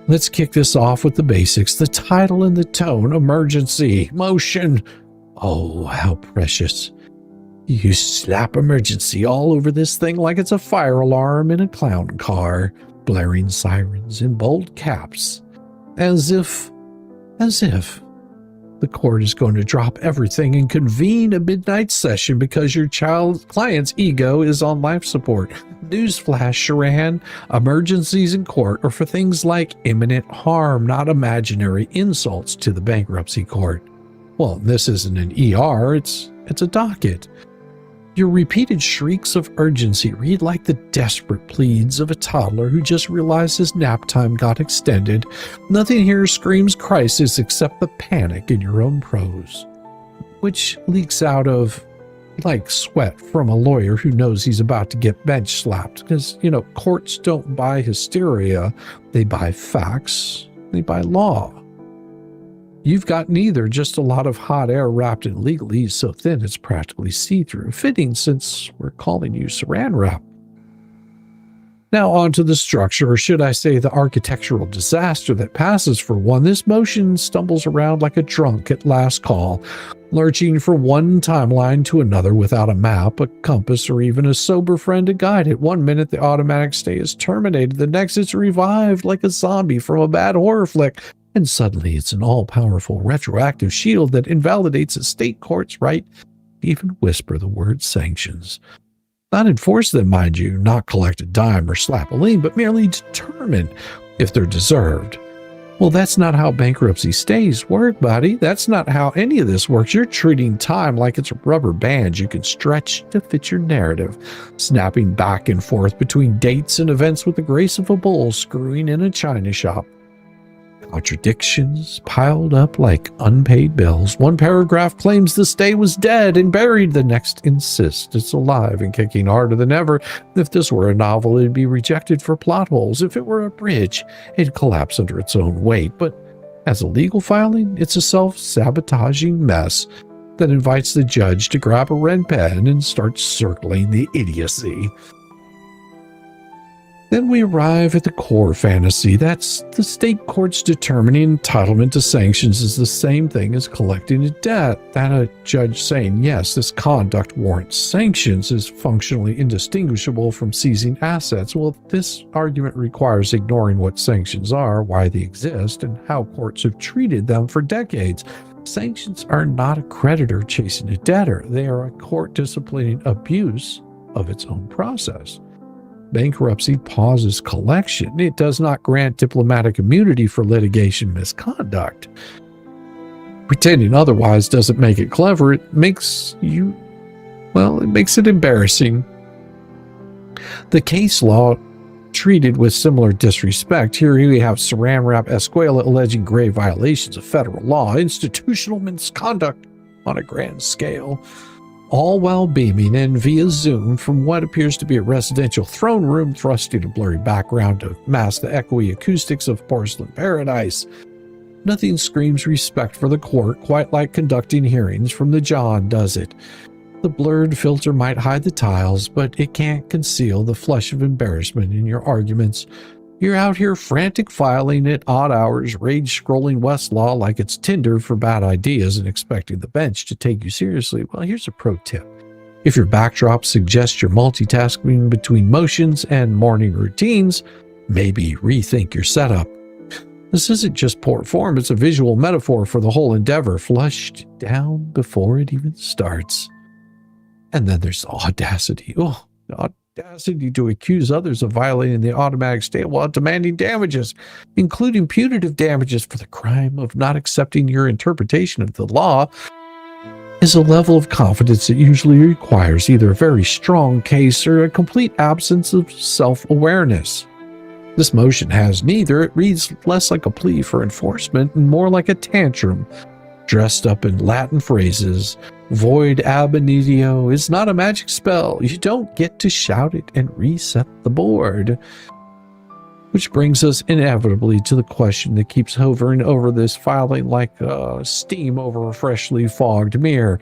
Let's kick this off with the basics. The title and the tone. Emergency. Motion. Oh, how precious. You slap emergency all over this thing like it's a fire alarm in a clown car, blaring sirens in bold caps. As if the court is going to drop everything and convene a midnight session because your client's ego is on life support. Newsflash, Saran, emergencies in court are for things like imminent harm, not imaginary insults to the bankruptcy court. Well, this isn't an ER, it's a docket. Your repeated shrieks of urgency read like the desperate pleads of a toddler who just realized his nap time got extended. Nothing here screams crisis except the panic in your own prose, which leaks out of like sweat from a lawyer who knows he's about to get bench slapped. Because, courts don't buy hysteria, they buy facts, they buy law. You've got neither, just a lot of hot air wrapped in legalese so thin it's practically see-through. Fitting since we're calling you Saran Wrap. Now on to the structure, or should I say the architectural disaster that passes for one. This motion stumbles around like a drunk at last call, lurching from one timeline to another without a map, a compass, or even a sober friend to guide it. 1 minute the automatic stay is terminated, the next it's revived like a zombie from a bad horror flick. And suddenly it's an all-powerful retroactive shield that invalidates a state court's right to even whisper the word sanctions. Not enforce them, mind you, not collect a dime or slap a lien, but merely determine if they're deserved. Well, that's not how bankruptcy stays work, buddy. That's not how any of this works. You're treating time like it's a rubber band you can stretch to fit your narrative, snapping back and forth between dates and events with the grace of a bull screwing in a china shop. Contradictions piled up like unpaid bills. One paragraph claims the stay was dead and buried. The next insists it's alive and kicking harder than ever. If this were a novel, it'd be rejected for plot holes. If it were a bridge, it'd collapse under its own weight. But as a legal filing, it's a self-sabotaging mess that invites the judge to grab a red pen and start circling the idiocy. Then we arrive at the core fantasy. That's the state courts determining entitlement to sanctions is the same thing as collecting a debt. That a judge saying, yes, this conduct warrants sanctions is functionally indistinguishable from seizing assets. Well, this argument requires ignoring what sanctions are, why they exist, and how courts have treated them for decades. Sanctions are not a creditor chasing a debtor. They are a court disciplining abuse of its own process. Bankruptcy pauses collection. It does not grant diplomatic immunity for litigation misconduct. Pretending otherwise doesn't make it clever. It makes it embarrassing. The case law treated with similar disrespect. Here we have Saran Wrap Escuela alleging grave violations of federal law, institutional misconduct on a grand scale. All while beaming in via Zoom from what appears to be a residential throne room, thrusting a blurry background to mask the echoey acoustics of Porcelain Paradise. Nothing screams respect for the court quite like conducting hearings from the John, does it? The blurred filter might hide the tiles, but it can't conceal the flush of embarrassment in your arguments. You're out here frantic filing at odd hours, rage scrolling Westlaw like it's Tinder for bad ideas and expecting the bench to take you seriously. Well, here's a pro tip. If your backdrop suggests you're multitasking between motions and morning routines, maybe rethink your setup. This isn't just poor form, it's a visual metaphor for the whole endeavor, flushed down before it even starts. And then there's the audacity. Oh, the audacity to accuse others of violating the automatic stay while demanding damages, including punitive damages for the crime of not accepting your interpretation of the law, is a level of confidence that usually requires either a very strong case or a complete absence of self-awareness. This motion has neither. It reads less like a plea for enforcement and more like a tantrum, dressed up in Latin phrases. Void ab initio is not a magic spell. You don't get to shout it and reset the board. Which brings us inevitably to the question that keeps hovering over this filing like steam over a freshly fogged mirror.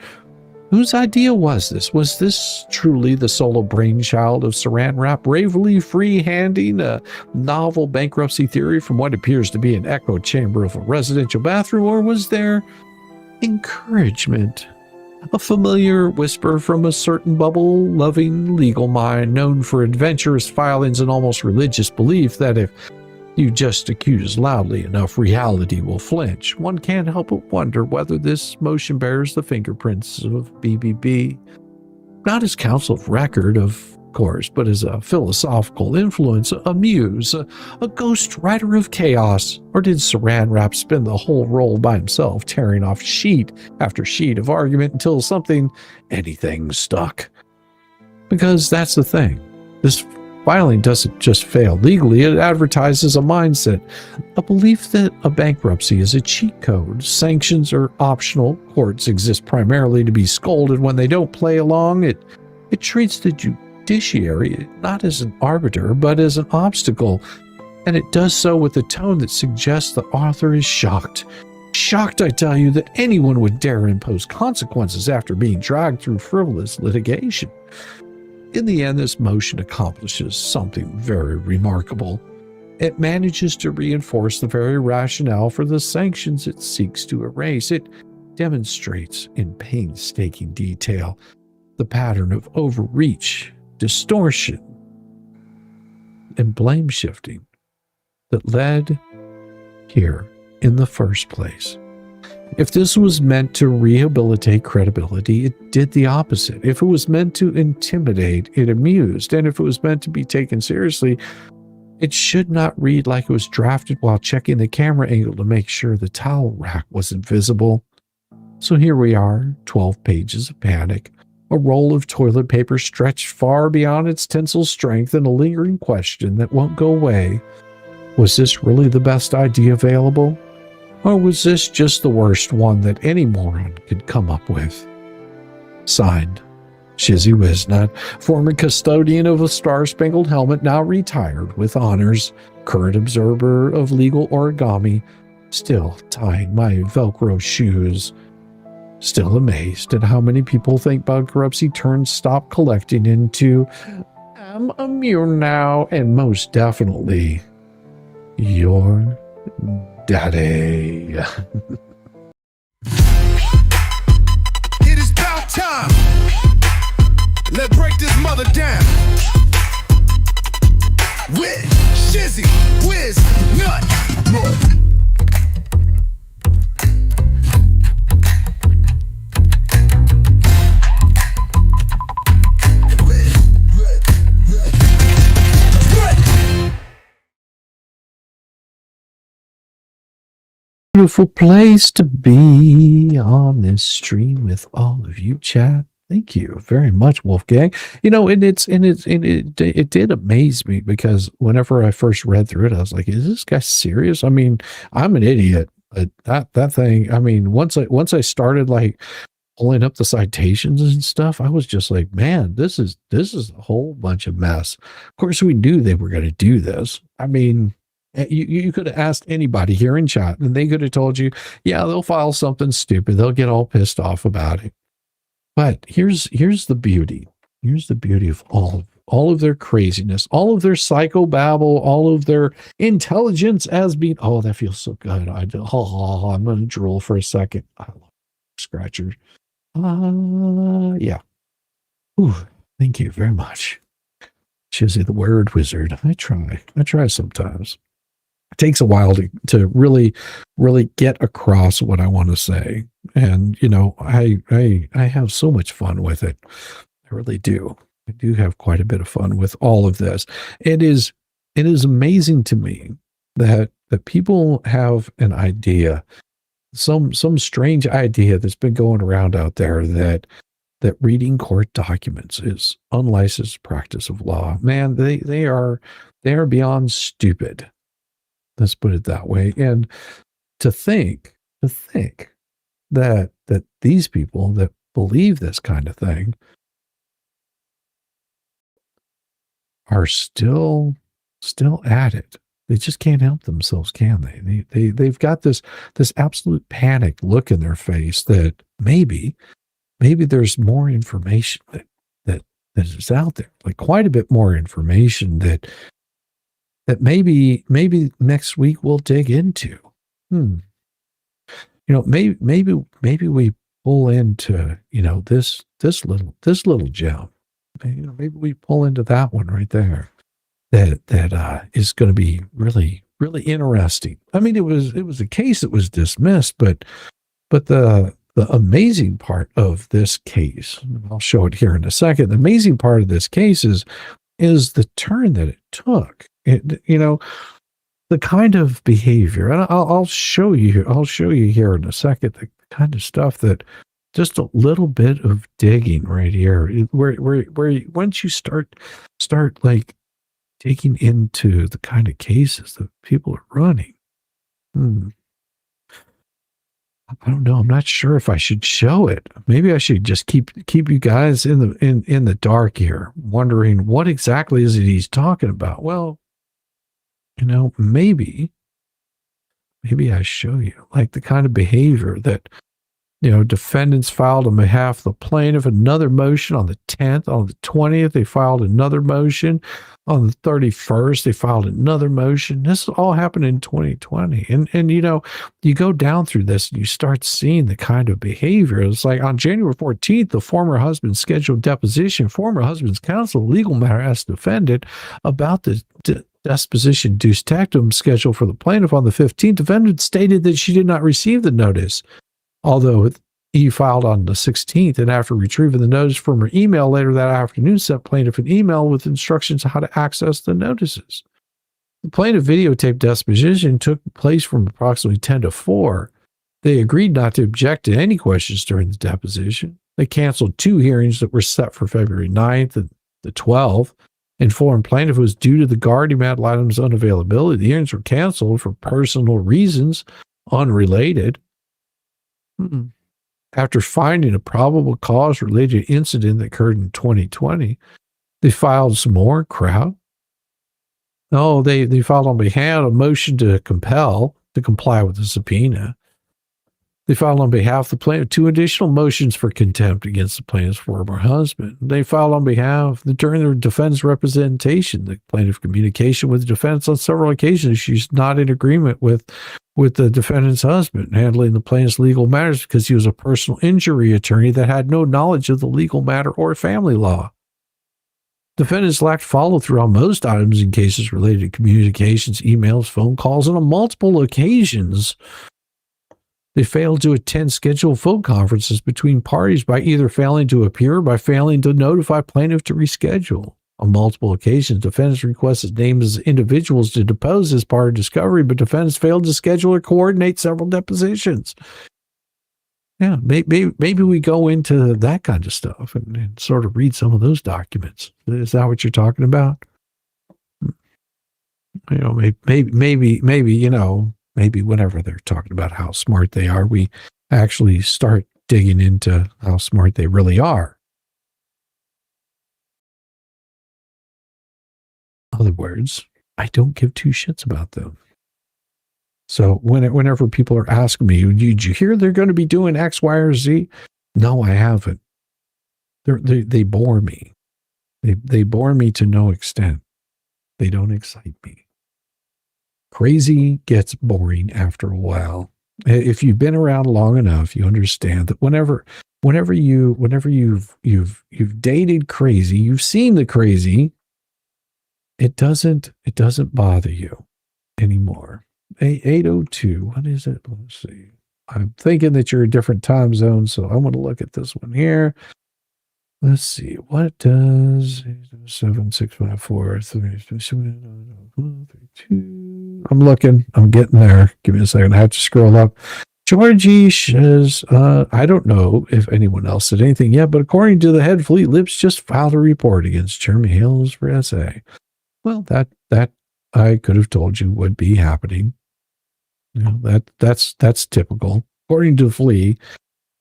Whose idea was this? Was this truly the solo brainchild of Saran Wrap, bravely free-handing a novel bankruptcy theory from what appears to be an echo chamber of a residential bathroom, or was there encouragement? A familiar whisper from a certain bubble-loving legal mind known for adventurous filings and almost religious belief that if you just accuse loudly enough, reality will flinch. One can't help but wonder whether this motion bears the fingerprints of BBB. Not as counsel of record, of course, but as a philosophical influence, a muse, a ghost writer of chaos. Or did Saran Wrap spin the whole role by himself, tearing off sheet after sheet of argument until anything stuck? Because that's the thing. This filing doesn't just fail legally, it advertises a mindset, a belief that a bankruptcy is a cheat code. Sanctions are optional. Courts exist primarily to be scolded when they don't play along. It treats the judiciary not as an arbiter, but as an obstacle. And it does so with a tone that suggests the author is shocked. Shocked, I tell you, that anyone would dare impose consequences after being dragged through frivolous litigation. In the end, this motion accomplishes something very remarkable. It manages to reinforce the very rationale for the sanctions it seeks to erase. It demonstrates in painstaking detail the pattern of overreach, distortion, and blame shifting that led here in the first place. If this was meant to rehabilitate credibility, it did the opposite. If it was meant to intimidate, it amused. And if it was meant to be taken seriously, it should not read like it was drafted while checking the camera angle to make sure the towel rack wasn't visible. So here we are, 12 pages of panic, a roll of toilet paper stretched far beyond its tensile strength, and a lingering question that won't go away. Was this really the best idea available? Or was this just the worst one that any moron could come up with? Signed, Shizzy Wisnut, former custodian of a star-spangled helmet, now retired with honors, current observer of legal origami, still tying my Velcro shoes, still amazed at how many people think bankruptcy turns stop collecting into I'm immune now, and most definitely your daddy. It is about time. Let's break this mother down. With Shizzy, Wiz, Nut. Beautiful place to be on this stream with all of you, chat. Thank you very much, Wolfgang. You know, it did amaze me, because whenever I first read through it, I was like, "Is this guy serious?" I mean, I'm an idiot, but that thing. I mean, once I started like pulling up the citations and stuff, I was just like, "Man, this is a whole bunch of mess." Of course, we knew they were going to do this. I mean, you could have asked anybody here in chat, and they could have told you, "Yeah, they'll file something stupid. They'll get all pissed off about it." But here's the beauty. Here's the beauty of all of their craziness, all of their psychobabble, all of their intelligence as being, oh, that feels so good. I'm going to drool for a second. I love scratchers. Yeah. Ooh, thank you very much. Shizzy the word wizard. I try sometimes. It takes a while to really get across what I want to say. And, you know, I have so much fun with it. I really do. I do have quite a bit of fun with all of this. It is amazing to me that people have an idea, some strange idea that's been going around out there that reading court documents is unlicensed practice of law. Man, they are beyond stupid. Let's put it that way. And to think that these people that believe this kind of thing are still at it. They just can't help themselves, can they? They've got this absolute panic look in their face that maybe there's more information that is out there, like quite a bit more information that maybe next week we'll dig into. You know, maybe we pull into, you know, this little gem. You know, maybe we pull into that one right there. That is going to be really, really interesting. I mean, it was a case that was dismissed, but the amazing part of this case, I'll show it here in a second. The amazing part of this case is the turn that it took. You know, the kind of behavior, and I'll show you here in a second, the kind of stuff that just a little bit of digging right here, where once you start like digging into the kind of cases that people are running. I don't know. I'm not sure if I should show it. Maybe I should just keep you guys in the dark here, wondering what exactly is it he's talking about. Well, you know, maybe I show you like the kind of behavior that, you know, defendants filed on behalf of the plaintiff another motion on the 10th. On the 20th, they filed another motion. On the 31st, they filed another motion. This all happened in 2020. And you know, you go down through this and you start seeing the kind of behavior. It's like on January 14th, the former husband's scheduled deposition. Former husband's counsel, legal matter, asked defendant about the disposition duce tectum scheduled for the plaintiff on the 15th. Defendant stated that she did not receive the notice, although he filed on the 16th, and after retrieving the notice from her email later that afternoon, sent plaintiff an email with instructions on how to access the notices. The plaintiff videotaped deposition took place from approximately 10 to 4. They agreed not to object to any questions during the deposition. They canceled 2 hearings that were set for February 9th and the 12th. Informed plaintiff was due to the guardian ad litem's unavailability. The hearings were canceled for personal reasons unrelated. After finding a probable cause related to incident that occurred in 2020, they filed some more crap. No, they filed on behalf a motion to compel to comply with the subpoena. They filed on behalf of the plaintiff 2 additional motions for contempt against the plaintiff's former husband. They filed on behalf, during their defense representation, the plaintiff communication with the defense on several occasions. She's not in agreement with the defendant's husband handling the plaintiff's legal matters because he was a personal injury attorney that had no knowledge of the legal matter or family law. Defendants lacked follow-through on most items in cases related to communications, emails, phone calls, and on multiple occasions, they failed to attend scheduled phone conferences between parties by either failing to appear or by failing to notify plaintiff to reschedule. On multiple occasions, defendants requested names as individuals to depose as part of discovery, but defendants failed to schedule or coordinate several depositions. Yeah, maybe we go into that kind of stuff and sort of read some of those documents. Is that what you're talking about? You know, maybe you know, maybe whenever they're talking about how smart they are, we actually start digging into how smart they really are. In other words, I don't give 2 shits about them. So whenever people are asking me, did you hear they're going to be doing X, Y, or Z? No, I haven't. They bore me. They bore me to no extent. They don't excite me. Crazy gets boring after a while. If you've been around long enough, you understand that whenever you've dated crazy, you've seen the crazy, it doesn't bother you anymore. 802, what is it? Let's see. I'm thinking that you're a different time zone, so I'm going to look at this one here. Let's see. What does 7654 I'm looking. I'm getting there. Give me a second. I have to scroll up. Georgie says, I don't know if anyone else said anything yet, but according to the head Fleet Lips just filed a report against Jeremy Hales for SA. Well, that I could have told you would be happening. You know, that's typical. According to Flea,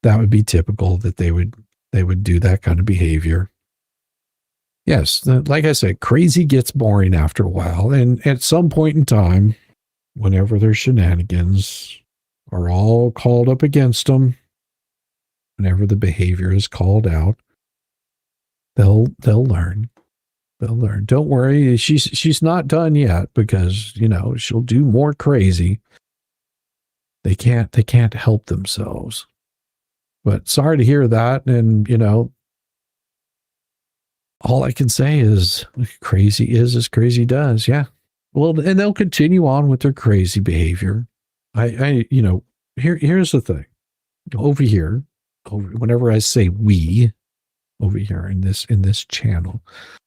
that would be typical that they would do that kind of behavior. Yes, like I said, crazy gets boring after a while. And at some point in time, whenever their shenanigans are all called up against them, whenever the behavior is called out, they'll learn. They'll learn. Don't worry, she's not done yet, because she'll do more crazy. They can't help themselves. But sorry to hear that. And all I can say is crazy is as crazy does. Yeah. Well, and they'll continue on with their crazy behavior. Here's the thing. Over here, whenever I say we, over here in this channel,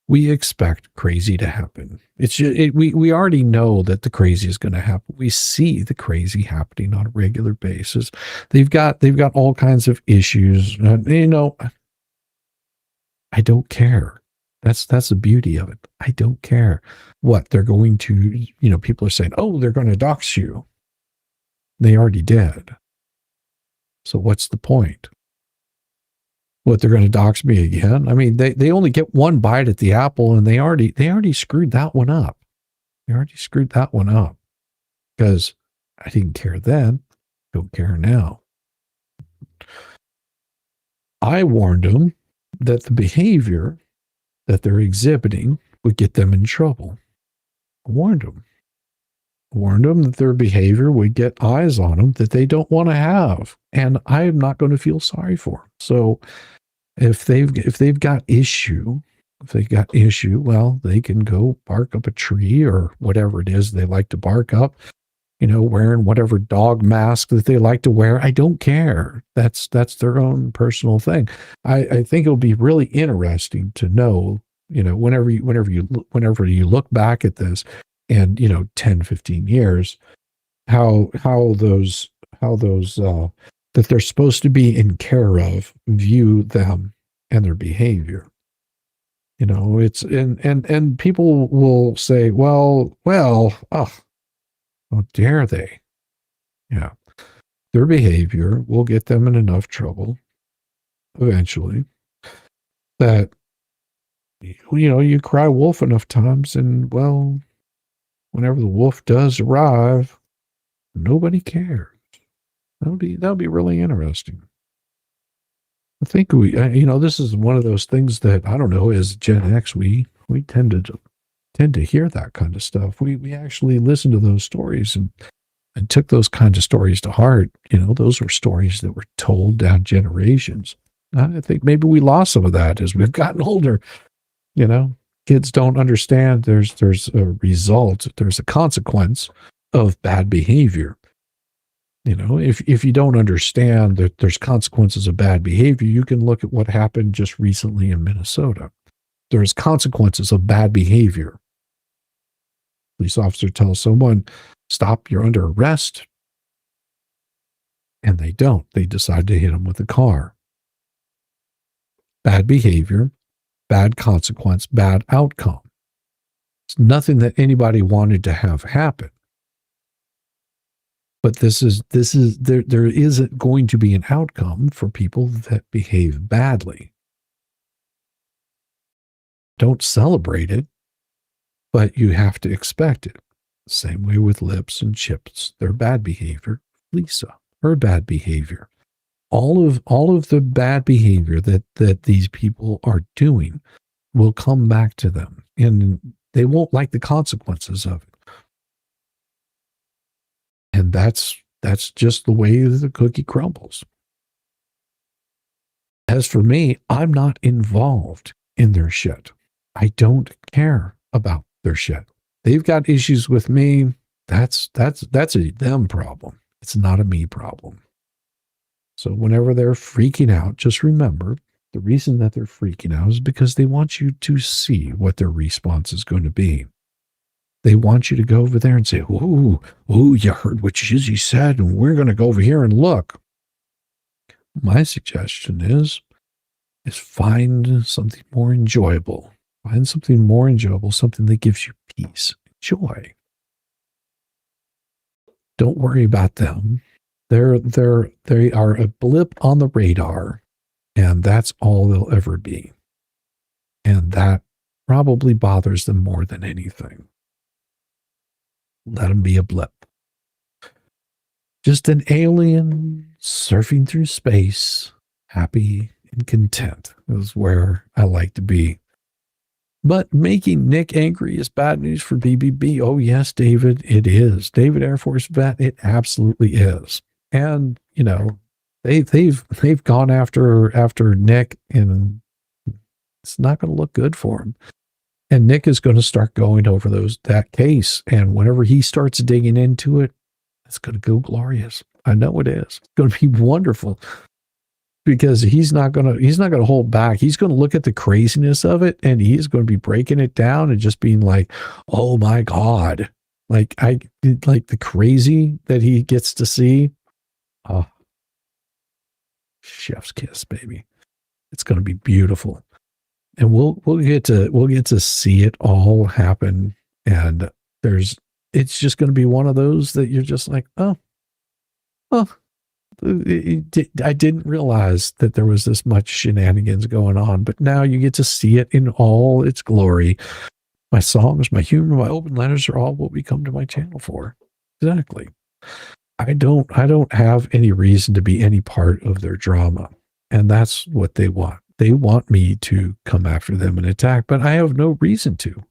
we expect crazy to happen. We already know that the crazy is going to happen. We see the crazy happening on a regular basis. They've got all kinds of issues. I don't care. That's the beauty of it. I don't care what they're going to, people are saying, oh, they're going to dox you. They already did. So what's the point? What, they're going to dox me again? I mean, they only get one bite at the apple, and they already screwed that one up. They already screwed that one up, because I didn't care then. Don't care now. I warned them that the behavior that they're exhibiting would get them in trouble. I warned them. That their behavior would get eyes on them that they don't want to have, and I am not going to feel sorry for them. So if they've got issue, well, they can go bark up a tree or whatever it is they like to bark up. Wearing whatever dog mask that they like to wear. I don't care. That's their own personal thing. I think it'll be really interesting to know, whenever you look back at this, and 10, 15 years, how those that they're supposed to be in care of view them and their behavior. It's and people will say, well, how dare they? Yeah. Their behavior will get them in enough trouble eventually that, you cry wolf enough times, and, well, whenever the wolf does arrive, nobody cares. That'll be really interesting. I think this is one of those things that, I don't know, as Gen X, we tend to hear that kind of stuff. We actually listen to those stories and took those kinds of stories to heart. Those were stories that were told down generations. I think maybe we lost some of that as we've gotten older. Kids don't understand there's a result, there's a consequence of bad behavior. If you don't understand that there's consequences of bad behavior, you can look at what happened just recently in Minnesota. There's consequences of bad behavior. Police officer tells someone, stop, you're under arrest. And they don't. They decide to hit him with a car. Bad behavior, bad consequence, bad outcome. It's nothing that anybody wanted to have happen. But there isn't going to be an outcome for people that behave badly. Don't celebrate it, but you have to expect it. Same way with Lips and Chips. Their bad behavior. Lisa, her bad behavior. All of the bad behavior that these people are doing will come back to them, and they won't like the consequences of it. And that's just the way the cookie crumbles. As for me, I'm not involved in their shit. I don't care about their shit. They've got issues with me. That's a them problem. It's not a me problem. So whenever they're freaking out, just remember the reason that they're freaking out is because they want you to see what their response is going to be. They want you to go over there and say, "Ooh, you heard what Shizzy said, and we're going to go over here and look." My suggestion is find something more enjoyable. Find something more enjoyable, something that gives you peace, joy. Don't worry about them. They are a blip on the radar, and that's all they'll ever be. And that probably bothers them more than anything. Let them be a blip. Just an alien surfing through space, happy and content is where I like to be. But making Nick angry is bad news for BBB. Oh yes, David, it is. David Air Force vet, it absolutely is. And you know, they've gone after Nick, and it's not going to look good for him. And Nick is going to start going over that case, and whenever he starts digging into it, it's going to go glorious. I know it is. It's going to be wonderful. Because he's not going to hold back. He's going to look at the craziness of it, and he's going to be breaking it down and just being like, "Oh my God." Like the crazy that he gets to see. Oh, chef's kiss, baby. It's going to be beautiful. And we'll get to see it all happen. And it's just going to be one of those that you're just like, oh. I didn't realize that there was this much shenanigans going on, but now you get to see it in all its glory. My songs, my humor, my open letters are all what we come to my channel for. Exactly. I don't have any reason to be any part of their drama. And that's what they want. They want me to come after them and attack, but I have no reason to.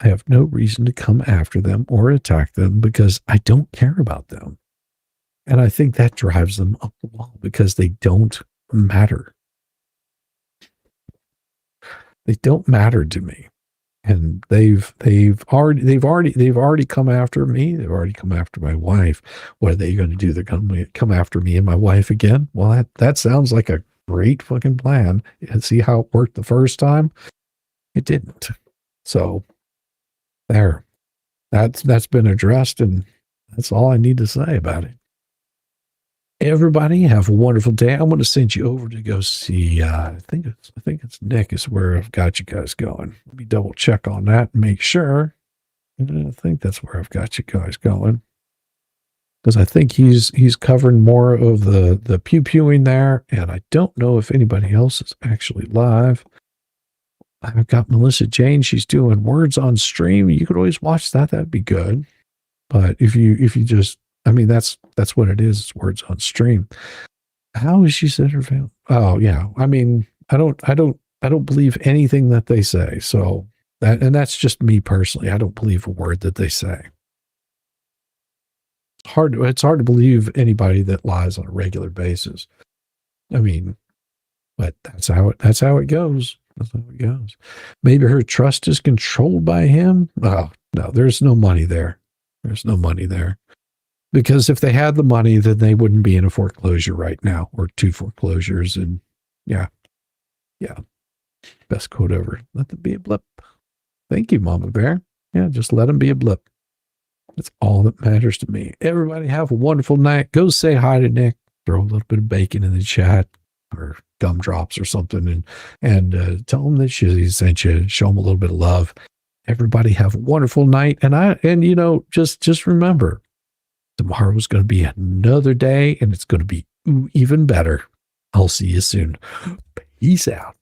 I have no reason to come after them or attack them because I don't care about them. And I think that drives them up the wall because they don't matter. They don't matter to me. And they've already come after me. They've already come after my wife. What are they going to do? They're going to come after me and my wife again? Well, that sounds like a great fucking plan. And see how it worked the first time? It didn't. So there. That's been addressed, and that's all I need to say about it. Everybody have a wonderful day. I'm going to send you over to go see, I think it's Nick is where I've got you guys going. Let me double check on that and make sure. I think that's where I've got you guys going. Because I think he's covering more of the pew-pewing there. And I don't know if anybody else is actually live. I've got Melissa Jane. She's doing words on stream. You could always watch that. That'd be good. But if you just, I mean, that's what it is. It's words on stream. How is she said her family? Oh yeah. I mean, I don't believe anything that they say. So that's just me personally. I don't believe a word that they say. It's hard to believe anybody that lies on a regular basis. I mean, but that's how it goes. That's how it goes. Maybe her trust is controlled by him. Oh no, there's no money there. There's no money there. Because if they had the money, then they wouldn't be in a foreclosure right now, or 2 foreclosures. And yeah. Best quote ever. Let them be a blip. Thank you, Mama Bear. Yeah, just let them be a blip. That's all that matters to me. Everybody have a wonderful night. Go say hi to Nick. Throw a little bit of bacon in the chat or gumdrops or something, and tell him that she sent you. Show him a little bit of love. Everybody have a wonderful night. And you know, just remember, tomorrow's going to be another day, and it's going to be even better. I'll see you soon. Peace out.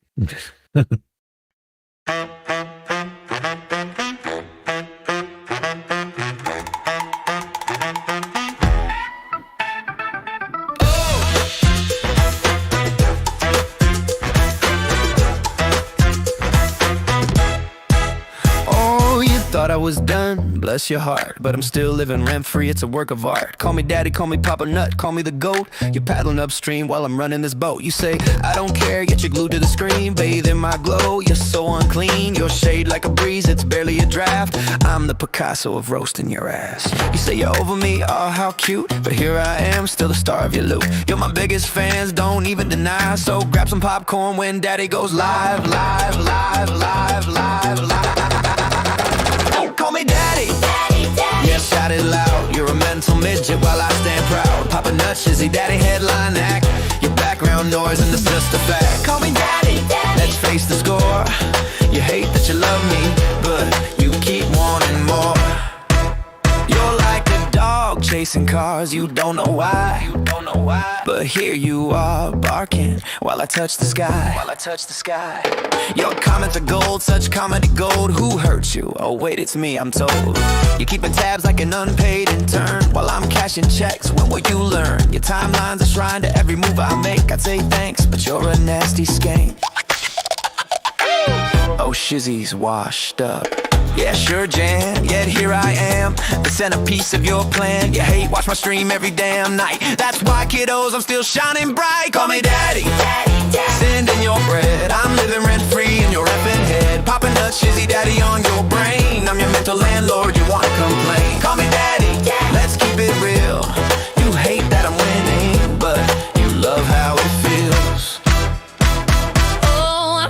Thought I was done, bless your heart, but I'm still living rent-free, it's a work of art. Call me daddy, call me Papa Nut, call me the GOAT. You're paddling upstream while I'm running this boat. You say, I don't care, yet you're glued to the screen. Bathe in my glow, you're so unclean. Your shade like a breeze, it's barely a draft. I'm the Picasso of roasting your ass. You say you're over me, oh how cute, but here I am, still the star of your loop. You're my biggest fans, don't even deny. So grab some popcorn when daddy goes live, live, live, live, live, live. Call me daddy. Daddy, daddy. Yeah, shout it loud. You're a mental midget while I stand proud. Papa Nut, Shizzy, daddy, headline act. Your background noise and it's just a fact. Call me daddy. Daddy. Let's face the score. You hate that you love me, but you keep wanting more. You're like a dog chasing chasing cars, you don't know why. You don't know why. But here you are, barking while I touch the sky. While I touch the sky. Your comments are gold, such comedy gold. Who hurt you? Oh wait, it's me, I'm told. You're keeping tabs like an unpaid intern while I'm cashing checks. When will you learn? Your timeline's a shrine to every move I make. I'd say thanks, but you're a nasty skank. Oh, Shizzy's washed up. Yeah, sure, Jan, yet here I am, the centerpiece of your plan. You hate, watch my stream every damn night. That's why, kiddos, I'm still shining bright. Call me daddy, sending your bread. I'm living rent-free in your effing head. Popping nuts, Shizzy daddy on your brain. I'm your mental landlord, you wanna complain. Call me daddy, let's keep it real. You hate that I'm winning, but you love how it feels.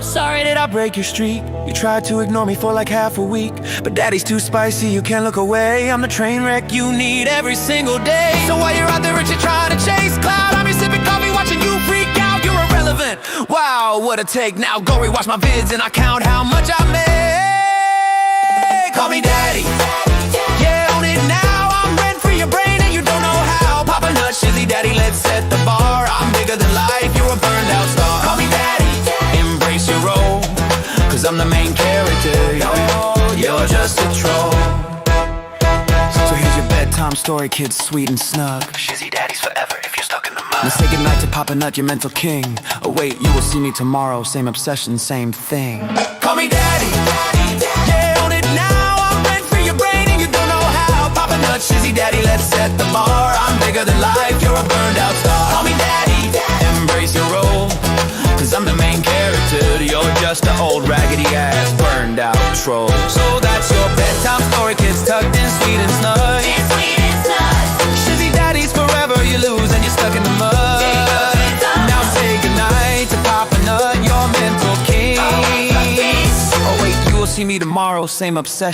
Sorry that I break your streak. You tried to ignore me for like half a week, but daddy's too spicy, you can't look away. I'm the train wreck you need every single day. So while you're out there and you're trying to chase cloud, I'm here sipping coffee watching you freak out. You're irrelevant, wow, what a take. Now go rewatch my vids and I count how much I make. Call me daddy, yeah, own it now. I'm rent free your brain and you don't know how. Pop a nut, Shizzy daddy, let's set the bar. I'm bigger than life, you're a burned out star. Call me daddy, embrace your role, cause I'm the main character. You're just a troll. So here's your bedtime story, kids, sweet and snug. Shizzy daddy's forever if you're stuck in the mud. Now say goodnight to Papa Nut, your mental king. Oh wait, you will see me tomorrow, same obsession, same thing. Call me daddy, yeah, own it now. I'm rent free your brain and you don't know how. Papa Nut, Shizzy daddy, let's set the bar. I'm bigger than life, you're a burned out star. Call me daddy, embrace your role, cause I'm the main character. You're just an old raggedy ass burned out troll. So that's your bedtime story, kids tucked in sweet and snug. Shizzy daddy's forever, you lose and you're stuck in the mud. Now say goodnight to Papa Nut, your mental king. Oh wait, you will see me tomorrow, same obsession.